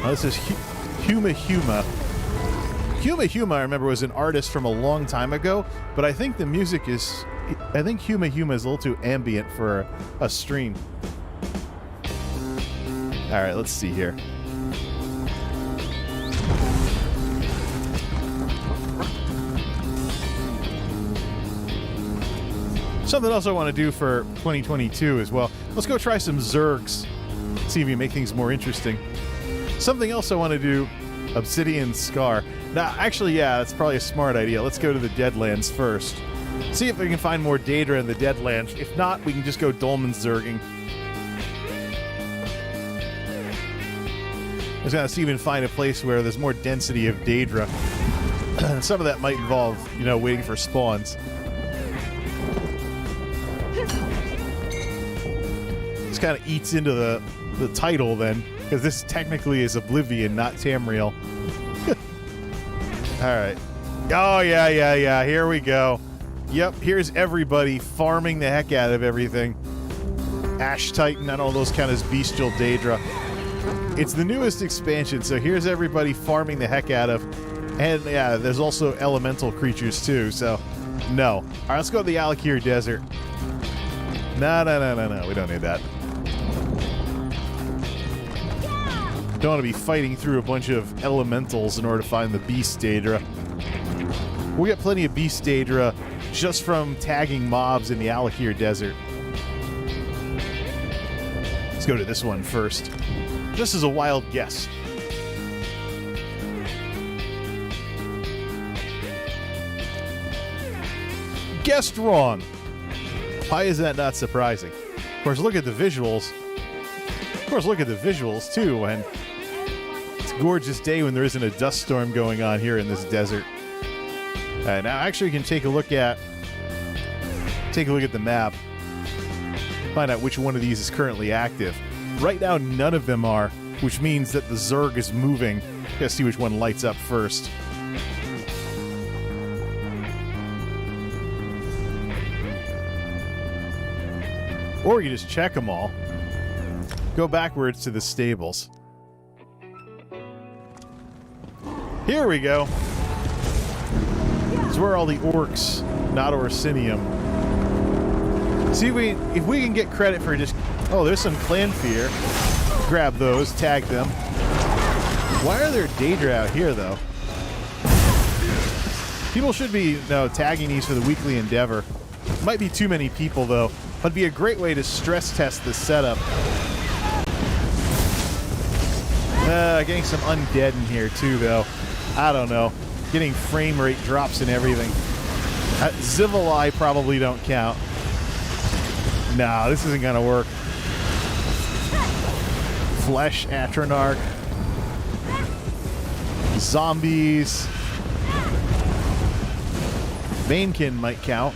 Oh, this is Huma Huma. Huma Huma, I remember, was an artist from a long time ago, but I think the music is... I think Huma Huma is a little too ambient for a stream. Alright, let's see here. Something else I want to do for 2022 as well. Let's go try some Zergs. See if we can make things more interesting. Something else I want to do, Obsidian Scar. Now, actually, yeah, that's probably a smart idea. Let's go to the Deadlands first. See if we can find more Daedra in the Deadlands. If not, we can just go Dolmen Zerging. I was going to see if we can find a place where there's more density of Daedra. Some of that might involve, you know, waiting for spawns. This kind of eats into the title then, because this technically is Oblivion, not Tamriel. Alright. Oh, yeah. Here we go. Yep, here's everybody farming the heck out of everything. Ash Titan and all those kind of bestial Daedra. It's the newest expansion, so here's everybody farming the heck out of. And yeah, there's also elemental creatures too, so no. Alright, let's go to the Alakir Desert. No, we don't need that. Don't want to be fighting through a bunch of elementals in order to find the Beast Daedra. We'll get plenty of Beast Daedra just from tagging mobs in the Alakir Desert. Let's go to this one first. Just as a wild guess. Guessed wrong. Why is that not surprising? Of course, look at the visuals. Too, and it's a gorgeous day when there isn't a dust storm going on here in this desert. Now, actually, you can take a look at the map, find out which one of these is currently active. Right now, none of them are, which means that the Zerg is moving. Gotta see which one lights up first. Or you just check them all. Go backwards to the stables. Here we go. This is where all the orcs, not Orsinium. See if we can get credit for just... Oh, there's some clan fear. Grab those, tag them. Why are there Daedra out here, though? People should be tagging these for the weekly endeavor. Might be too many people, though. But it'd be a great way to stress test the setup. Getting some undead in here, too, though. I don't know. Getting frame rate drops and everything. Zivali probably don't count. No, this isn't going to work. Flesh, Atronarch. Zombies. Vanekin might count.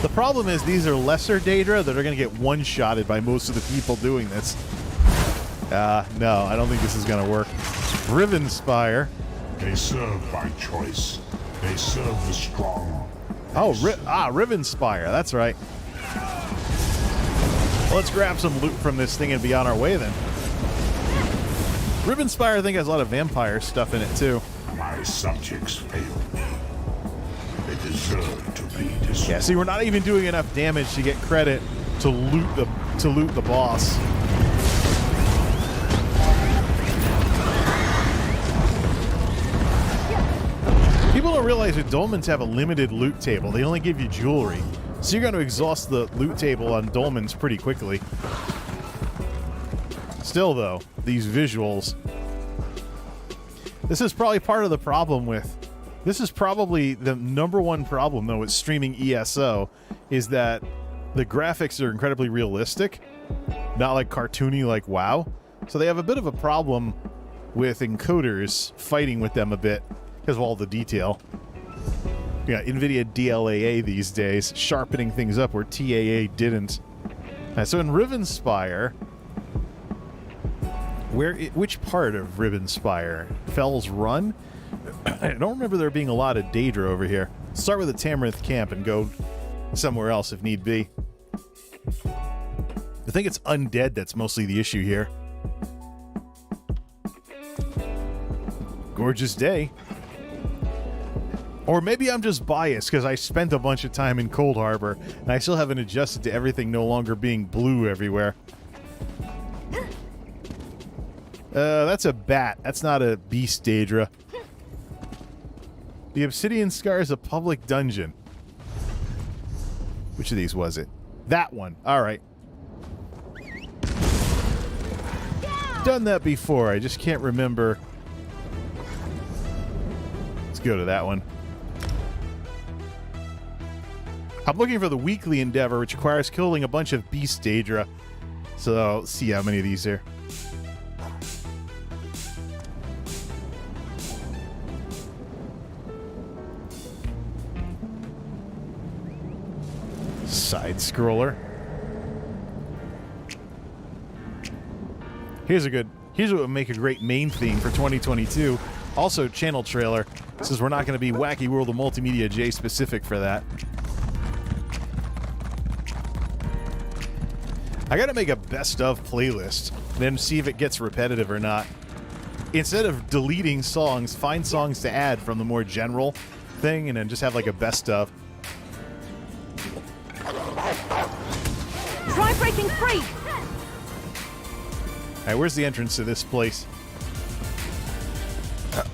The problem is these are lesser Daedra that are going to get one-shotted by most of the people doing this. No, I don't think this is going to work. Rivenspire. They serve by choice. They serve the strong. Oh, Rivenspire. That's right. Well, let's grab some loot from this thing and be on our way then. Rivenspire, I think, has a lot of vampire stuff in it too. My subjects fail me. They deserve to be destroyed. Yeah, see, we're not even doing enough damage to get credit to loot the boss. People don't realize that dolmens have a limited loot table. They only give you jewelry. So you're going to exhaust the loot table on dolmens pretty quickly. Still, though, these visuals. This is probably part of the problem with... This is probably the number one problem, though, with streaming ESO, is that the graphics are incredibly realistic. Not like cartoony like WoW. So they have a bit of a problem with encoders fighting with them a bit. Because of all the detail. Yeah, NVIDIA DLAA these days, sharpening things up where TAA didn't. So in Rivenspire, which part of Rivenspire? Fell's Run? I don't remember there being a lot of Daedra over here. Start with the Tamriel camp and go somewhere else if need be. I think it's undead that's mostly the issue here. Gorgeous day. Or maybe I'm just biased because I spent a bunch of time in Cold Harbor and I still haven't adjusted to everything no longer being blue everywhere. That's a bat. That's not a beast Daedra. The Obsidian Scar is a public dungeon. Which of these was it? That one. All right. Done that before. I just can't remember. Let's go to that one. I'm looking for the weekly endeavor, which requires killing a bunch of beast Daedra. So let's see how many of these are. Side scroller. Here's what would make a great main theme for 2022. Also, channel trailer. Since we're not going to be Wacky World of MultimediaJay specific for that. I gotta make a best of playlist, then see if it gets repetitive or not. Instead of deleting songs, find songs to add from the more general thing, and then just have like a best of. Try breaking free! Alright, where's the entrance to this place?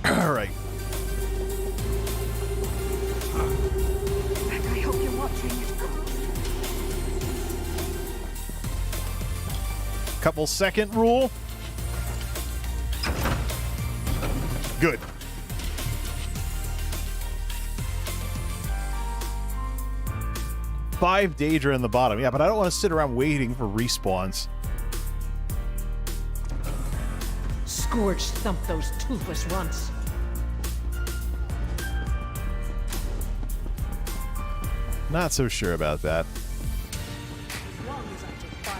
Alright. I hope you're watching. Couple second rule. Good. 5 Daedra in the bottom. Yeah, but I don't want to sit around waiting for respawns. Scourge thump those toothless runts. Not so sure about that.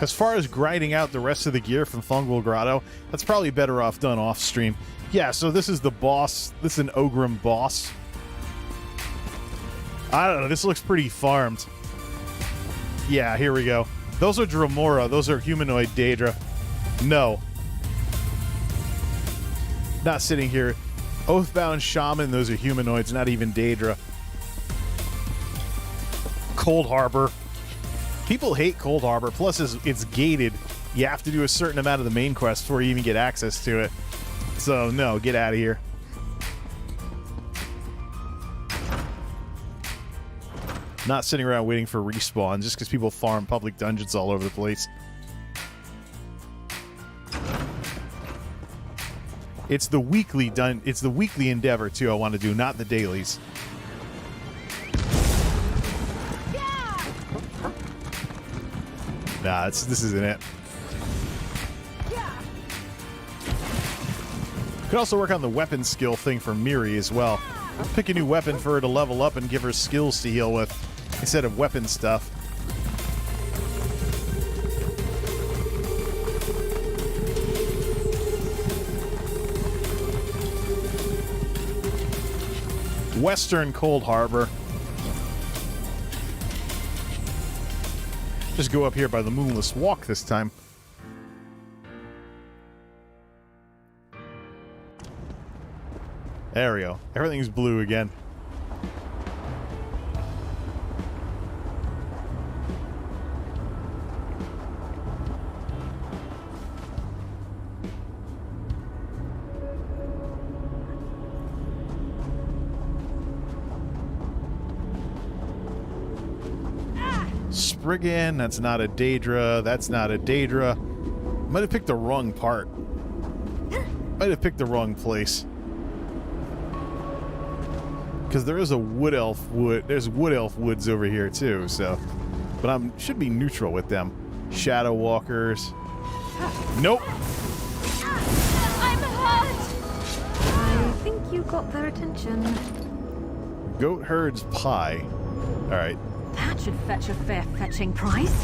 As far as grinding out the rest of the gear from Fungal Grotto, that's probably better off done off stream. Yeah, so this is the boss. This is an Ogrim boss. I don't know. This looks pretty farmed. Yeah, here we go. Those are Dremora. Those are humanoid Daedra. No. Not sitting here. Oathbound Shaman. Those are humanoids, not even Daedra. Cold Harbor. People hate Cold Harbor. Plus, it's gated. You have to do a certain amount of the main quest before you even get access to it. So, no, get out of here. Not sitting around waiting for respawn just because people farm public dungeons all over the place. It's the weekly endeavor too. I want to do, not the dailies. Nah, this isn't it. Could also work on the weapon skill thing for Miri as well. Pick a new weapon for her to level up and give her skills to heal with, instead of weapon stuff. Western Cold Harbor. Just go up here by the Moonless Walk this time. There we go. Everything's blue again. Spriggan, that's not a Daedra. That's not a Daedra. Might have picked the wrong part. Might have picked the wrong place. Because there is a wood elf wood. There's wood elf woods over here too. So, but should be neutral with them. Shadow walkers. Nope. I'm hurt. I think you got their attention. Goat herds pie. All right. That should fetch a fair fetching price.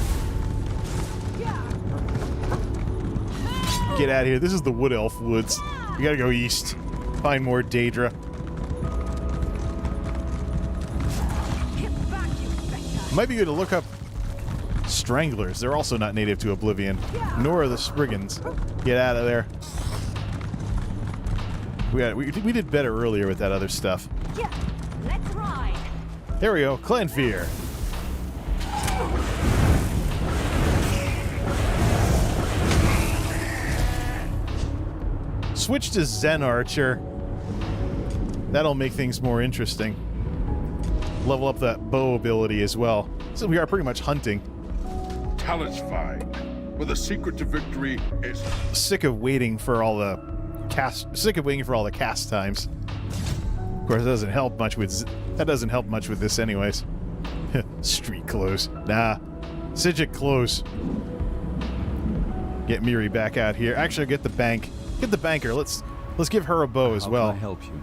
Get out of here. This is the wood elf woods. You gotta go east. Find more Daedra. Might be good to look up Stranglers. They're also not native to Oblivion. Nor are the Spriggans. Get out of there. We did better earlier with that other stuff. Yeah, let's ride. There we go. Clanfear. Switch to Zen Archer. That'll make things more interesting. Level up that bow ability as well. So we are pretty much hunting. Satisfied with the secret to victory is Sick of waiting for all the cast times. Of course, that doesn't help much with this anyways. Street clothes. Nah. Sigil clothes. Get Miri back out here. Actually, get the bank. Get the banker. Let's give her a bow as well. How can I help you?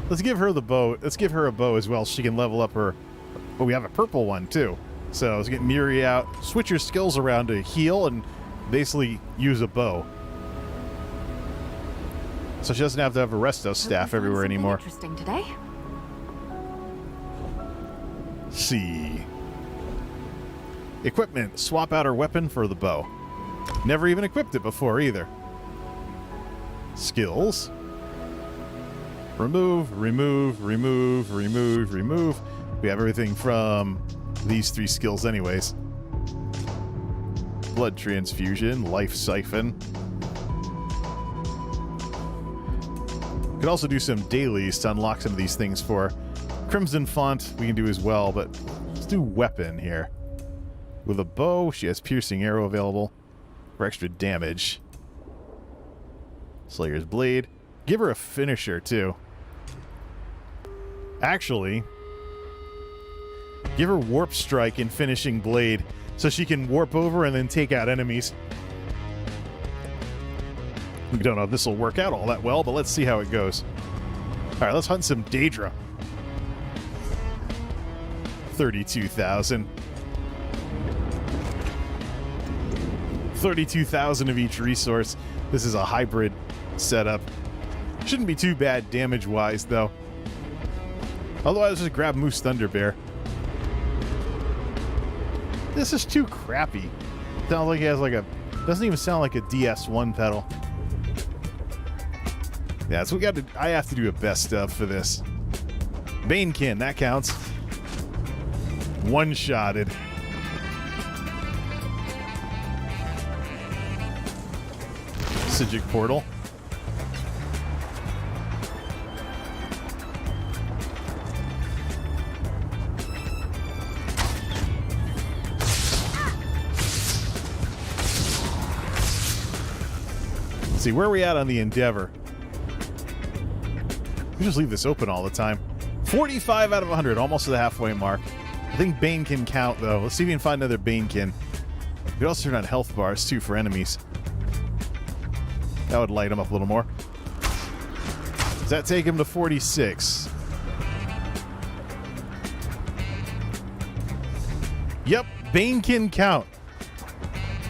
Let's give her the bow. Let's give her a bow as well so she can level up her. Oh, we have a purple one too. So let's get Miri out. Switch your skills around to heal and basically use a bow. So she doesn't have to have a resto staff everywhere anymore. Interesting today. See. Equipment. Swap out her weapon for the bow. Never even equipped it before either. Skills. Remove, remove, remove, remove, remove. We have everything from these 3 skills anyways. Blood transfusion, life siphon. Could also do some dailies to unlock some of these things for Crimson Font. We can do as well, but let's do weapon here. With a bow, she has piercing arrow available for extra damage. Slayer's blade. Give her a finisher too. Actually, Give her Warp Strike and Finishing Blade so she can warp over and then take out enemies. We don't know if this will work out all that well, but let's see how it goes. All right, let's hunt some Daedra. 32,000. 32,000 of each resource. This is a hybrid setup. Shouldn't be too bad damage-wise, though. Otherwise, just grab Moose Thunderbear. This is too crappy. Sounds like it has like a... Doesn't even sound like a DS1 pedal. Yeah, so we got to... I have to do a best of for this. Banekin, that counts. One-shotted. Sigic Portal. Let's see, where are we at on the Endeavor? We just leave this open all the time. 45 out of 100, almost to the halfway mark. I think Bane can count, though. Let's see if we can find another Banekin. We could also turn on health bars, too, for enemies. That would light them up a little more. Does that take him to 46? Yep, Bane can count.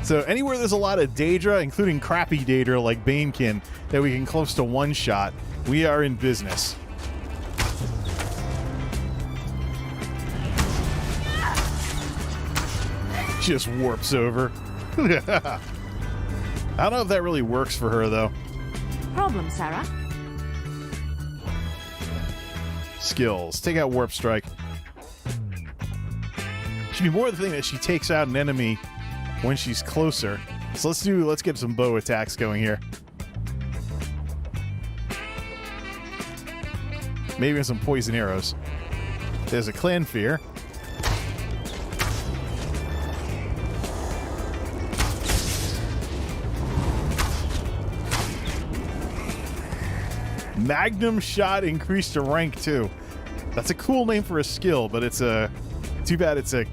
So anywhere there's a lot of Daedra, including crappy Daedra like Banekin, that we can close to one-shot, we are in business. Just warps over. I don't know if that really works for her, though. Problem, Sarah? Skills. Take out Warp Strike. Should be more the thing that she takes out an enemy when she's closer. So let's get some bow attacks going here. Maybe even some poison arrows. There's a Clan Fear. Magnum Shot increased to rank 2. That's a cool name for a skill, but it's a... Too bad it's a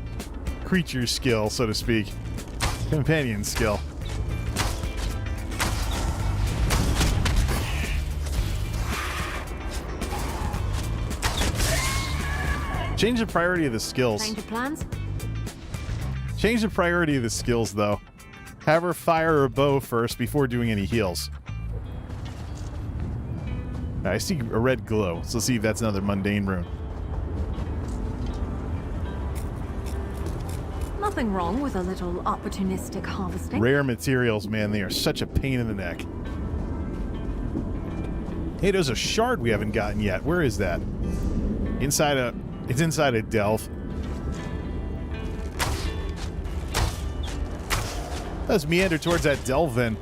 creature skill, so to speak. Companion skill. Change the priority of the skills. Change of plans? Change the priority of the skills, though. Have her fire her bow first before doing any heals. I see a red glow, so let's see if that's another mundane rune. Nothing wrong with a little opportunistic harvesting. Rare materials, man, they are such a pain in the neck. Hey, there's a shard we haven't gotten yet. Where is that? It's inside a delve. Let's meander towards that delve then.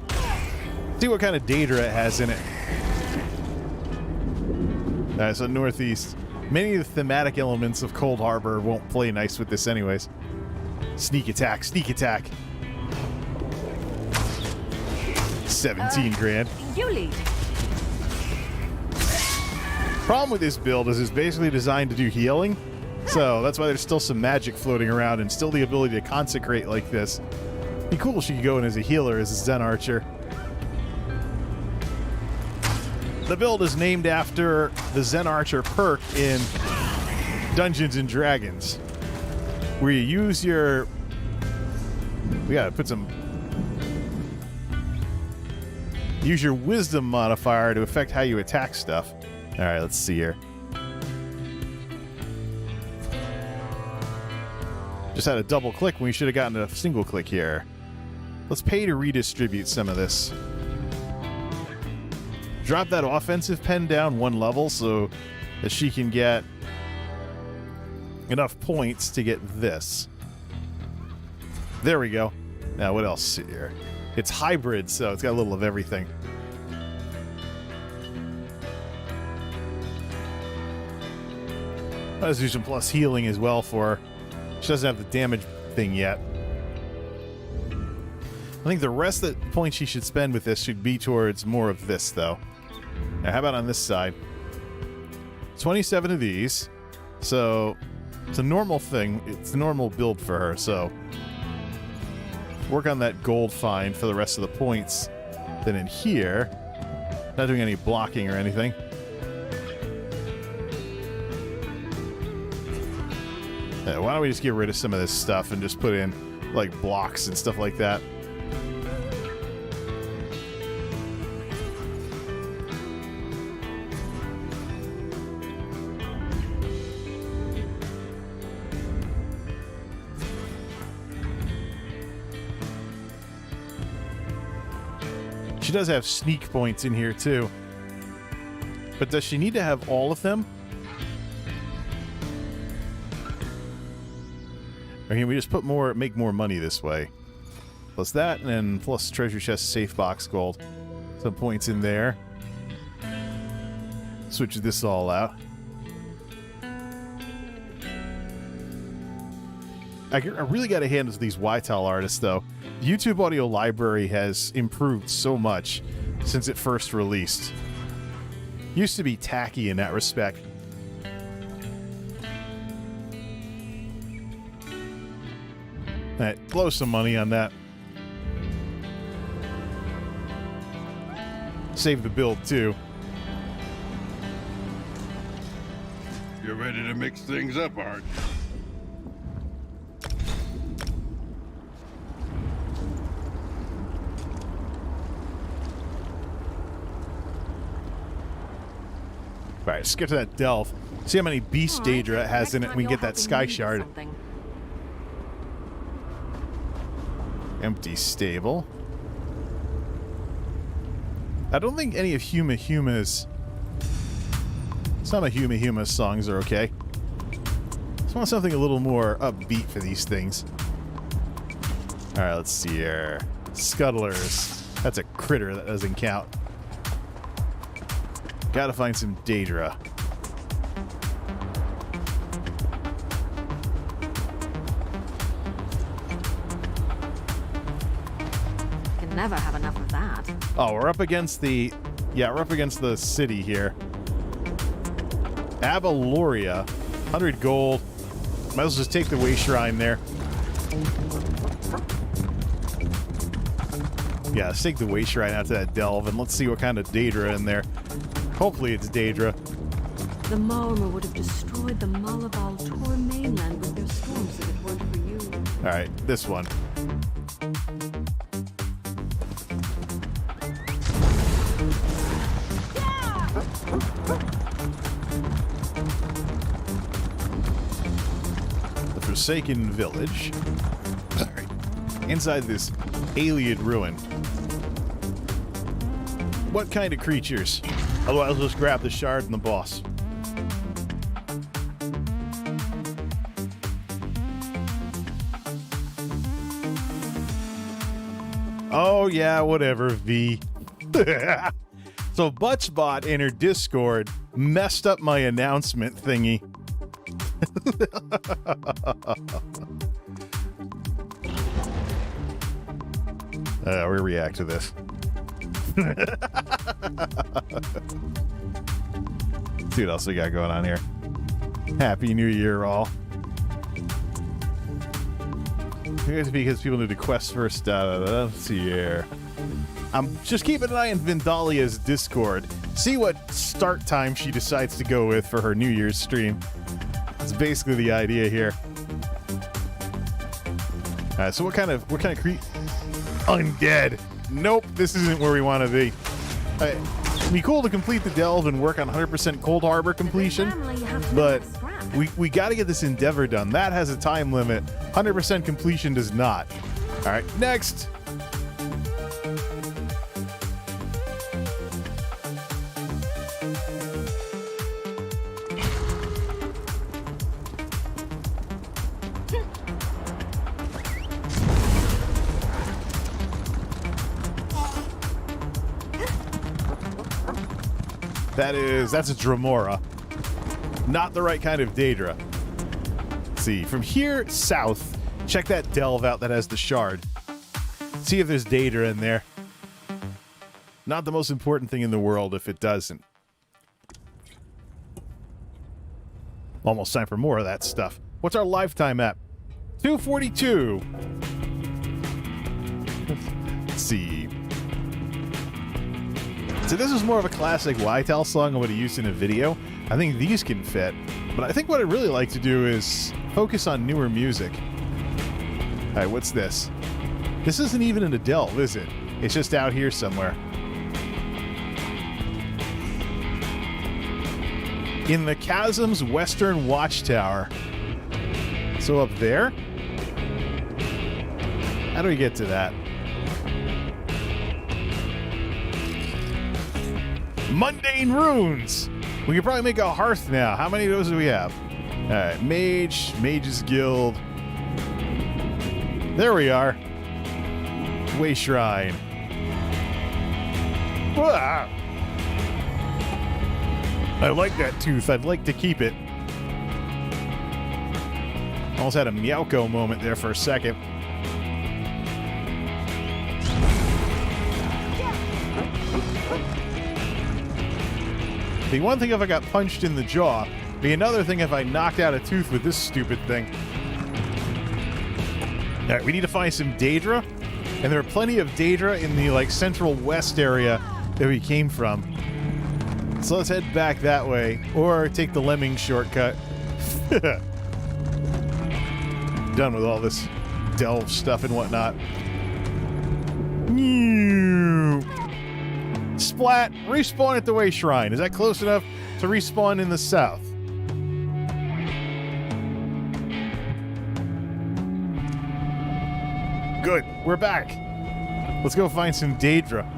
See what kind of Daedra it has in it. Alright, so northeast. Many of the thematic elements of Cold Harbor won't play nice with this anyways. Sneak attack, sneak attack. 17 grand. You lead. Problem with this build is it's basically designed to do healing. So that's why there's still some magic floating around and still the ability to consecrate like this. It'd be cool if she could go in as a healer, as a Zen Archer. The build is named after the Zen Archer perk in Dungeons and Dragons, where you use your... We gotta put some... Use your wisdom modifier to affect how you attack stuff. Alright, let's see here. Just had a double click when we should have gotten a single click here. Let's pay to redistribute some of this. Drop that offensive pen down one level so that she can get enough points to get this. There we go. Now, what else here? It's hybrid, so it's got a little of everything. Let's do some plus healing as well for her. She doesn't have the damage thing yet. I think the rest of the points she should spend with this should be towards more of this, though. Now, how about on this side? 27 of these. So, It's a normal thing. It's a normal build for her, so work on that gold find for the rest of the points. Then in here, not doing any blocking or anything. Why don't we just get rid of some of this stuff and just put in, like, blocks and stuff like that? She does have sneak points in here, too. But does she need to have all of them? Or can we just put more, make more money this way? Plus that, and then plus treasure chest, safe box gold. Some points in there. Switch this all out. I really got to hand it to these YTAL artists, though. YouTube audio library has improved so much since it first released. Used to be tacky in that respect. Alright, blow some money on that. Save the build, too. You're ready to mix things up, aren't you? Alright, let's get to that delve. See how many beast Daedra it has in it. We can get that sky shard. Empty stable. I don't think any of Huma's... Some of Huma's songs are okay. Just want something a little more upbeat for these things. Alright, let's see here. Scuttlers. That's a critter, that doesn't count. Gotta find some Daedra. Can never have enough of that. Oh, we're up against the... Yeah, we're up against the city here. Abaloria. 100 gold. Might as well just take the Way Shrine there. Yeah, let's take the Way Shrine out to that delve, and let's see what kind of Daedra in there. Hopefully it's Daedra. The Marma would have destroyed the Malaval Tor mainland with their storms if it weren't for you. Alright, this one. The Forsaken Village. Alright. Inside this alien ruin. What kind of creatures? Otherwise, we'll just grab the shard and the boss. Oh, yeah, whatever, V. So, Butchbot in her Discord messed up my announcement thingy. We react to this. See what else we got going on here. Happy New Year, all. Here's because people need to quest first. Let's see here. I'm just keeping an eye on Vindalia's Discord. See what start time she decides to go with for her New Year's stream. That's basically the idea here. All right, so what kind of undead? Nope, this isn't where we want to be. It'd be cool to complete the delve and work on 100% Cold Harbor completion, but we got to get this endeavor done. That has a time limit. 100% completion does not. All right, next. That's a Dremora. Not the right kind of Daedra. Let's see, from here south, check that delve out that has the shard. See if there's Daedra in there. Not the most important thing in the world if it doesn't. Almost time for more of that stuff. What's our lifetime at? 242. Let's see. So this is more of a classic Ytel song I would have used in a video. I think these can fit. But I think what I'd really like to do is focus on newer music. All right, what's this? This isn't even in a delve, is it? It's just out here somewhere. In the chasm's western watchtower. So up there? How do we get to that? Mundane runes! We could probably make a hearth now. How many of those do we have? Alright, Mage's Guild. There we are. Way Shrine. Ah. I like that tooth. I'd like to keep it. Almost had a Meowko moment there for a second. Be one thing if I got punched in the jaw. Be another thing if I knocked out a tooth with this stupid thing. All right, we need to find some Daedra. And there are plenty of Daedra in the central west area that we came from. So let's head back that way, or take the lemming shortcut. Done with all this delve stuff and whatnot. Splat, respawn at the Way Shrine. Is that close enough to respawn in the south? Good, we're back. Let's go find some Daedra.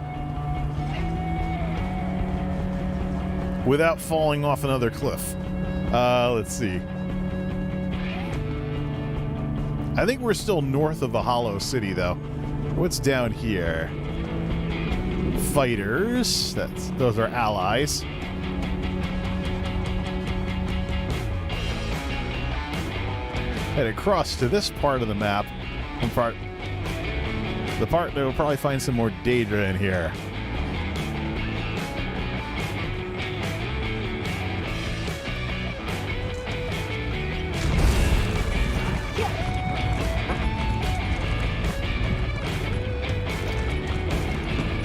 Without falling off another cliff. Let's see. I think we're still north of the Hollow City, though. What's down here? Fighters. Those are allies. Head across to this part of the map. The part that we'll probably find some more Daedra in here.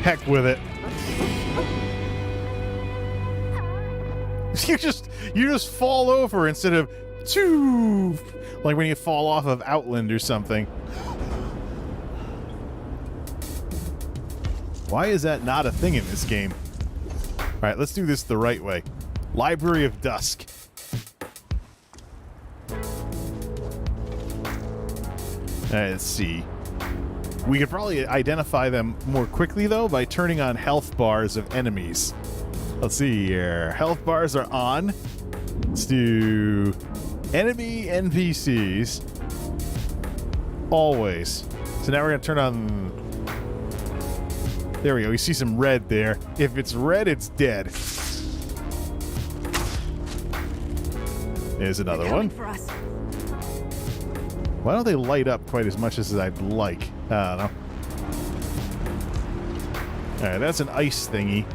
Heck with it. You just fall over instead of choo, like when you fall off of Outland or something. Why is that not a thing in this game? All right, let's do this the right way. Library of Dusk. All right, let's see. We could probably identify them more quickly, though, by turning on health bars of enemies. Let's see here. Health bars are on. Let's do enemy NPCs. Always. So now we're going to turn on... There we go. We see some red there. If it's red, it's dead. There's another one. Why don't they light up quite as much as I'd like? I don't know. Alright, that's an ice thingy.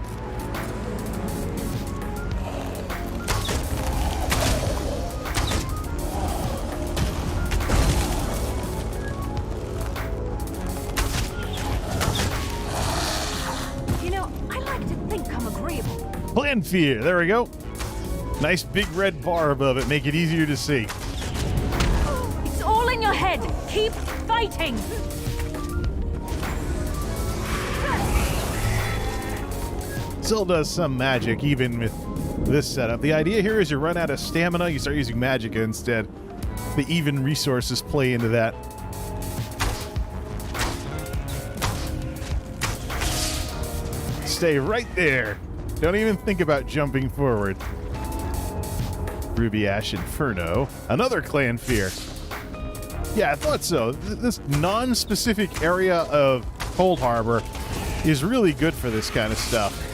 You know, I like to think I'm agreeable. Planfear, there we go. Nice big red bar above it, make it easier to see. It's all in your head. Keep fighting. Still does some magic, even with this setup. The idea here is you run out of stamina, you start using magic instead. The even resources play into that. Stay right there. Don't even think about jumping forward. Ruby Ash Inferno. Another Clan Fear. Yeah, I thought so. This non-specific area of Cold Harbor is really good for this kind of stuff.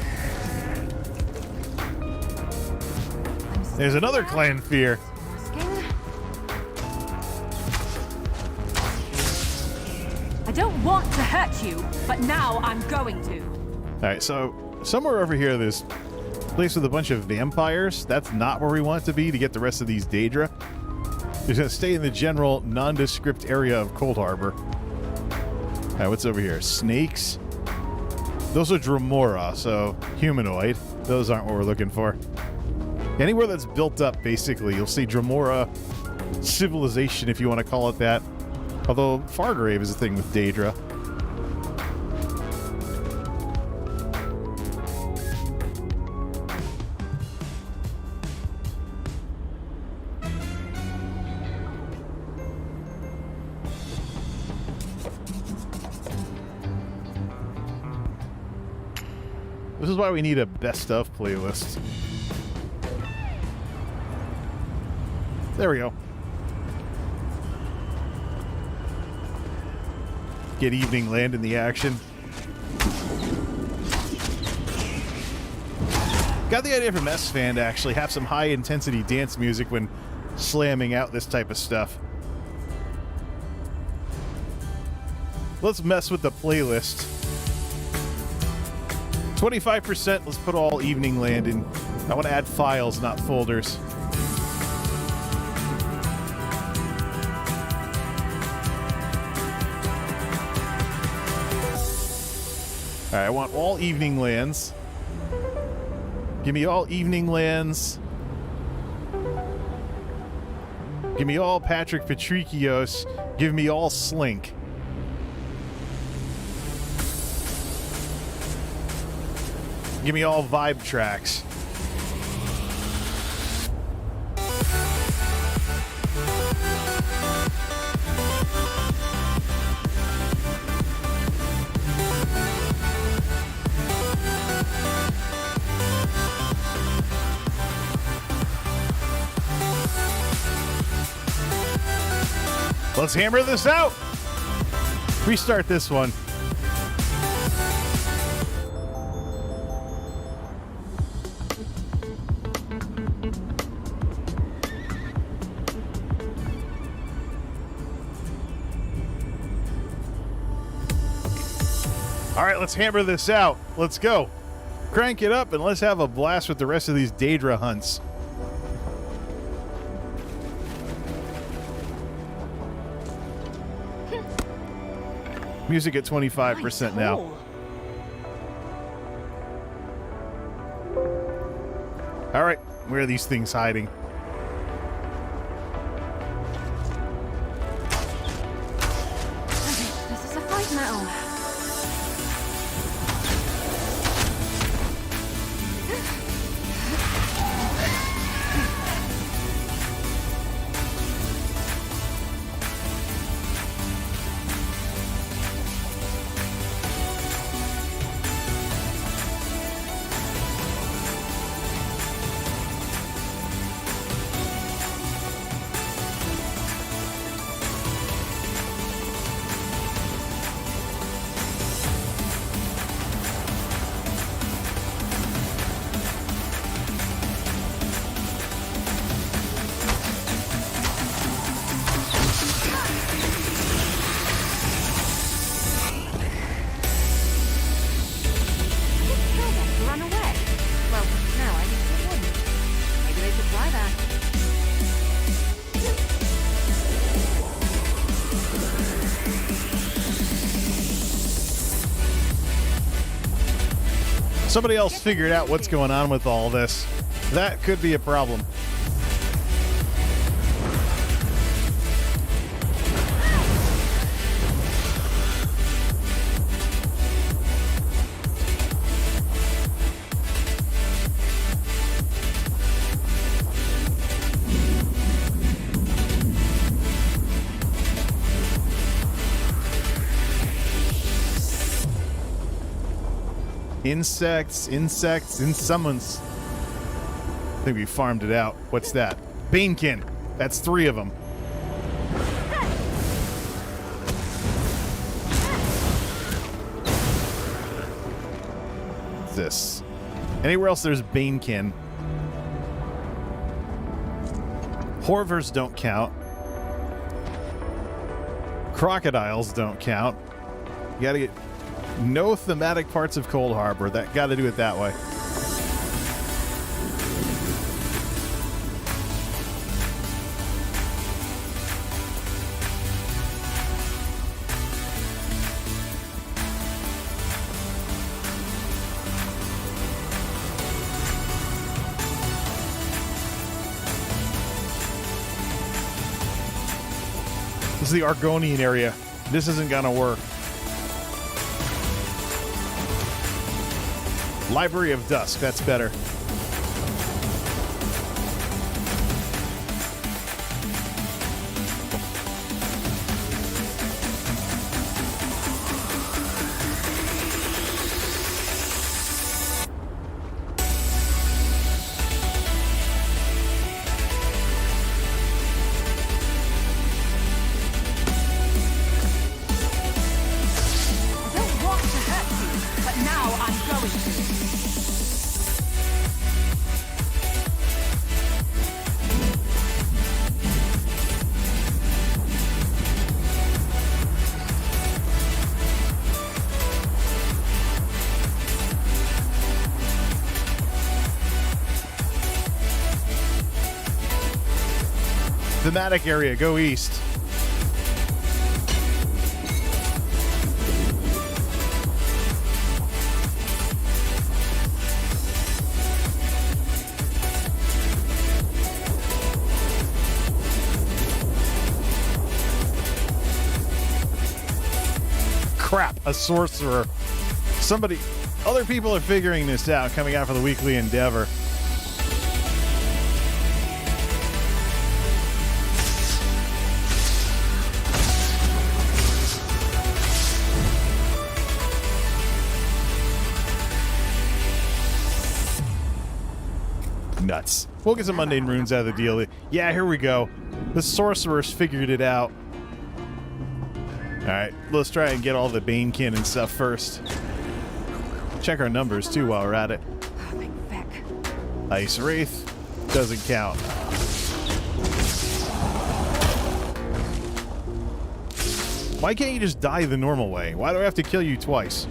There's another Clan Fear. I don't want to hurt you, but now I'm going to. All right, so somewhere over here, there's a place with a bunch of vampires. That's not where we want to be to get the rest of these Daedra. He's going to stay in the general nondescript area of Cold Harbor. All right, what's over here? Snakes. Those are Dremora, so humanoid. Those aren't what we're looking for. Anywhere that's built up, basically, you'll see Dremora civilization, if you want to call it that. Although Fargrave is a thing with Daedra. This is why we need a best of playlist. There we go. Get Evening Land in the action. Got the idea from S-Fan to actually have some high-intensity dance music when slamming out this type of stuff. Let's mess with the playlist. 25%, let's put all Evening Land in. I want to add files, not folders. All right, I want all Evening Lands. Give me all Evening Lands. Give me all Patrick Patricios. Give me all Slink. Give me all vibe tracks. Let's hammer this out. Restart this one. All right, let's hammer this out. Let's go. Crank it up and let's have a blast with the rest of these Daedra hunts. Music at 25% now. All right, where are these things hiding? This is a fight metal. Somebody else figured out what's going on with all this. That could be a problem. Insects, in summons. I think we farmed it out. What's that? Banekin. That's 3 of them. What's this? Anywhere else there's Banekin. Horvers don't count. Crocodiles don't count. You gotta get no thematic parts of Cold Harbor. That gotta do it that way. This is the Argonian area. This isn't gonna work. Library of Dusk, that's better. Thematic area, go east. Crap, a sorcerer. Somebody, other people are figuring this out, coming out for the weekly endeavor. Nuts. We'll get some mundane runes out of the deal. Yeah, here we go. The sorcerers figured it out. Alright, let's try and get all the Banekin and stuff first. Check our numbers too while we're at it. Ice Wraith doesn't count. Why can't you just die the normal way? Why do I have to kill you twice?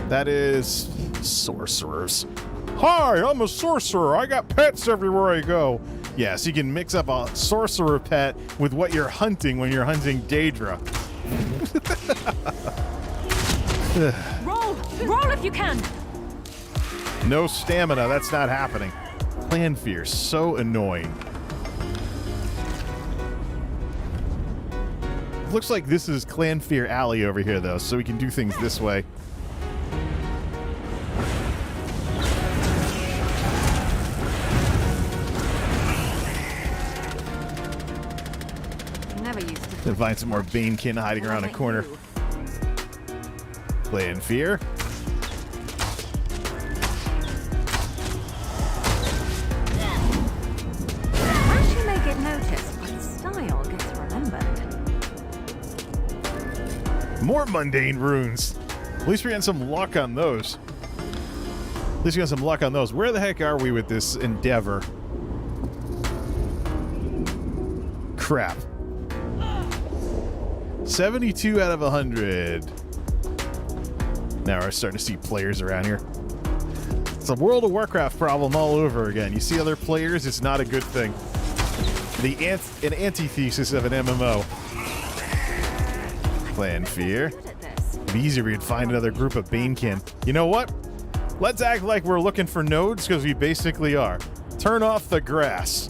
That is sorcerers. Hi, I'm a sorcerer. I got pets everywhere I go. Yeah, so you can mix up a sorcerer pet with what you're hunting when you're hunting Daedra. Roll if you can. No stamina. That's not happening. Clan Fear, so annoying. Looks like this is Clan Fear Alley over here, though, so we can do things this way. And find some more Banekin hiding around a corner. Clan Fear. Once you may get noticed, but style gets remembered. More mundane runes. At least we're getting some luck on those. At least we got some luck on those. Where the heck are we with this endeavor? Crap. 72 out of 100. Now we're starting to see players around here. It's a World of Warcraft problem all over again. You see other players, it's not a good thing. An antithesis of an MMO. Clan Fear. It'd be easier if we could find another group of Banekin. You know what? Let's act like we're looking for nodes, because we basically are. Turn off the grass.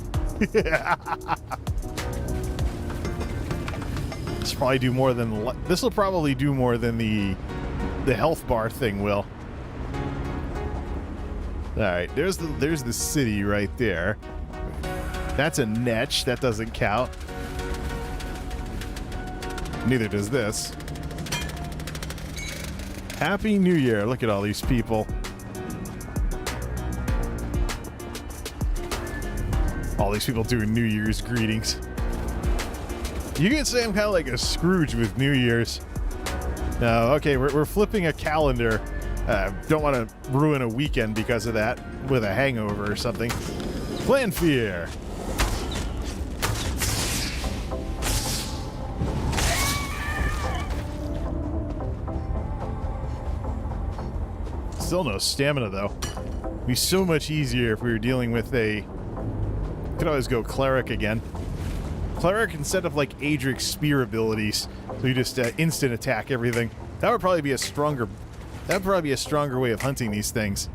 This will probably do more than this will probably do more than the health bar thing will. All right, there's the city right there. That's a netch. That doesn't count. Neither does this. Happy New Year. Look at all these people. All these people doing New Year's greetings. You could say I'm kind of like a Scrooge with New Year's. No, okay, we're flipping a calendar. Don't want to ruin a weekend because of that with a hangover or something. Clan Fear. Still no stamina, though. It'd be so much easier if we were dealing with a... Could always go Cleric again. Cleric instead of like Adric's spear abilities, so you just instant attack everything. That would probably be a stronger. That would probably be a stronger way of hunting these things.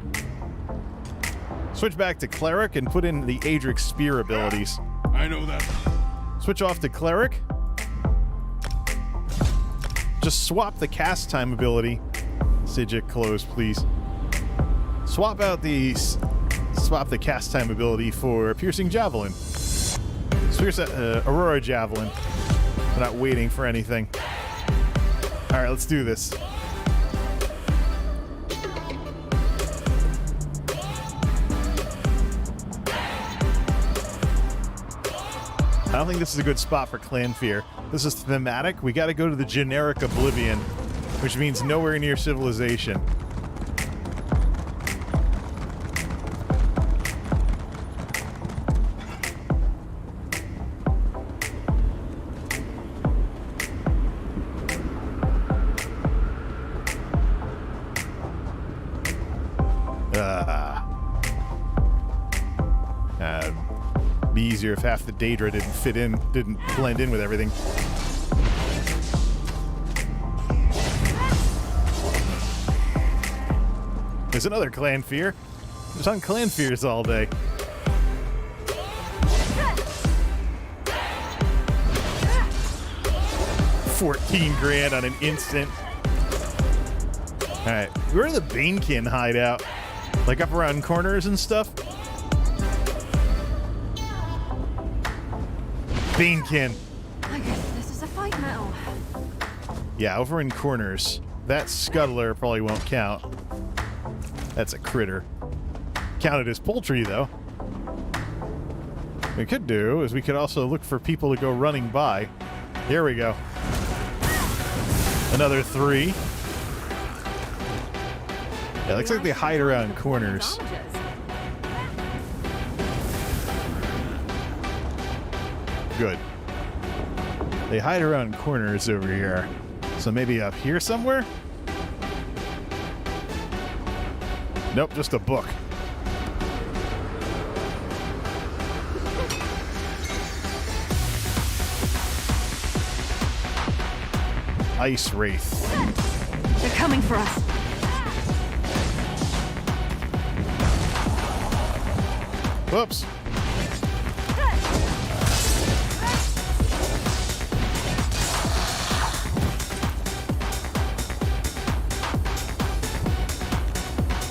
Switch back to Cleric and put in the Adric's spear abilities. I know that. Switch off to Cleric. Just swap the cast time ability. Sigil, close, please. Swap the cast time ability for Piercing Javelin. Aurora Javelin. We're not waiting for anything. All right, let's do this. I don't think this is a good spot for Clan Fear. This is thematic. We got to go to the generic Oblivion, which means nowhere near civilization. Be easier if half the Daedra didn't blend in with everything. There's another Clan Fear. There's on Clan Fears all day. $14 grand on an instant. All right, where do the Banekin hide out? Like up around corners and stuff? Banekin. I guess this is a fight metal. Yeah, over in corners. That scuttler probably won't count. That's a critter. Counted as poultry, though. What we could do is we could also look for people to go running by. Here we go. Another 3. Yeah, looks like they hide around corners. Good. They hide around corners over here. So maybe up here somewhere? Nope, just a book. Ice Wraith. They're coming for us. Whoops.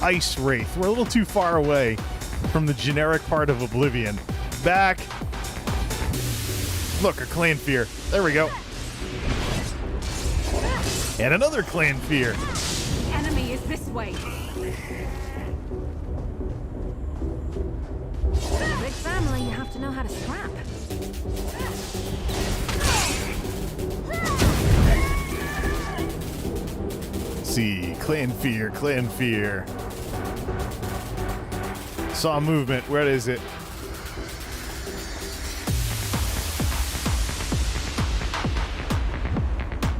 Ice Wraith. We're a little too far away from the generic part of Oblivion. Back. Look, a Clan Fear. There we go. And another Clan Fear. The enemy is this way. Big family, you have to know how to scrap. See, Clan Fear, Clan Fear. Saw movement. Where is it?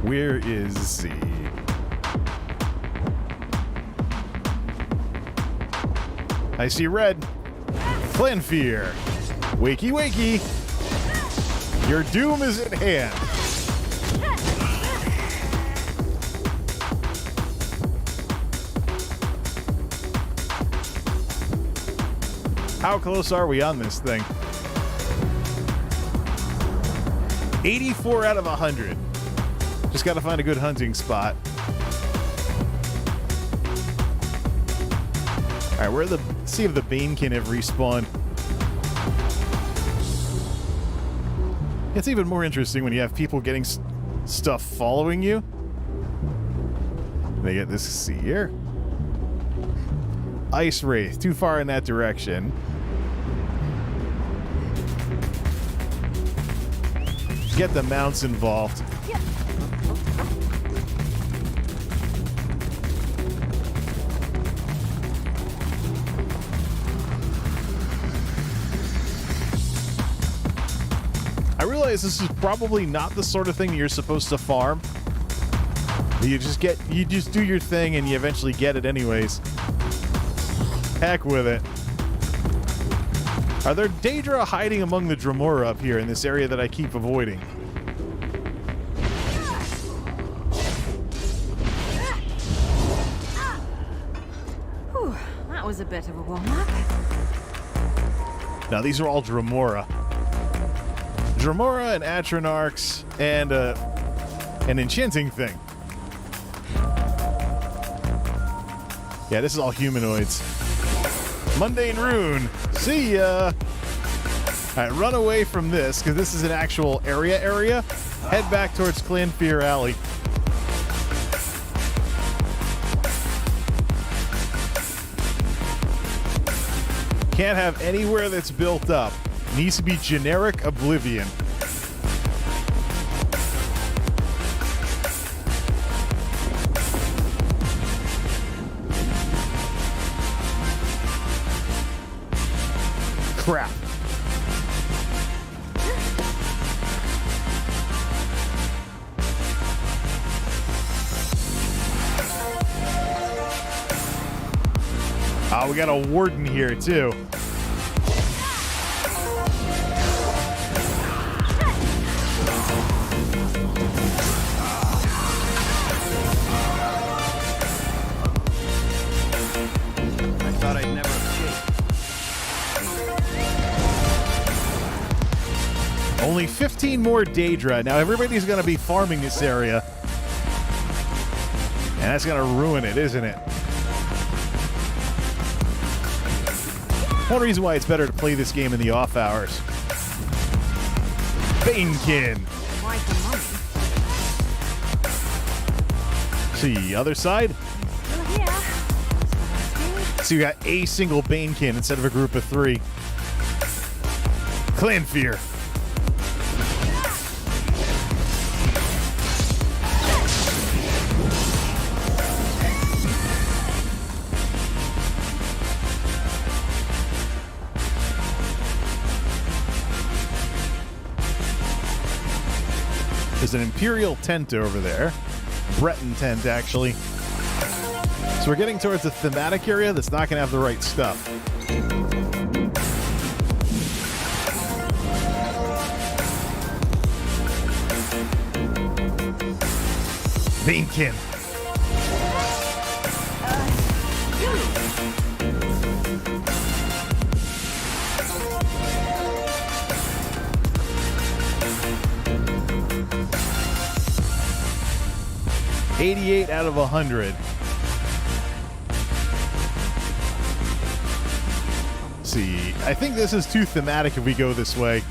Where is he? I see red. Clan Fear. Wakey, wakey. Your doom is at hand. How close are we on this thing? 84 out of 100. Just gotta find a good hunting spot. Alright, see if the Banekin have respawned. It's even more interesting when you have people getting stuff following you. They get this see here. Ice Wraith, too far in that direction. Get the mounts involved. I realize this is probably not the sort of thing you're supposed to farm. You just do your thing and you eventually get it anyways. Heck with it. Are there Daedra hiding among the Dremora up here in this area that I keep avoiding? Whew, that was a bit of a warm-up. Now these are all Dremora. Dremora and Atronarchs and an enchanting thing. Yeah, this is all humanoids. Mundane Rune. See ya. All right, run away from this because this is an actual area. Head back towards Clanfear Alley. Can't have anywhere that's built up. Needs to be generic oblivion. Crap. Oh, we got a warden here too. Only 15 more Daedra. Now everybody's going to be farming this area. And that's going to ruin it, isn't it? One reason why it's better to play this game in the off hours. Banekin. See, other side? So you got a single Banekin instead of a group of 3. Clanfear. There's an Imperial tent over there. Breton tent, actually. So we're getting towards a thematic area that's not going to have the right stuff. Banekin. $88 out of 100. See, I think this is too thematic if we go this way.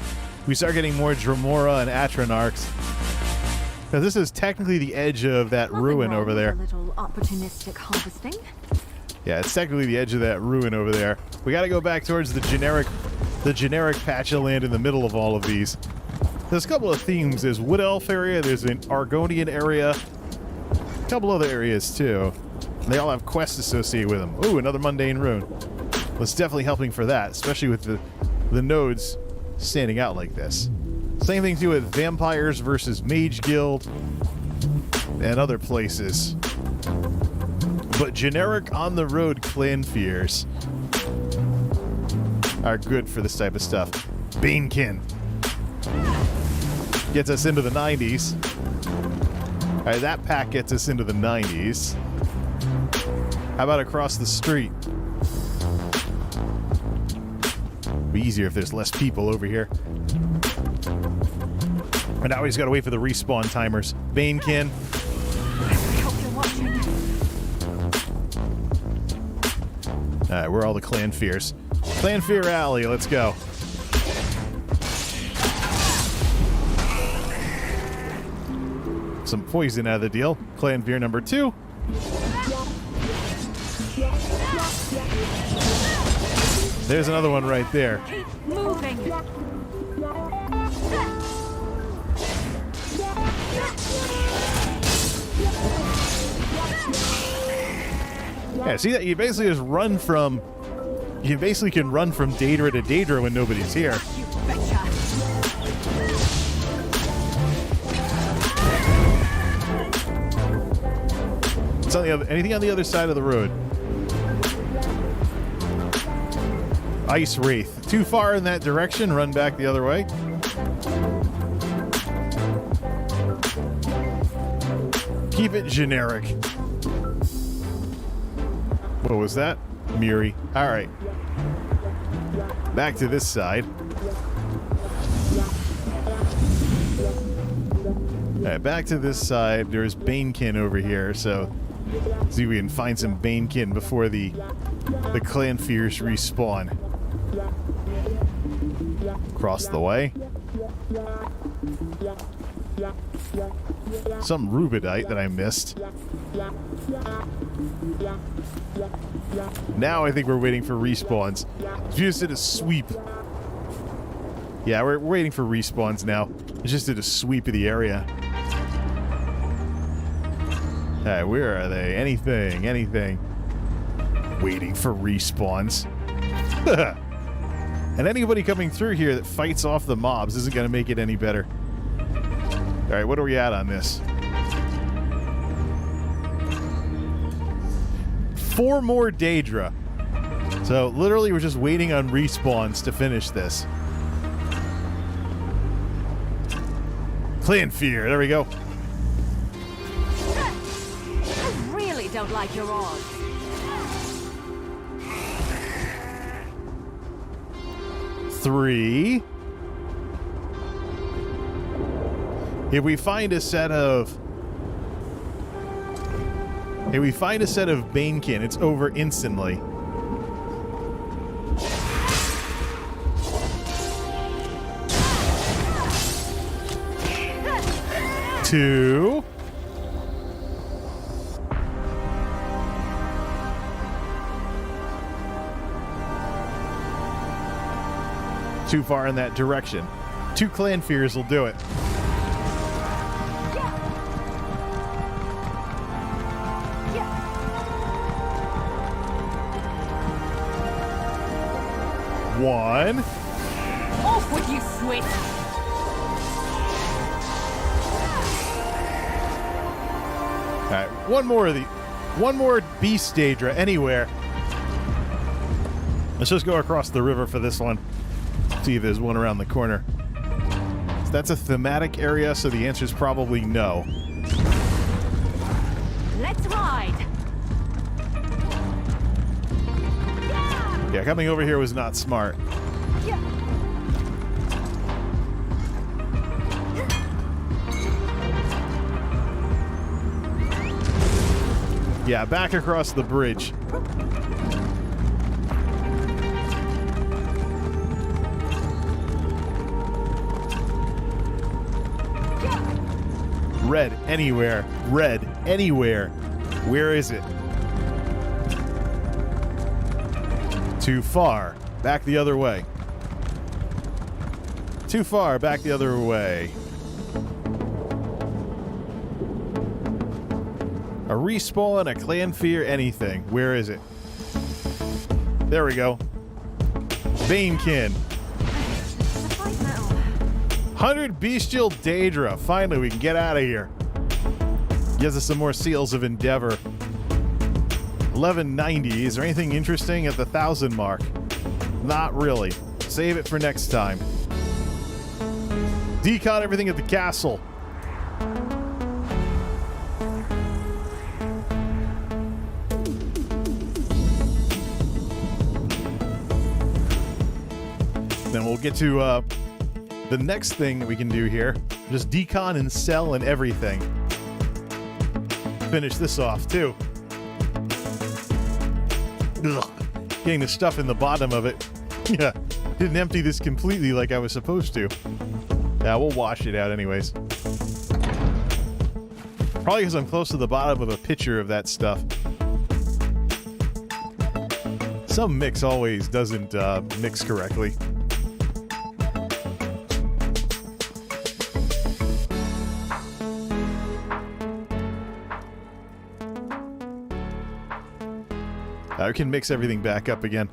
We start getting more Dremora and Atronarchs. Because this is technically the edge of that ruin over there. A little opportunistic harvesting. Yeah, it's technically the edge of that ruin over there. We got to go back towards the generic patch of land in the middle of all of these. There's a couple of themes. There's Wood Elf area. There's an Argonian area. A couple other areas too. They all have quests associated with them. Ooh, another mundane rune. Well, it's definitely helping for that, especially with the nodes standing out like this. Same thing too with Vampires versus Mage Guild and other places. But generic on the road Clanfears are good for this type of stuff. Banekin gets us into the 90s. All right, that pack gets us into the 90s. How about across the street? Be easier if there's less people over here. And now we just gotta wait for the respawn timers. Banekin. All right, where are all the Clanfears? Clanfear Alley, let's go. Some poison out of the deal. Clanfear number 2. There's another one right there. Keep moving. Yeah, see that you basically just run from. You basically can run from Daedra to Daedra when nobody's here. You betcha. It's on the other. Anything on the other side of the road? Ice Wraith. Too far in that direction. Run back the other way. Keep it generic. What was that? Miri. All right. Back to this side. Alright, back to this side. There's Banekin over here, so see if we can find some Banekin before the Clanfears respawn. Across the way. Some Rubidite that I missed. Now I think we're waiting for respawns. Just did a sweep. Yeah, we're waiting for respawns now. I just did a sweep of the area. Alright, where are they? Anything, anything. Waiting for respawns. And anybody coming through here that fights off the mobs isn't going to make it any better. Alright, what are we at on this? 4 more Daedra. So, literally, we're just waiting on respawns to finish this. Clanfear, there we go. I really don't like your odds. Three. If we find a set of Banekin, it's over instantly. Two. Too far in that direction. 2 Clanfears will do it. One. Off with you, Switch! Alright, one more Beast Daedra anywhere. Let's just go across the river for this one. See if there's one around the corner. So that's a thematic area, so the answer is probably no. Let's ride! Yeah, coming over here was not smart. Yeah, back across the bridge. Red anywhere. Red anywhere. Where is it? Too far. Back the other way. Too far. Back the other way. A respawn, a Clanfear, anything. Where is it? There we go. Banekin. 100 Bestial Daedra. Finally, we can get out of here. Gives us some more Seals of Endeavor. 1190. Is there anything interesting at the 1,000 mark? Not really. Save it for next time. Decon everything at the castle. Then we'll get to the next thing that we can do here. Just decon and sell and everything. Finish this off too. Ugh. Getting the stuff in the bottom of it. Yeah, didn't empty this completely like I was supposed to. Yeah, we'll wash it out anyways. Probably because I'm close to the bottom of a pitcher of that stuff. Some mix always doesn't mix correctly. I can mix everything back up again.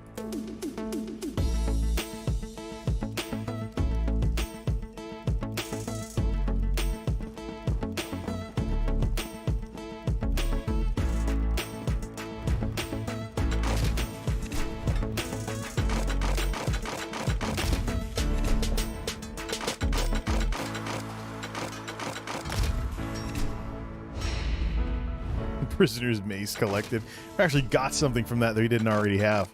Prisoner's mace collected. I actually got something from that we didn't already have.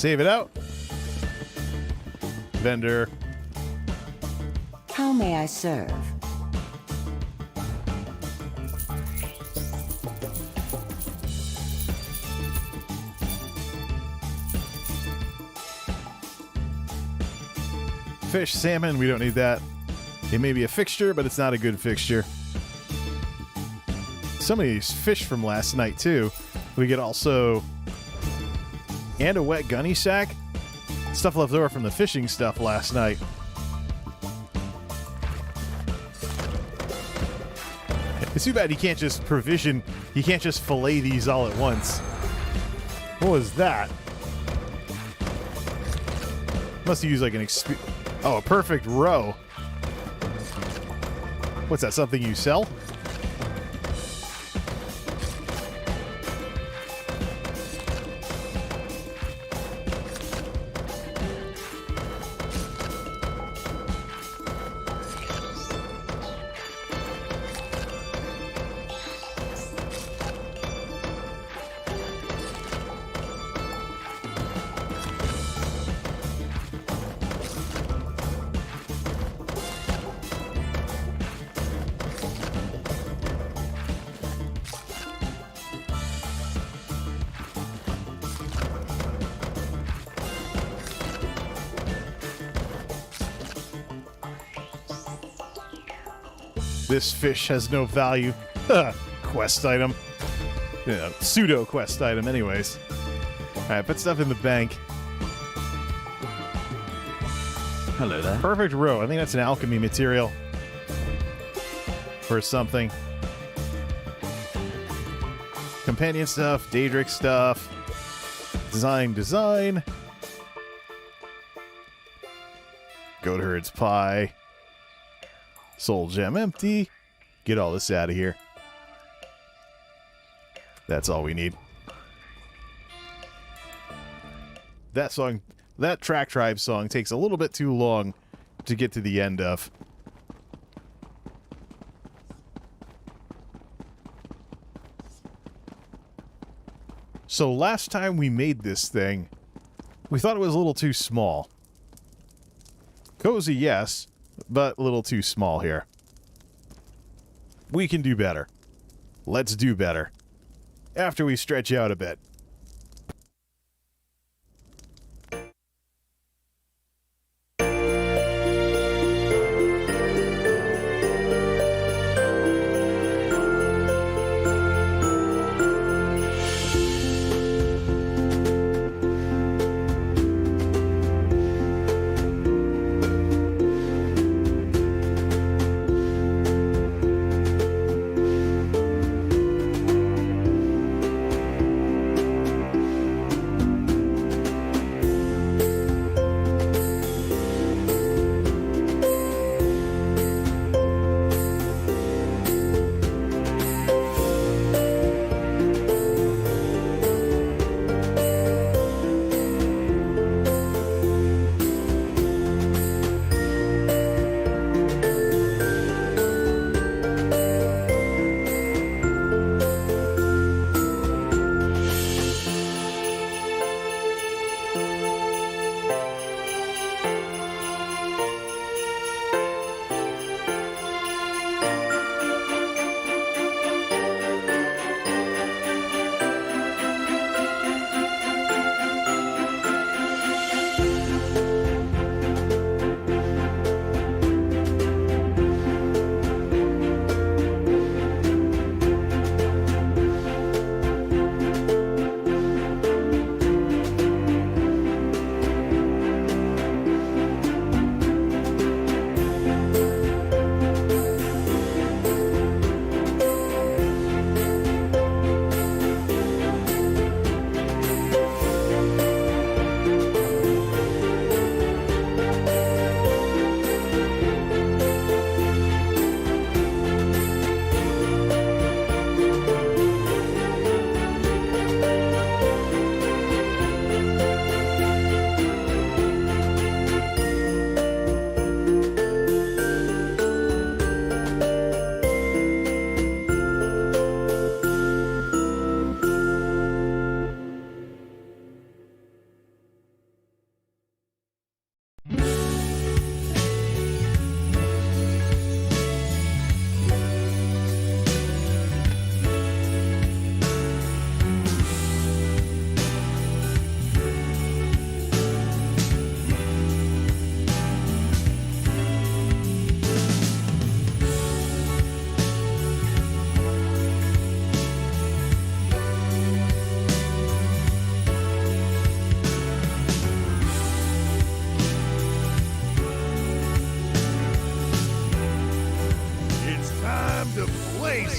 Save it out. Vendor. How may I serve? Fish, salmon, we don't need that. It may be a fixture, but it's not a good fixture. Some of these fish from last night, too. We get also... And a wet gunny sack. Stuff left over from the fishing stuff last night. It's too bad you can't just provision... You can't just fillet these all at once. What was that? Must have used like an Oh, a perfect row. What's that, something you sell? This fish has no value. Quest item. Yeah, pseudo quest item anyways. Alright, put stuff in the bank. Hello there. Perfect row. I think that's an alchemy material. Or something. Companion stuff, Daedric stuff. Design. Goat herd's pie. Soul gem empty. Get all this out of here. That's all we need. That song, that Track Tribe song takes a little bit too long to get to the end of. So last time we made this thing, we thought it was a little too small. Cozy, yes, but a little too small here. We can do better. Let's do better. After we stretch out a bit.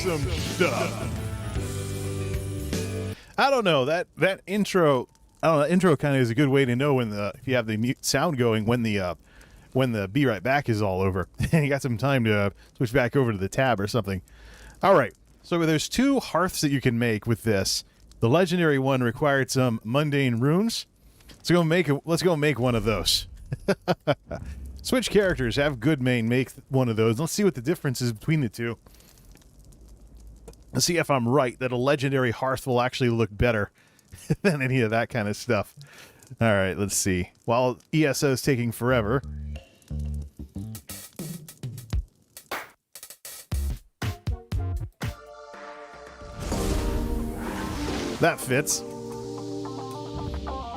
awesome stuff. I don't know, that intro. I don't know. Intro kind of is a good way to know when if you have the sound going when the Be Right Back is all over, and you got some time to switch back over to the tab or something. All right. So there's 2 hearths that you can make with this. The legendary one required some mundane runes. Let's go make one of those. Switch characters. Have Goodmane make one of those. Let's see what the difference is between the 2. Let's see if I'm right that a legendary hearth will actually look better than any of that kind of stuff. All right, let's see. While ESO is taking forever. That fits.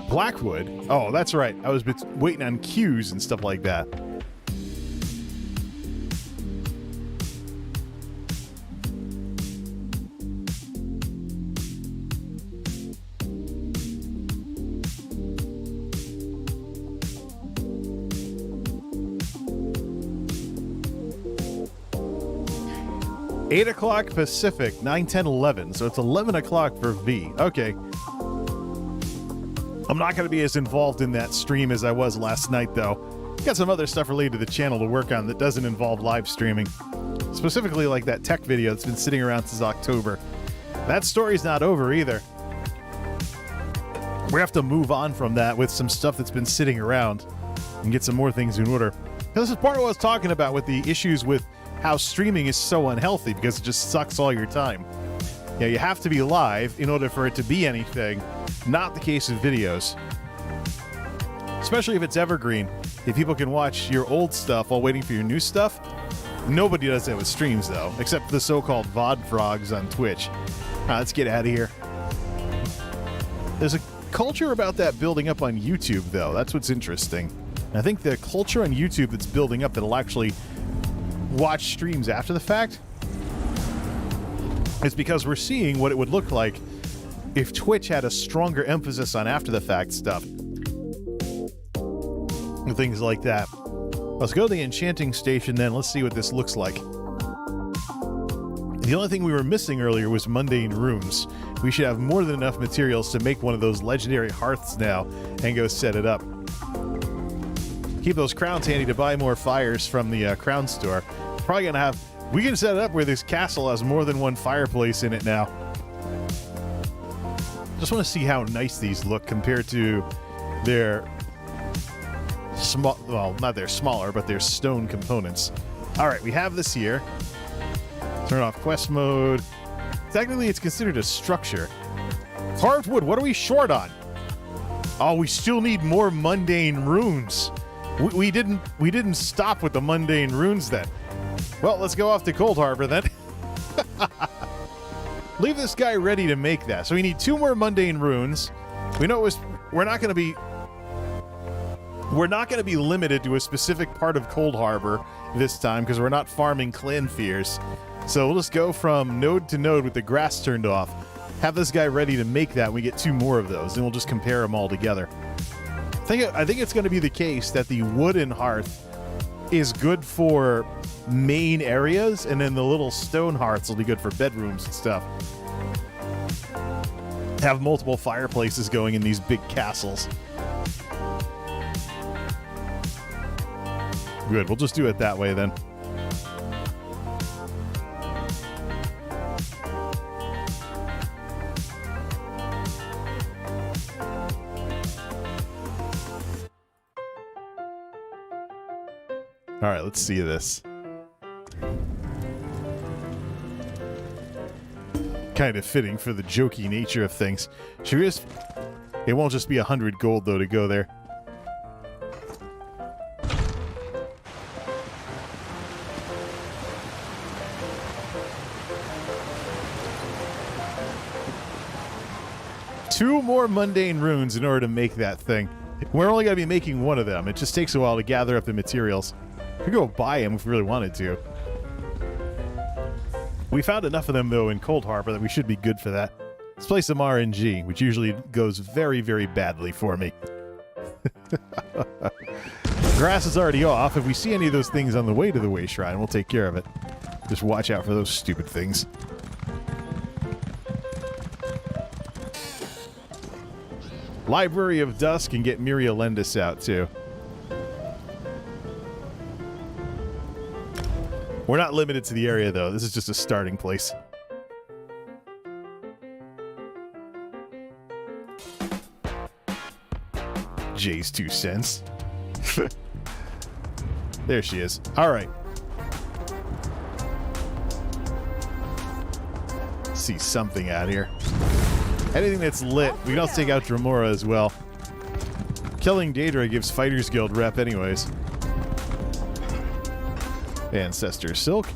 Blackwood. Oh, that's right. I was waiting on cues and stuff like that. Eight o'clock Pacific, 9, 10, 11. So it's 11 o'clock for V. Okay. I'm not going to be as involved in that stream as I was last night, though. Got some other stuff related to the channel to work on that doesn't involve live streaming. Specifically like that tech video that's been sitting around since October. That story's not over either. We have to move on from that with some stuff that's been sitting around and get some more things in order. This is part of what I was talking about with the issues with how streaming is so unhealthy because it just sucks all your time. Yeah, you have to be live in order for it to be anything. Not the case with videos. Especially if it's evergreen. If people can watch your old stuff while waiting for your new stuff. Nobody does that with streams, though, except the so-called VOD frogs on Twitch. Let's get out of here. There's a culture about that building up on YouTube, though. That's what's interesting. I think the culture on YouTube that's building up that'll actually watch streams after the fact is because we're seeing what it would look like if Twitch had a stronger emphasis on after the fact stuff and things like that. Let's go to the enchanting station then. Let's see what this looks like. The only thing we were missing earlier was mundane runes. We should have more than enough materials to make one of those legendary hearths now and go set it up. Keep those crowns handy to buy more fires from the crown store. Probably gonna have. We can set it up where this castle has more than one fireplace in it now. Just want to see how nice these look compared to their small. Well, not their smaller, but their stone components. All right, we have this here. Turn off quest mode. Technically, it's considered a structure. Carved wood. What are we short on? Oh, we still need more mundane runes. We didn't stop with the mundane runes then. Well, let's go off to Cold Harbor then. Leave this guy ready to make that. So we need 2 more mundane runes. We know we're not going to be limited to a specific part of Cold Harbor this time because we're not farming clan fears. So we'll just go from node to node with the grass turned off. Have this guy ready to make that. We get 2 more of those, and we'll just compare them all together. I think it's going to be the case that the wooden hearth is good for main areas, and then the little stone hearths will be good for bedrooms and stuff. Have multiple fireplaces going in these big castles. Good, we'll just do it that way then. All right, let's see this. Kind of fitting for the jokey nature of things. Should we just... It won't just be 100 gold, though, to go there. Two more mundane runes in order to make that thing. We're only going to be making one of them. It just takes a while to gather up the materials. We could go buy them if we really wanted to. We found enough of them, though, in Cold Harbor that we should be good for that. Let's play some RNG, which usually goes very, very badly for me. Grass is already off. If we see any of those things on the way to the Way Shrine, we'll take care of it. Just watch out for those stupid things. Library of Dusk and get Mirielendis out, too. We're not limited to the area, though. This is just a starting place. Jay's 2 cents. There she is. All right. See something out here. Anything that's lit. We can also take out Dremora as well. Killing Daedra gives Fighters Guild rep anyways. Ancestor Silk.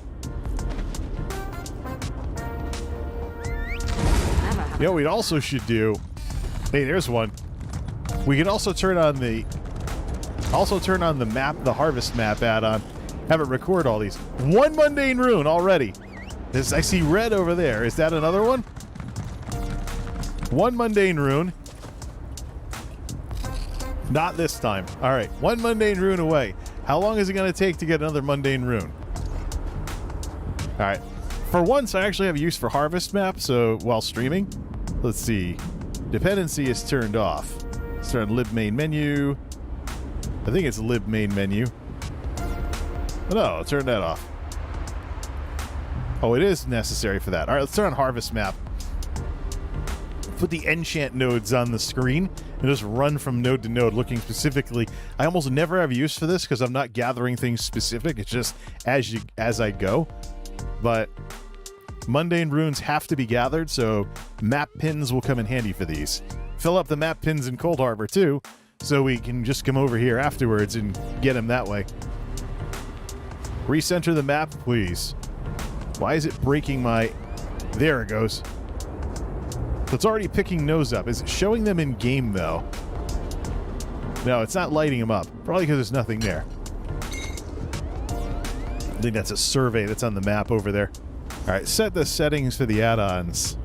You know what we also should do? Hey, there's one. We could also turn on the map, the harvest map add-on. Have it record all these. 1 mundane rune already. This, I see red over there. Is that another one? 1 mundane rune. Not this time. All right, 1 mundane rune away. How long is it going to take to get another mundane rune? All right. For once, I actually have a use for harvest map, so while streaming. Let's see. Dependency is turned off. Let's turn lib main menu. I think it's lib main menu. Oh, no, turn that off. Oh, it is necessary for that. All right, let's turn on harvest map. Put the enchant nodes on the screen and just run from node to node looking specifically. I almost never have use for this because I'm not gathering things specific. It's just as I go. But mundane runes have to be gathered, so map pins will come in handy for these. Fill up the map pins in Cold Harbor too, so we can just come over here afterwards and get them that way. Recenter the map, please. Why is it breaking my... There it goes. So it's already picking those up. Is it showing them in game, though? No, it's not lighting them up. Probably because there's nothing there. I think that's a survey that's on the map over there. All right, set the settings for the add-ons.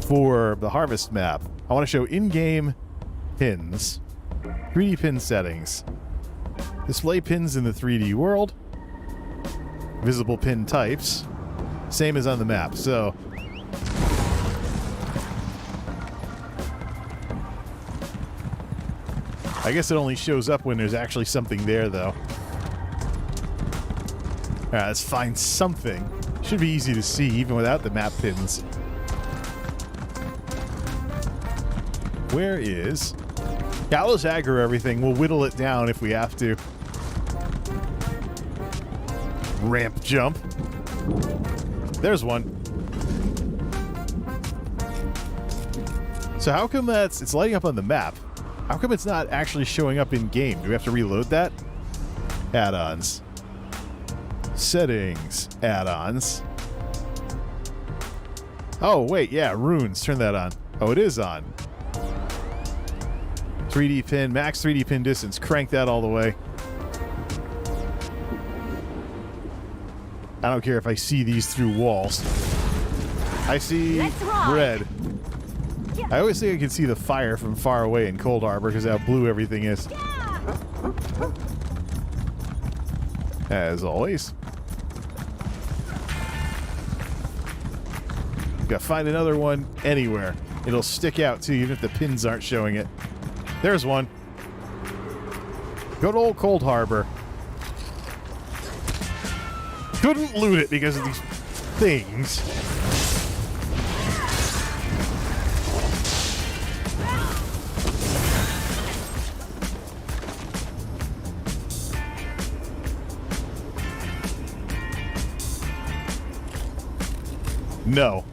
For the harvest map, I want to show in-game pins. 3D pin settings. Display pins in the 3D world. Visible pin types. Same as on the map, so... I guess it only shows up when there's actually something there, though. Alright, let's find something. Should be easy to see, even without the map pins. Where is... Yeah, I'll just aggro everything. We'll whittle it down if we have to. Ramp jump. There's one. So how come it's lighting up on the map? How come it's not actually showing up in game? Do we have to reload that? Add-ons. Settings. Add-ons. Oh, wait, yeah, runes. Turn that on. Oh, it is on. 3D pin, max 3D pin distance. Crank that all the way. I don't care if I see these through walls. I see red. I always think I can see the fire from far away in Cold Harbor because how blue everything is. As always. Gotta find another one anywhere. It'll stick out too, even if the pins aren't showing it. There's one. Good old Cold Harbor. Couldn't loot it because of these things. No.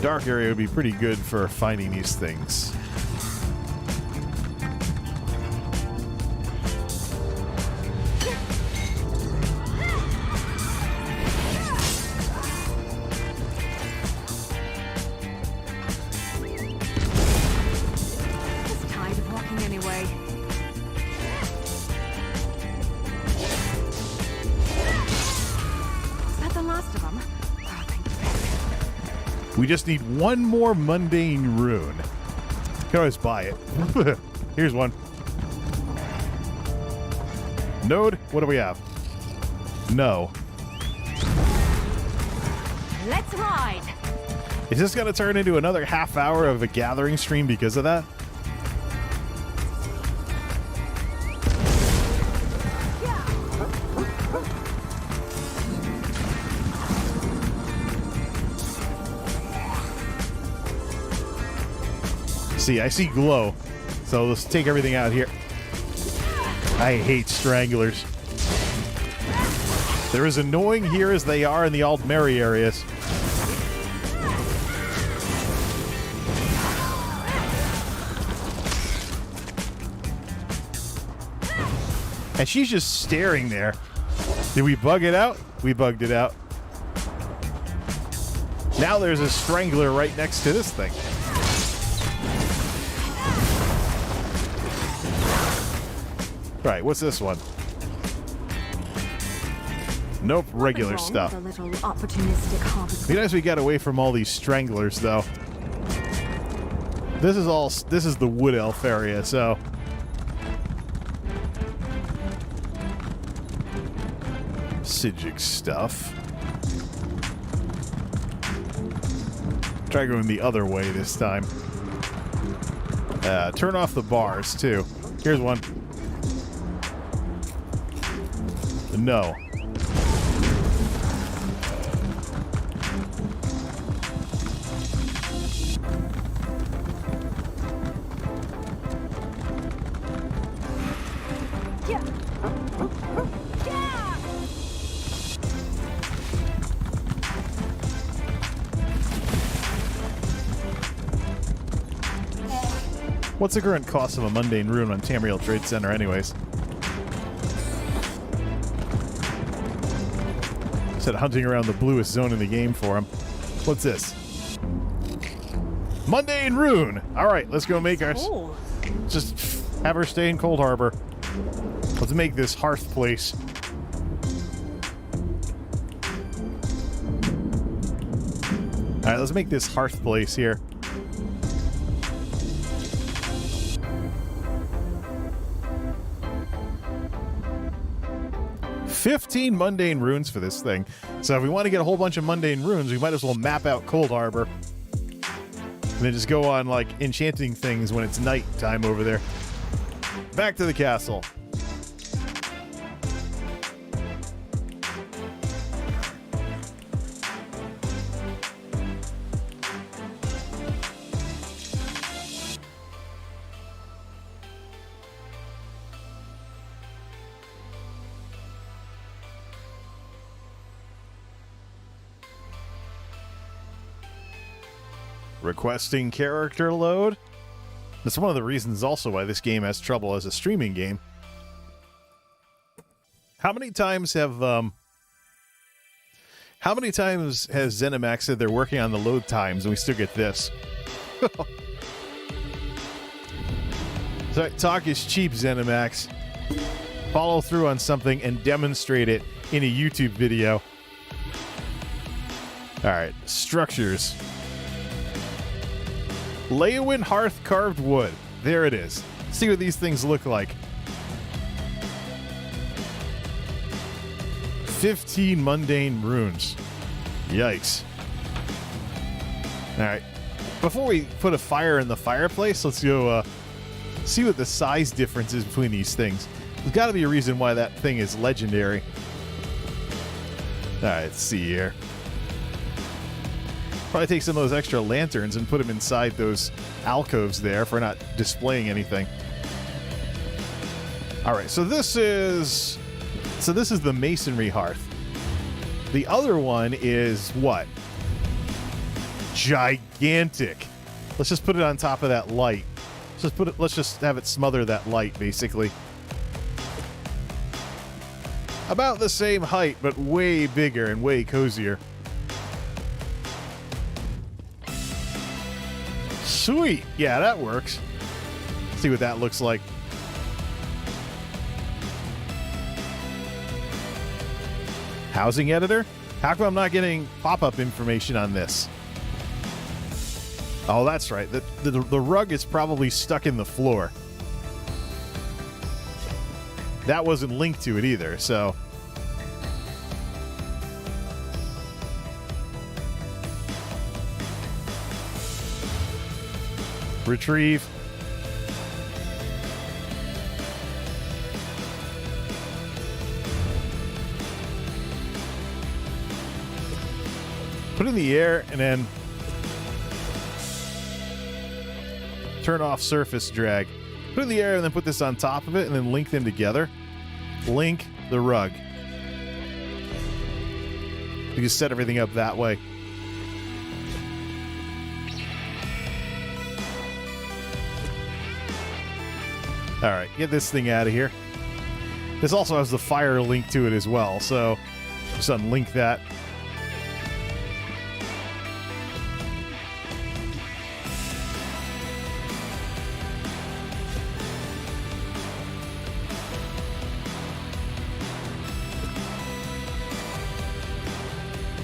Dark area would be pretty good for finding these things. Just tired of walking anyway. Is that the last of them? Oh, thank you. We just need one more mundane rune. can always buy it. Here's one. Node, what do we have? No. Let's ride. Is this going to turn into another half hour of a gathering stream because of that? See, I see glow. So let's take everything out here. I hate stranglers. They're as annoying here as they are in the Altmeri areas. And she's just staring there. Did we bug it out? We bugged it out. Now there's a strangler right next to this thing. Right, what's this one? Nope, regular stuff. Be nice we got away from all these stranglers, though. This is the Wood Elf area, so... Sigic stuff. Try going the other way this time. Turn off the bars, too. Here's one. No. What's the current cost of a mundane rune on Tamriel Trade Center anyways? Said hunting around the bluest zone in the game for him. What's this? Mundane rune! Alright, let's go make our... Just have her stay in Cold Harbor. Let's make this hearth place. Alright, let's make this hearth place here. $15 mundane runes for this thing. So if we want to get a whole bunch of mundane runes, we might as well map out Cold Harbor. And then just go on, like, enchanting things when it's night time over there. Back to the castle. Requesting character load. That's one of the reasons also why this game has trouble as a streaming game. How many times has ZeniMax said they're working on the load times and we still get this? So, talk is cheap, ZeniMax. Follow through on something and demonstrate it in a YouTube video. Alright, structures. Leowin hearth carved wood. There it is. See what these things look like. 15 mundane runes. Yikes. Alright. Before we put a fire in the fireplace, let's go see what the size difference is between these things. There's got to be a reason why that thing is legendary. Alright, let's see here. Probably take some of those extra lanterns and put them inside those alcoves there for not displaying anything. All right, so this is the masonry hearth. The other one is what? Gigantic. Let's just put it on top of that light. Let's just have it smother that light, basically. About the same height, but way bigger and way cozier. Sweet. Yeah, that works. See what that looks like. Housing editor? How come I'm not getting pop-up information on this? Oh, that's right. The rug is probably stuck in the floor. That wasn't linked to it either, so... Retrieve. Put it in the air and then turn off surface drag. Put it in the air and then put this on top of it and then link them together. Link the rug. You just set everything up that way. All right, get this thing out of here. This also has the fire link to it as well, so just unlink that.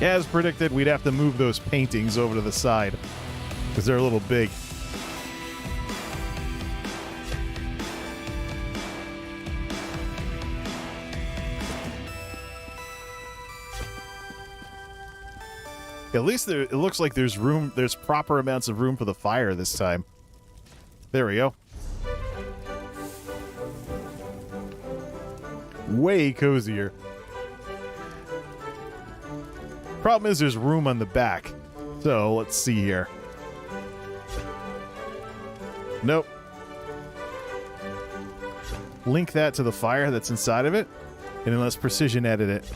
As predicted, we'd have to move those paintings over to the side because they're a little big. At least it looks like there's room, there's proper amounts of room for the fire this time. There we go. Way cozier. Problem is there's room on the back. So let's see here. Nope. Link that to the fire that's inside of it, and then let's precision edit it.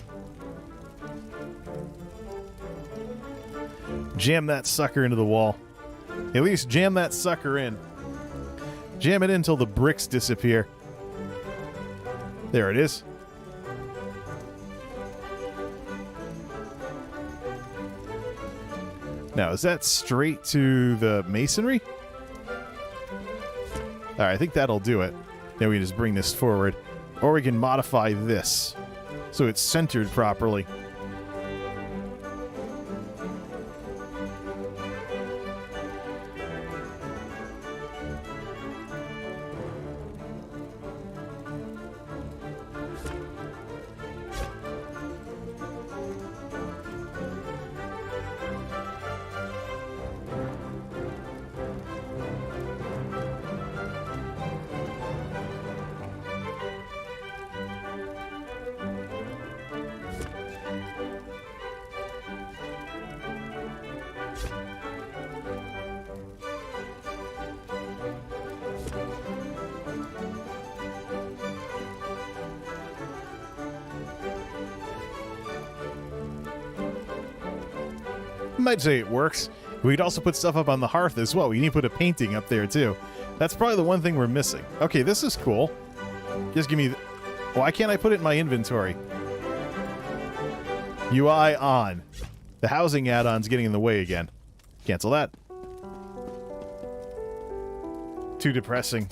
Jam that sucker into the wall. At least jam that sucker in. Jam it in until the bricks disappear. There it is. Now, is that straight to the masonry? All right, I think that'll do it. Then we just bring this forward. Or we can modify this so it's centered properly. Might say it works. We'd also put stuff up on the hearth as well. We need to put a painting up there too. That's probably the one thing we're missing. Okay, this is cool. Just give me... Why can't I put it in my inventory? UI on. The housing add-on's getting in the way again. Cancel that. Too depressing.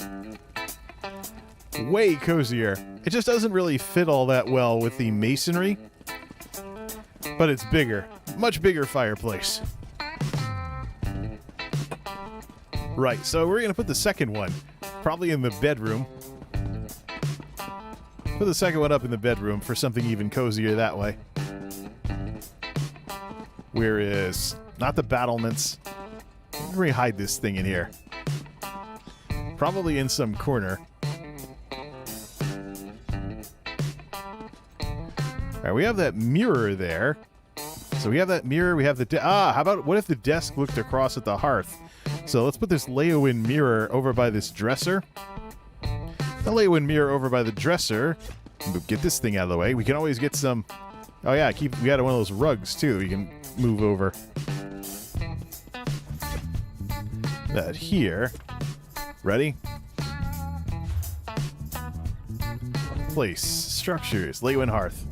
Way cozier. It just doesn't really fit all that well with the masonry. But it's bigger. Much bigger fireplace. Right, so we're going to put the second one probably in the bedroom. Put the second one up in the bedroom for something even cozier that way. Where is... Not the battlements. Let me hide this thing in here. Probably in some corner. Alright, we have that mirror there. So we have that mirror, we have the... how about... What if the desk looked across at the hearth? So let's put this Leowin mirror over by this dresser. The Leowin mirror over by the dresser. Get this thing out of the way. We can always get some... Oh yeah, we got one of those rugs too that we can move over. That here. Ready? Place. Structures. Leowin hearth.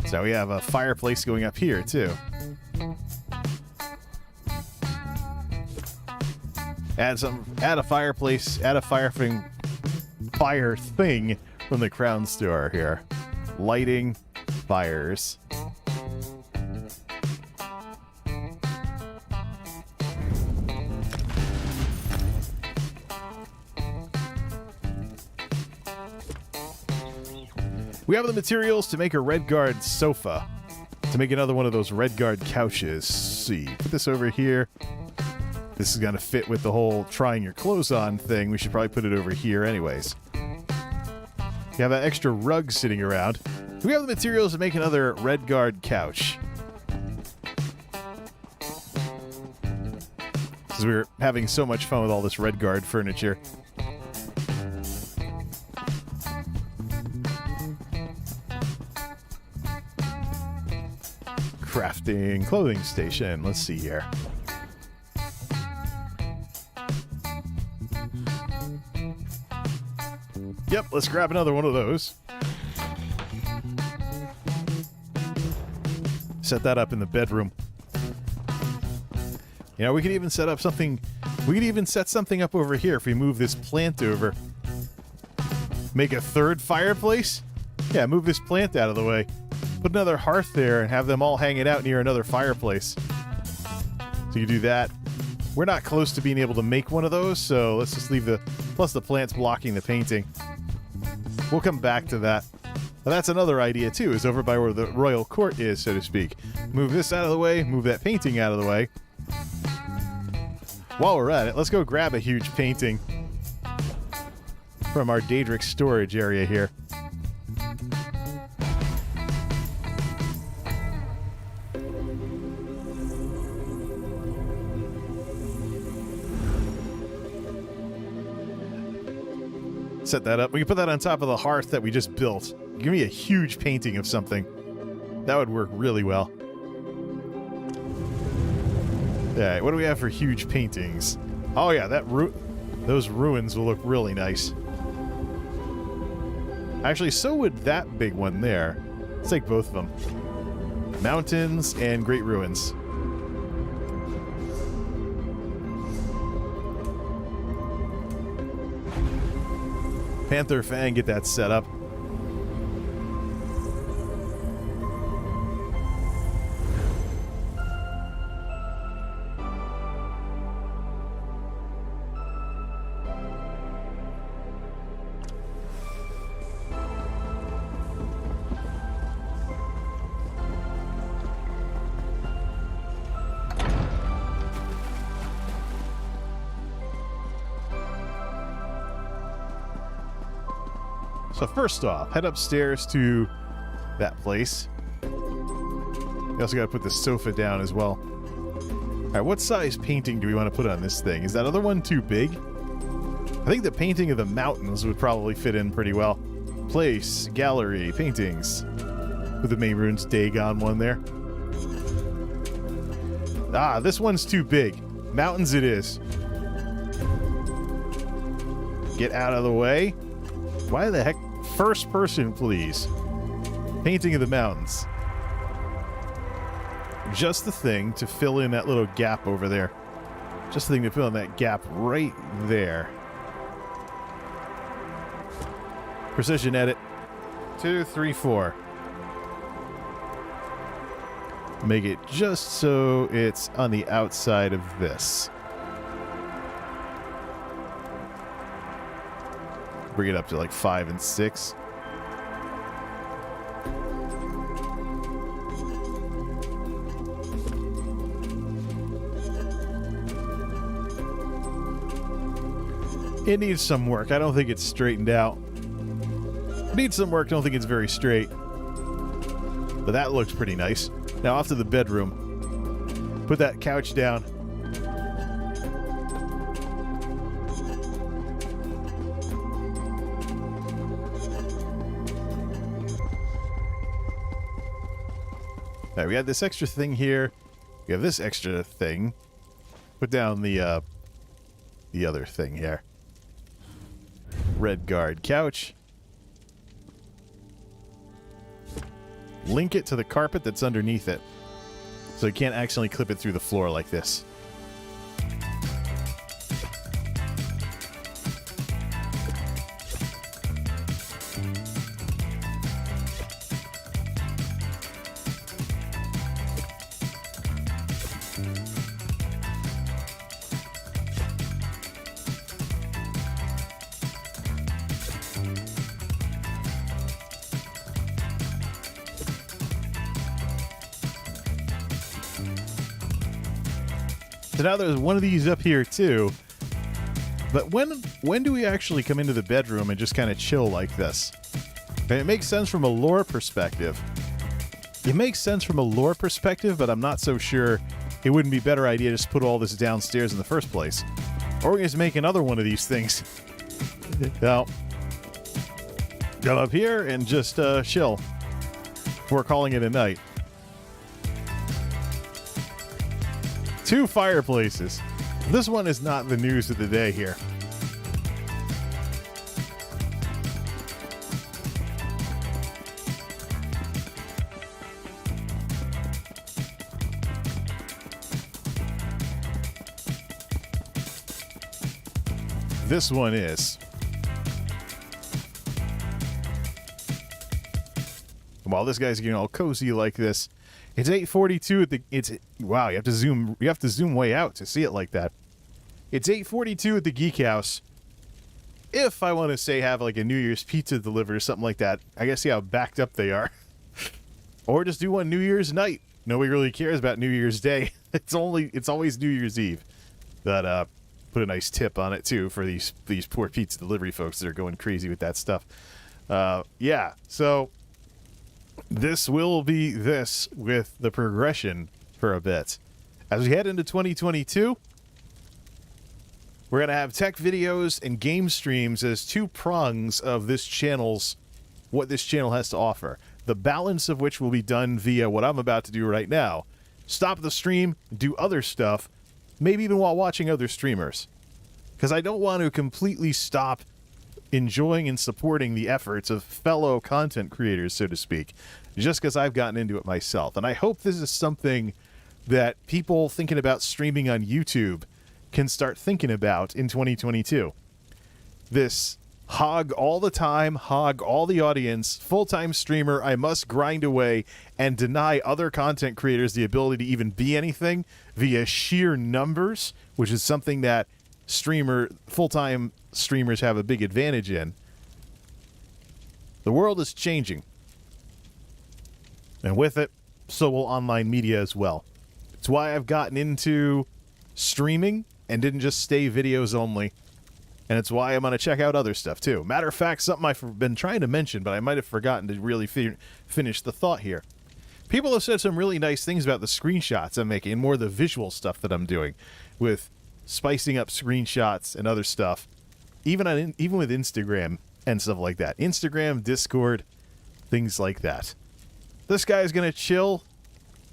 So we have a fireplace going up here, too. Add a fireplace, add a fire thing from the crown store here. Lighting, fires. We have the materials to make a red guard sofa. To make another one of those red guard couches. See, put this over here. This is going to fit with the whole trying your clothes on thing. We should probably put it over here anyways. You have that extra rug sitting around. We have the materials to make another red guard couch. Because we were having so much fun with all this red guard furniture. Crafting clothing station. Let's see here. Yep, let's grab another one of those. Set that up in the bedroom. You know, we could even set up something. We could even set something up over here if we move this plant over. Make a third fireplace? Yeah, move this plant out of the way. Put another hearth there and have them all hanging out near another fireplace. So you do that. We're not close to being able to make one of those, so let's just leave the... Plus the plant's blocking the painting. We'll come back to that. Well, that's another idea, too, is over by where the royal court is, so to speak. Move this out of the way, move that painting out of the way. While we're at it, let's go grab a huge painting from our Daedric storage area here. Set that up. We can put that on top of the hearth that we just built. Give me a huge painting of something. That would work really well. Alright, what do we have for huge paintings? Oh yeah, those ruins will look really nice. Actually, so would that big one there. Let's take both of them. Mountains and Great Ruins. Panther Fang, get that set up. So first off, head upstairs to that place. You also got to put the sofa down as well. All right, what size painting do we want to put on this thing? Is that other one too big? I think the painting of the mountains would probably fit in pretty well. Place, gallery, paintings. With the main runes Dagon one there. Ah, this one's too big. Mountains it is. Get out of the way. Why the heck? First person, please. Painting of the mountains. Just the thing to fill in that little gap over there. Just the thing to fill in that gap right there. Precision edit. 2, 3, 4. Make it just so it's on the outside of this. Bring it up to like 5 and 6. It needs some work. I don't think it's straightened out. It needs some work. Don't think it's very straight. But that looks pretty nice. Now off to the bedroom. Put that couch down. All right, we got this extra thing here. We have this extra thing. Put down the other thing here. Red guard couch. Link it to the carpet that's underneath it. So you can't accidentally clip it through the floor like this. So now there's one of these up here too. But when do we actually come into the bedroom and just kind of chill like this? And it makes sense from a lore perspective. It makes sense from a lore perspective, but I'm not so sure it wouldn't be a better idea to just put all this downstairs in the first place. Or we can just make another one of these things. Now, come up here and just chill before calling it a night. 2 fireplaces. This one is not the news of the day here. This one is. While this guy's getting all cozy like this, it's 8:42 at the. Wow, you have to zoom way out to see it like that. It's 8:42 at the Geek House. If I want to say have like a New Year's pizza delivered or something like that, I gotta see how backed up they are. Or just do one New Year's night. Nobody really cares about New Year's Day. It's always New Year's Eve. But put a nice tip on it too for these poor pizza delivery folks that are going crazy with that stuff. Yeah, so this will be this with the progression for a bit. As we head into 2022, we're going to have tech videos and game streams as 2 prongs of this channel's, what this channel has to offer. The balance of which will be done via what I'm about to do right now. Stop the stream, do other stuff, maybe even while watching other streamers. Because I don't want to completely stop enjoying and supporting the efforts of fellow content creators, so to speak, just because I've gotten into it myself. And I hope this is something that people thinking about streaming on YouTube can start thinking about in 2022. This hog all the time, hog all the audience, full-time streamer, I must grind away and deny other content creators the ability to even be anything via sheer numbers, which is something that full-time streamers have a big advantage in. The world is changing. And with it, so will online media as well. It's why I've gotten into streaming and didn't just stay videos only. And it's why I'm going to check out other stuff too. Matter of fact, something I've been trying to mention, but I might have forgotten to really finish the thought here. People have said some really nice things about the screenshots I'm making and more the visual stuff that I'm doing with spicing up screenshots and other stuff. Even with Instagram and stuff like that. Instagram, Discord, things like that. This guy's going to chill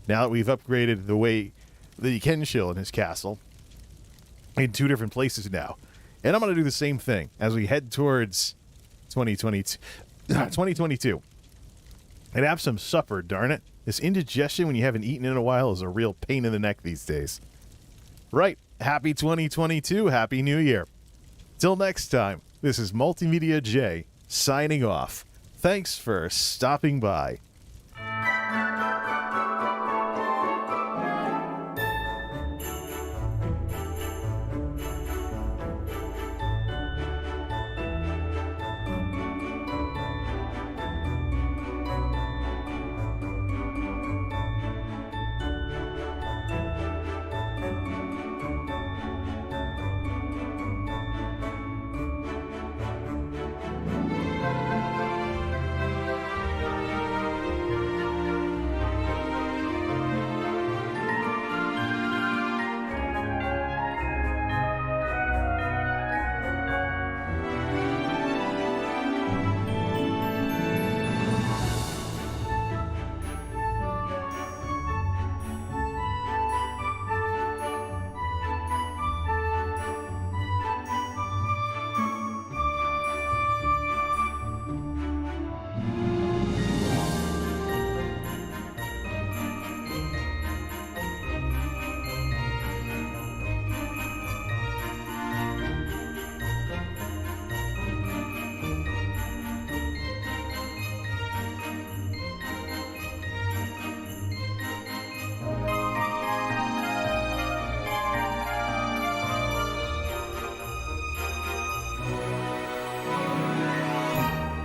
now that we've upgraded the way that he can chill in his castle in 2 different places now. And I'm going to do the same thing as we head towards 2022. And have some supper, darn it. This indigestion when you haven't eaten in a while is a real pain in the neck these days. Right. Happy 2022. Happy New Year. Till next time, this is MultimediaJay signing off. Thanks for stopping by.